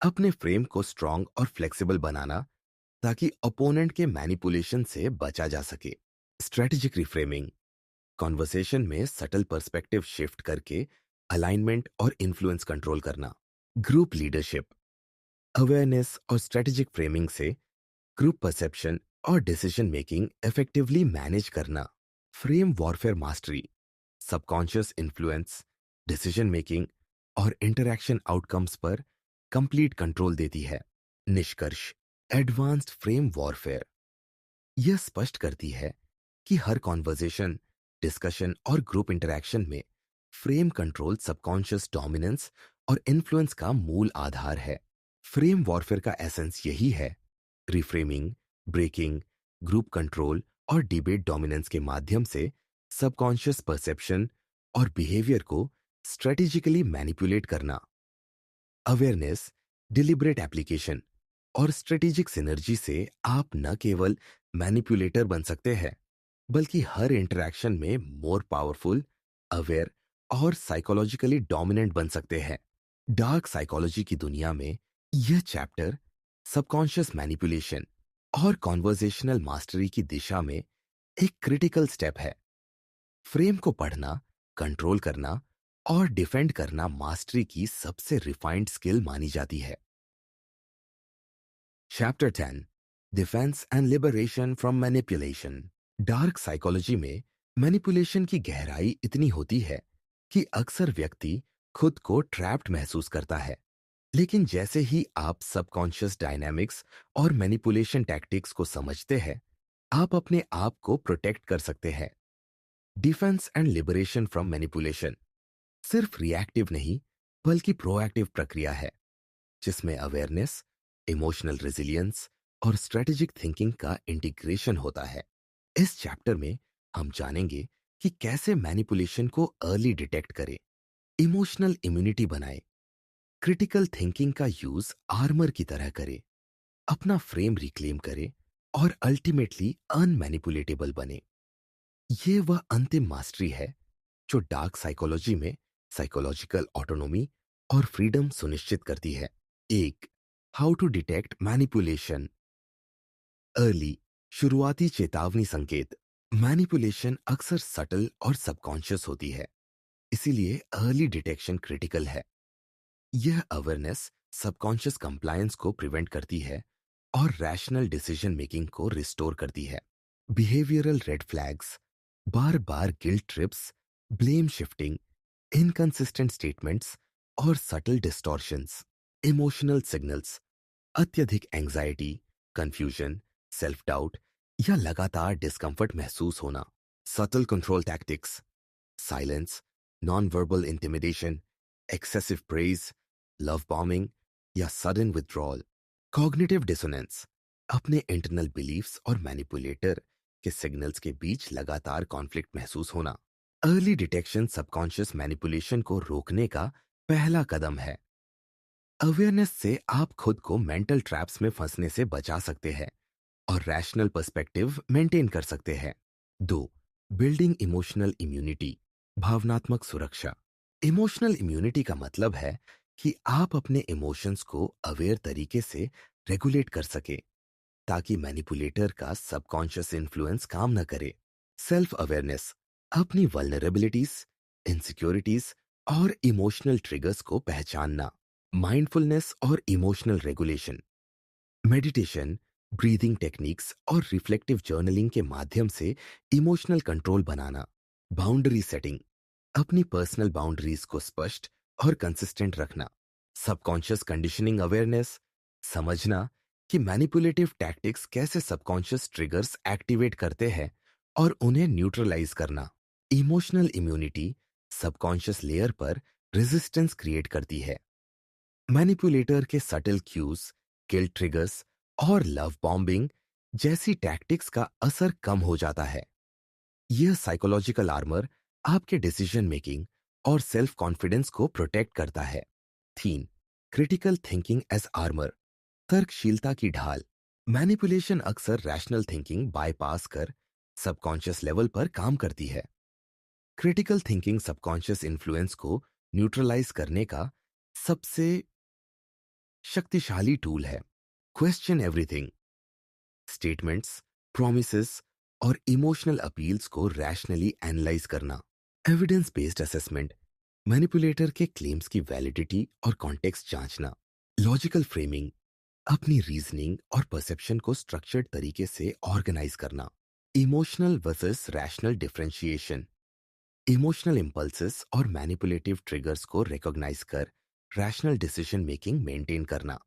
अपने फ्रेम को स्ट्रांग और फ्लेक्सिबल बनाना ताकि ओपोनेंट के मैनिपुलेशन से बचा जा सके। स्ट्रेटेजिक रिफ्रेमिंग, कॉन्वर्सेशन में सटल पर्सपेक्टिव शिफ्ट करके अलाइनमेंट और इन्फ्लुएंस कंट्रोल करना। ग्रुप लीडरशिप, अवेयरनेस और स्ट्रेटेजिक फ्रेमिंग से ग्रुप परसेप्शन और डिसीजन मेकिंग इफेक्टिवली मैनेज करना। Frame warfare mastery, subconscious influence, decision making और इंटरैक्शन आउटकम्स पर कंप्लीट कंट्रोल देती है। निष्कर्ष, एडवांस्ड फ्रेम वॉरफेयर यह स्पष्ट करती है कि हर कॉन्वर्सेशन, डिस्कशन और ग्रुप इंटरैक्शन में फ्रेम कंट्रोल सबकॉन्शियस डोमिनेंस और इन्फ्लुएंस का मूल आधार है। फ्रेम वॉरफेयर का एसेंस यही है, रिफ्रेमिंग, ब्रेकिंग, ग्रुप कंट्रोल और डिबेट डोमिनेंस के माध्यम से सबकॉन्शियस परसेप्शन और बिहेवियर को स्ट्रेटेजिकली मैनिपुलेट करना। अवेयरनेस, डिलिबरेट एप्लीकेशन, और स्ट्रेटेजिक सिनर्जी से आप न केवल मैनिपुलेटर बन सकते हैं, बल्कि हर इंटरैक्शन में मोर पावरफुल, अवेयर और साइकोलॉजिकली डोमिनेंट बन सकते हैं। डार्क साइकोलॉजी की दुनिया में यह चैप्टर सबकॉन्शियस मैनिपुलेशन और कॉन्वर्जेशनल मास्टरी की दिशा में एक क्रिटिकल स्टेप है। फ्रेम को पढ़ना, कंट्रोल करना और डिफेंड करना मास्टरी की सबसे रिफाइंड स्किल मानी जाती है। Chapter 10, defence and liberation from manipulation. Dark psychology में मैनिपुलेशन की गहराई इतनी होती है कि अक्सर व्यक्ति खुद को ट्रैप्ड महसूस करता है। लेकिन जैसे ही आप सबकॉन्शियस डायनामिक्स और मैनिपुलेशन टैक्टिक्स को समझते हैं, आप अपने आप को प्रोटेक्ट कर सकते हैं। Defence and liberation from manipulation सिर्फ रिएक्टिव नहीं, बल्कि प्रोएक्टिव प्रक्रिया है, जिसमें अवेयरनेस, इमोशनल रेजिलियंस और स्ट्रेटेजिक थिंकिंग का इंटीग्रेशन होता है। इस चैप्टर में हम जानेंगे कि कैसे मैनिपुलेशन को अर्ली डिटेक्ट करें, इमोशनल इम्यूनिटी बनाएं, क्रिटिकल थिंकिंग का यूज आर्मर की तरह करें, अपना फ्रेम रिक्लेम करें और अल्टीमेटली अनमैनिपुलेटेबल बने। ये वह अंतिम मास्टरी है जो डार्क साइकोलॉजी में साइकोलॉजिकल ऑटोनॉमी और फ्रीडम सुनिश्चित करती है। एक, how to detect manipulation. Early, शुरुआती चेतावनी संकेत। मैनिपुलेशन अक्सर सटल और सबकॉन्शियस होती है, इसीलिए अर्ली डिटेक्शन क्रिटिकल है। यह अवेयरनेस सबकॉन्शियस कंप्लायंस को प्रिवेंट करती है और रैशनल डिसीजन मेकिंग को रिस्टोर करती है। बिहेवियरल रेड फ्लैग्स, बार बार guilt trips, blame shifting, inconsistent statements और सटल डिस्टॉर्शंस। इमोशनल सिग्नल्स, अत्यधिक एंजाइटी, कंफ्यूजन, सेल्फ डाउट या लगातार डिस्कंफर्ट महसूस होना। Subtle control tactics, silence, non verbal intimidation, excessive praise, love bombing या सडन विथड्रॉल। कॉग्निटिव डिसोनेंस, अपने इंटरनल बिलीफ्स और manipulator के सिग्नल्स के बीच लगातार कॉन्फ्लिक्ट महसूस होना। अर्ली डिटेक्शन सबकॉन्शियस मैनिपुलेशन को रोकने का पहला कदम है। अवेयरनेस से आप खुद को मेंटल ट्रैप्स में फंसने से बचा सकते हैं और रैशनल पर्सपेक्टिव मेंटेन कर सकते हैं। 2, बिल्डिंग इमोशनल इम्यूनिटी, भावनात्मक सुरक्षा। इमोशनल इम्यूनिटी का मतलब है कि आप अपने इमोशंस को अवेयर तरीके से रेगुलेट कर सके, ताकि मैनिपुलेटर का सबकॉन्शियस इन्फ्लुएंस काम न करे। सेल्फ अवेयरनेस, अपनी वल्नरेबिलिटीज, इनसिक्योरिटीज और इमोशनल ट्रिगर्स को पहचानना। माइंडफुलनेस और emotional regulation, meditation, breathing techniques और रिफ्लेक्टिव जर्नलिंग के माध्यम से इमोशनल कंट्रोल बनाना। बाउंड्री सेटिंग, अपनी पर्सनल बाउंड्रीज को स्पष्ट और कंसिस्टेंट रखना। सबकॉन्शियस कंडीशनिंग अवेयरनेस, समझना कि मैनिपुलेटिव टैक्टिक्स कैसे सबकॉन्शियस ट्रिगर्स एक्टिवेट करते हैं और उन्हें न्यूट्रलाइज करना। इमोशनल इम्यूनिटी सबकॉन्शियस लेयर पर रेजिस्टेंस क्रिएट करती है। मैनिपुलेटर के सटल क्यूज, गिल्ट ट्रिगर्स और लव बॉम्बिंग जैसी टैक्टिक्स का असर कम हो जाता है। यह साइकोलॉजिकल आर्मर आपके डिसीजन मेकिंग और सेल्फ कॉन्फिडेंस को प्रोटेक्ट करता है। 3, क्रिटिकल थिंकिंग एज आर्मर, तर्कशीलता की ढाल। मैनिपुलेशन अक्सर रैशनल थिंकिंग बाईपास कर सबकॉन्शियस लेवल पर काम करती है। क्रिटिकल थिंकिंग सबकॉन्शियस इन्फ्लुएंस को न्यूट्रलाइज करने का सबसे शक्तिशाली टूल है। क्वेश्चन एवरीथिंग, स्टेटमेंट्स, प्रॉमिसेस और इमोशनल अपील्स को रैशनली एनालाइज करना। एविडेंस बेस्ड असेसमेंट, मैनिपुलेटर के क्लेम्स की वैलिडिटी और कॉन्टेक्स्ट जांचना। लॉजिकल फ्रेमिंग, अपनी रीजनिंग और परसेप्शन को स्ट्रक्चर्ड तरीके से ऑर्गेनाइज करना। Emotional versus rational differentiation, emotional impulses और मैनिपुलेटिव ट्रिगर्स को रिकॉग्नाइज कर रैशनल डिसीजन मेकिंग मेंटेन करना।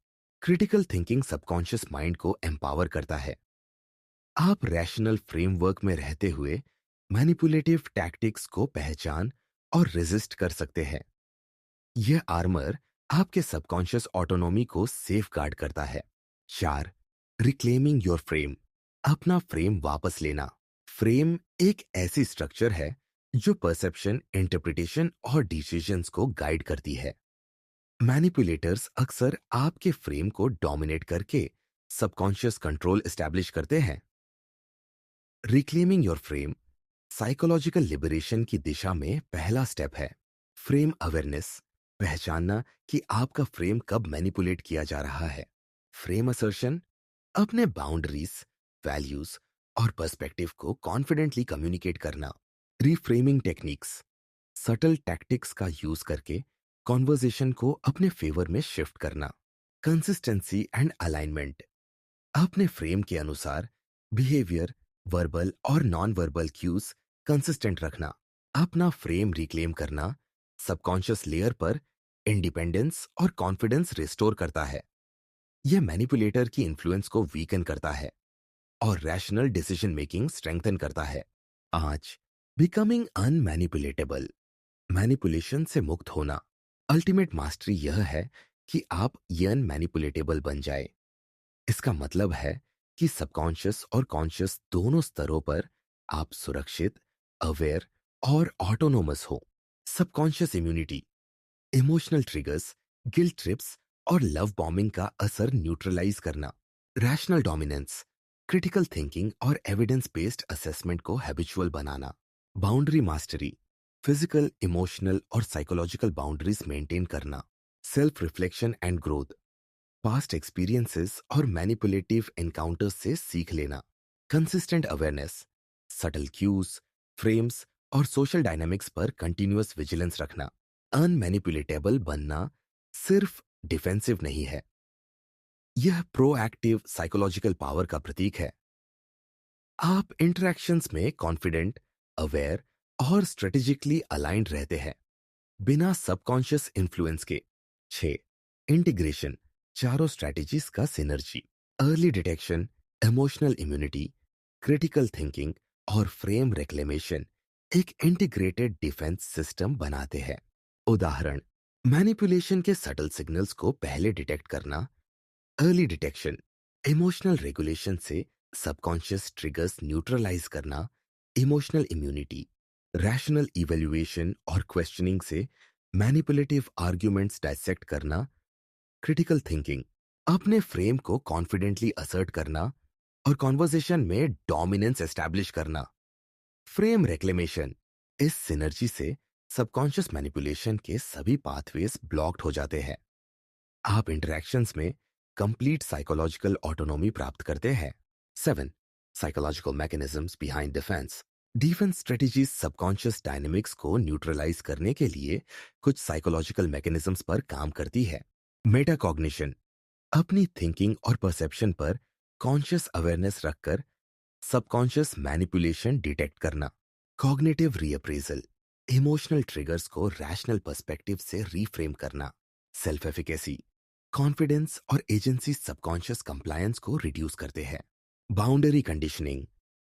क्रिटिकल थिंकिंग सबकॉन्शियस माइंड को एम्पावर करता है। आप रैशनल फ्रेमवर्क में रहते हुए मैनिपुलेटिव टैक्टिक्स को पहचान और रेजिस्ट कर सकते हैं। यह आर्मर आपके सबकॉन्शियस ऑटोनॉमी को सेफ गार्ड करता है। 4, रिक्लेमिंग योर फ्रेम, अपना फ्रेम वापस लेना। फ्रेम एक ऐसी स्ट्रक्चर है जो परसेप्शन, इंटरप्रिटेशन और डिसीजंस को गाइड करती है। मैनिपुलेटर्स अक्सर आपके फ्रेम को डोमिनेट करके सबकॉन्शियस कंट्रोल एस्टैब्लिश करते हैं। Reclaiming your frame psychological liberation की दिशा में पहला स्टेप है। फ्रेम अवेयरनेस, पहचानना कि आपका फ्रेम कब मैनिपुलेट किया जा रहा है। फ्रेम असर्शन, अपने बाउंड्रीज, वैल्यूज और पर्सपेक्टिव को कॉन्फिडेंटली कम्युनिकेट करना। रिफ्रेमिंग टेक्निक्स, सटल टैक्टिक्स का यूज करके कॉन्वर्जेशन को अपने फेवर में शिफ्ट करना। कंसिस्टेंसी एंड अलाइनमेंट, अपने फ्रेम के अनुसार बिहेवियर, वर्बल और नॉन वर्बल क्यूज कंसिस्टेंट रखना। अपना फ्रेम रिक्लेम करना सबकॉन्शियस लेयर पर इंडिपेंडेंस और कॉन्फिडेंस रिस्टोर करता है। यह मैनिपुलेटर की इन्फ्लुएंस को वीकन करता है और रैशनल डिसीजन मेकिंग स्ट्रेंथन करता है। आज बिकमिंग अनमैनिपुलेटेबल, मैनिपुलेशन से मुक्त होना। अल्टीमेट मास्टरी यह है कि आप ये अनमैनिपुलेटेबल बन जाए। इसका मतलब है कि सबकॉन्शियस और कॉन्शियस दोनों स्तरों पर आप सुरक्षित, अवेयर और ऑटोनोमस हो। Subconscious immunity, emotional triggers, guilt trips और लव बॉम्बिंग का असर न्यूट्रलाइज करना। रैशनल डोमिनेंस, क्रिटिकल थिंकिंग और एविडेंस बेस्ड असेसमेंट को हैबिचुअल बनाना। बाउंड्री मास्टरी, फिजिकल, इमोशनल और साइकोलॉजिकल बाउंड्रीज मेंटेन करना। Self reflection and growth, past experiences और मैनिपुलेटिव एनकाउंटर्स से सीख लेना। Consistent awareness, subtle cues, frames और सोशल डायनामिक्स पर कंटिन्यूअस विजिलेंस रखना। अनमैनिपुलेटेबल बनना सिर्फ डिफेंसिव नहीं है, यह प्रोएक्टिव साइकोलॉजिकल पावर का प्रतीक है। आप इंटरैक्शंस में कॉन्फिडेंट, अवेयर और स्ट्रेटेजिकली अलाइंड रहते हैं बिना सबकॉन्शियस इन्फ्लुएंस के। 6. इंटीग्रेशन, चारों स्ट्रेटेजीज का synergy. Early detection, emotional immunity, critical thinking और फ्रेम रिक्लेमेशन एक इंटीग्रेटेड डिफेंस सिस्टम बनाते हैं। उदाहरण, मैनिपुलेशन के सटल सिग्नल्स को पहले डिटेक्ट करना। अर्ली डिटेक्शन, इमोशनल रेगुलेशन से सबकॉन्शियस ट्रिगर्स न्यूट्रलाइज करना। इमोशनल इम्यूनिटी, रैशनल इवैल्यूएशन और क्वेश्चनिंग से मैनिपुलेटिव आर्ग्यूमेंट्स डायसेक्ट करना। क्रिटिकल थिंकिंग, अपने फ्रेम को कॉन्फिडेंटली असर्ट करना और कॉन्वर्सेशन में डोमिनेंस एस्टैब्लिश करना। फ्रेम रेक्लेमेशन, इस सिनर्जी से सबकॉन्शियस मैनिपुलेशन के सभी पाथवेज ब्लॉक्ड हो जाते हैं। आप इंटरैक्शंस में कंप्लीट साइकोलॉजिकल ऑटोनॉमी प्राप्त करते हैं। 7. Psychological mechanisms behind defence. Defence strategies subconscious dynamics को न्यूट्रलाइज करने के लिए कुछ साइकोलॉजिकल मैकेनिज्म्स पर काम करती है। मेटाकॉग्निशन, अपनी थिंकिंग और परसेप्शन पर कॉन्शियस अवेयरनेस रखकर सबकॉन्शियस मैनिपुलेशन डिटेक्ट करना। कॉग्निटिव रीअप्रेजल, इमोशनल ट्रिगर्स को रैशनल पर्सपेक्टिव से रीफ्रेम करना। सेल्फ एफिकेसी, कॉन्फिडेंस और एजेंसी सबकॉन्शियस कंप्लायंस को रिड्यूस करते हैं। Boundary conditioning,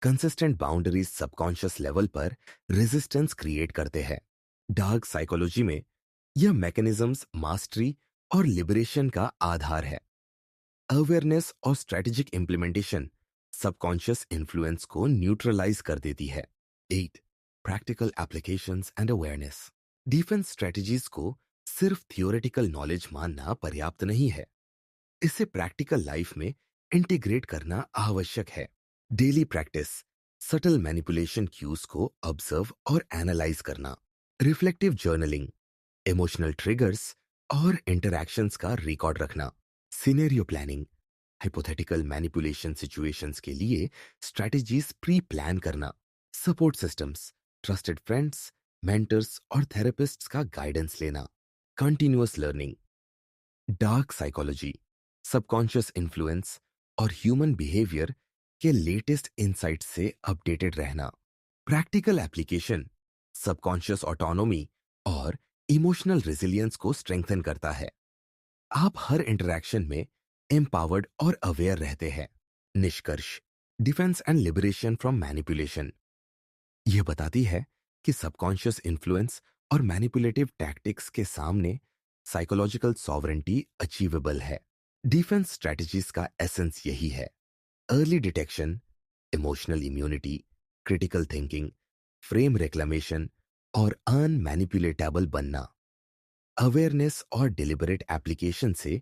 consistent boundaries subconscious level पर रेजिस्टेंस क्रिएट करते हैं। डार्क साइकोलॉजी में यह मैकेनिज्म्स मास्टरी और लिबरेशन का आधार है। अवेयरनेस और स्ट्रेटेजिक इंप्लीमेंटेशन सबकॉन्शियस इन्फ्लुएंस को न्यूट्रलाइज कर देती है। 8. Practical applications and awareness. Defence strategies को सिर्फ थियोरेटिकल नॉलेज मानना पर्याप्त नहीं है, इसे प्रैक्टिकल लाइफ में इंटीग्रेट करना आवश्यक है। Daily practice, subtle manipulation cues को ऑब्जर्व और एनालाइज करना। रिफ्लेक्टिव जर्नलिंग, इमोशनल ट्रिगर्स और इंटरैक्शंस का रिकॉर्ड रखना। Scenario planning, hypothetical manipulation situations के लिए स्ट्रेटजीज प्री प्लान करना। Support systems, trusted friends, mentors और थेरेपिस्ट्स का गाइडेंस लेना। Continuous learning, dark psychology, subconscious influence और ह्यूमन बिहेवियर के लेटेस्ट इंसाइट से अपडेटेड रहना। प्रैक्टिकल एप्लीकेशन सबकॉन्शियस ऑटोनॉमी और इमोशनल रेजिलियंस को स्ट्रेंथन करता है। आप हर इंटरैक्शन में एम्पावर्ड और अवेयर रहते हैं। निष्कर्ष, defence and liberation from manipulation यह बताती है कि सबकॉन्शियस इन्फ्लुएंस और मैनिपुलेटिव टैक्टिक्स के सामने साइकोलॉजिकल सॉवरेंटी अचीवेबल है। डिफेंस स्ट्रेटजीज का एसेंस यही है: early detection, emotional immunity, critical thinking, frame reclamation और अनमैनिपुलेटेबल बनना। अवेयरनेस और डिलिबरेट एप्लीकेशन से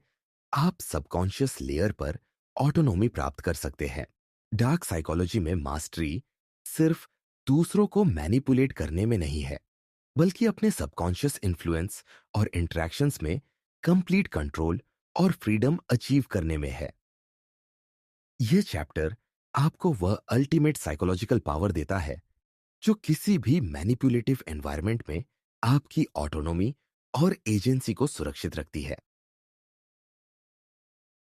आप सबकॉन्शियस लेयर पर ऑटोनॉमी प्राप्त कर सकते हैं। डार्क साइकोलॉजी में मास्टरी सिर्फ दूसरों को मैनिपुलेट करने में नहीं है, बल्कि अपने सबकॉन्शियस इन्फ्लुएंस और इंटरेक्शंस में कंप्लीट कंट्रोल और फ्रीडम अचीव करने में है। यह चैप्टर आपको वह अल्टीमेट साइकोलॉजिकल पावर देता है जो किसी भी मैनिपुलेटिव एनवायरनमेंट में आपकी ऑटोनॉमी और एजेंसी को सुरक्षित रखती है।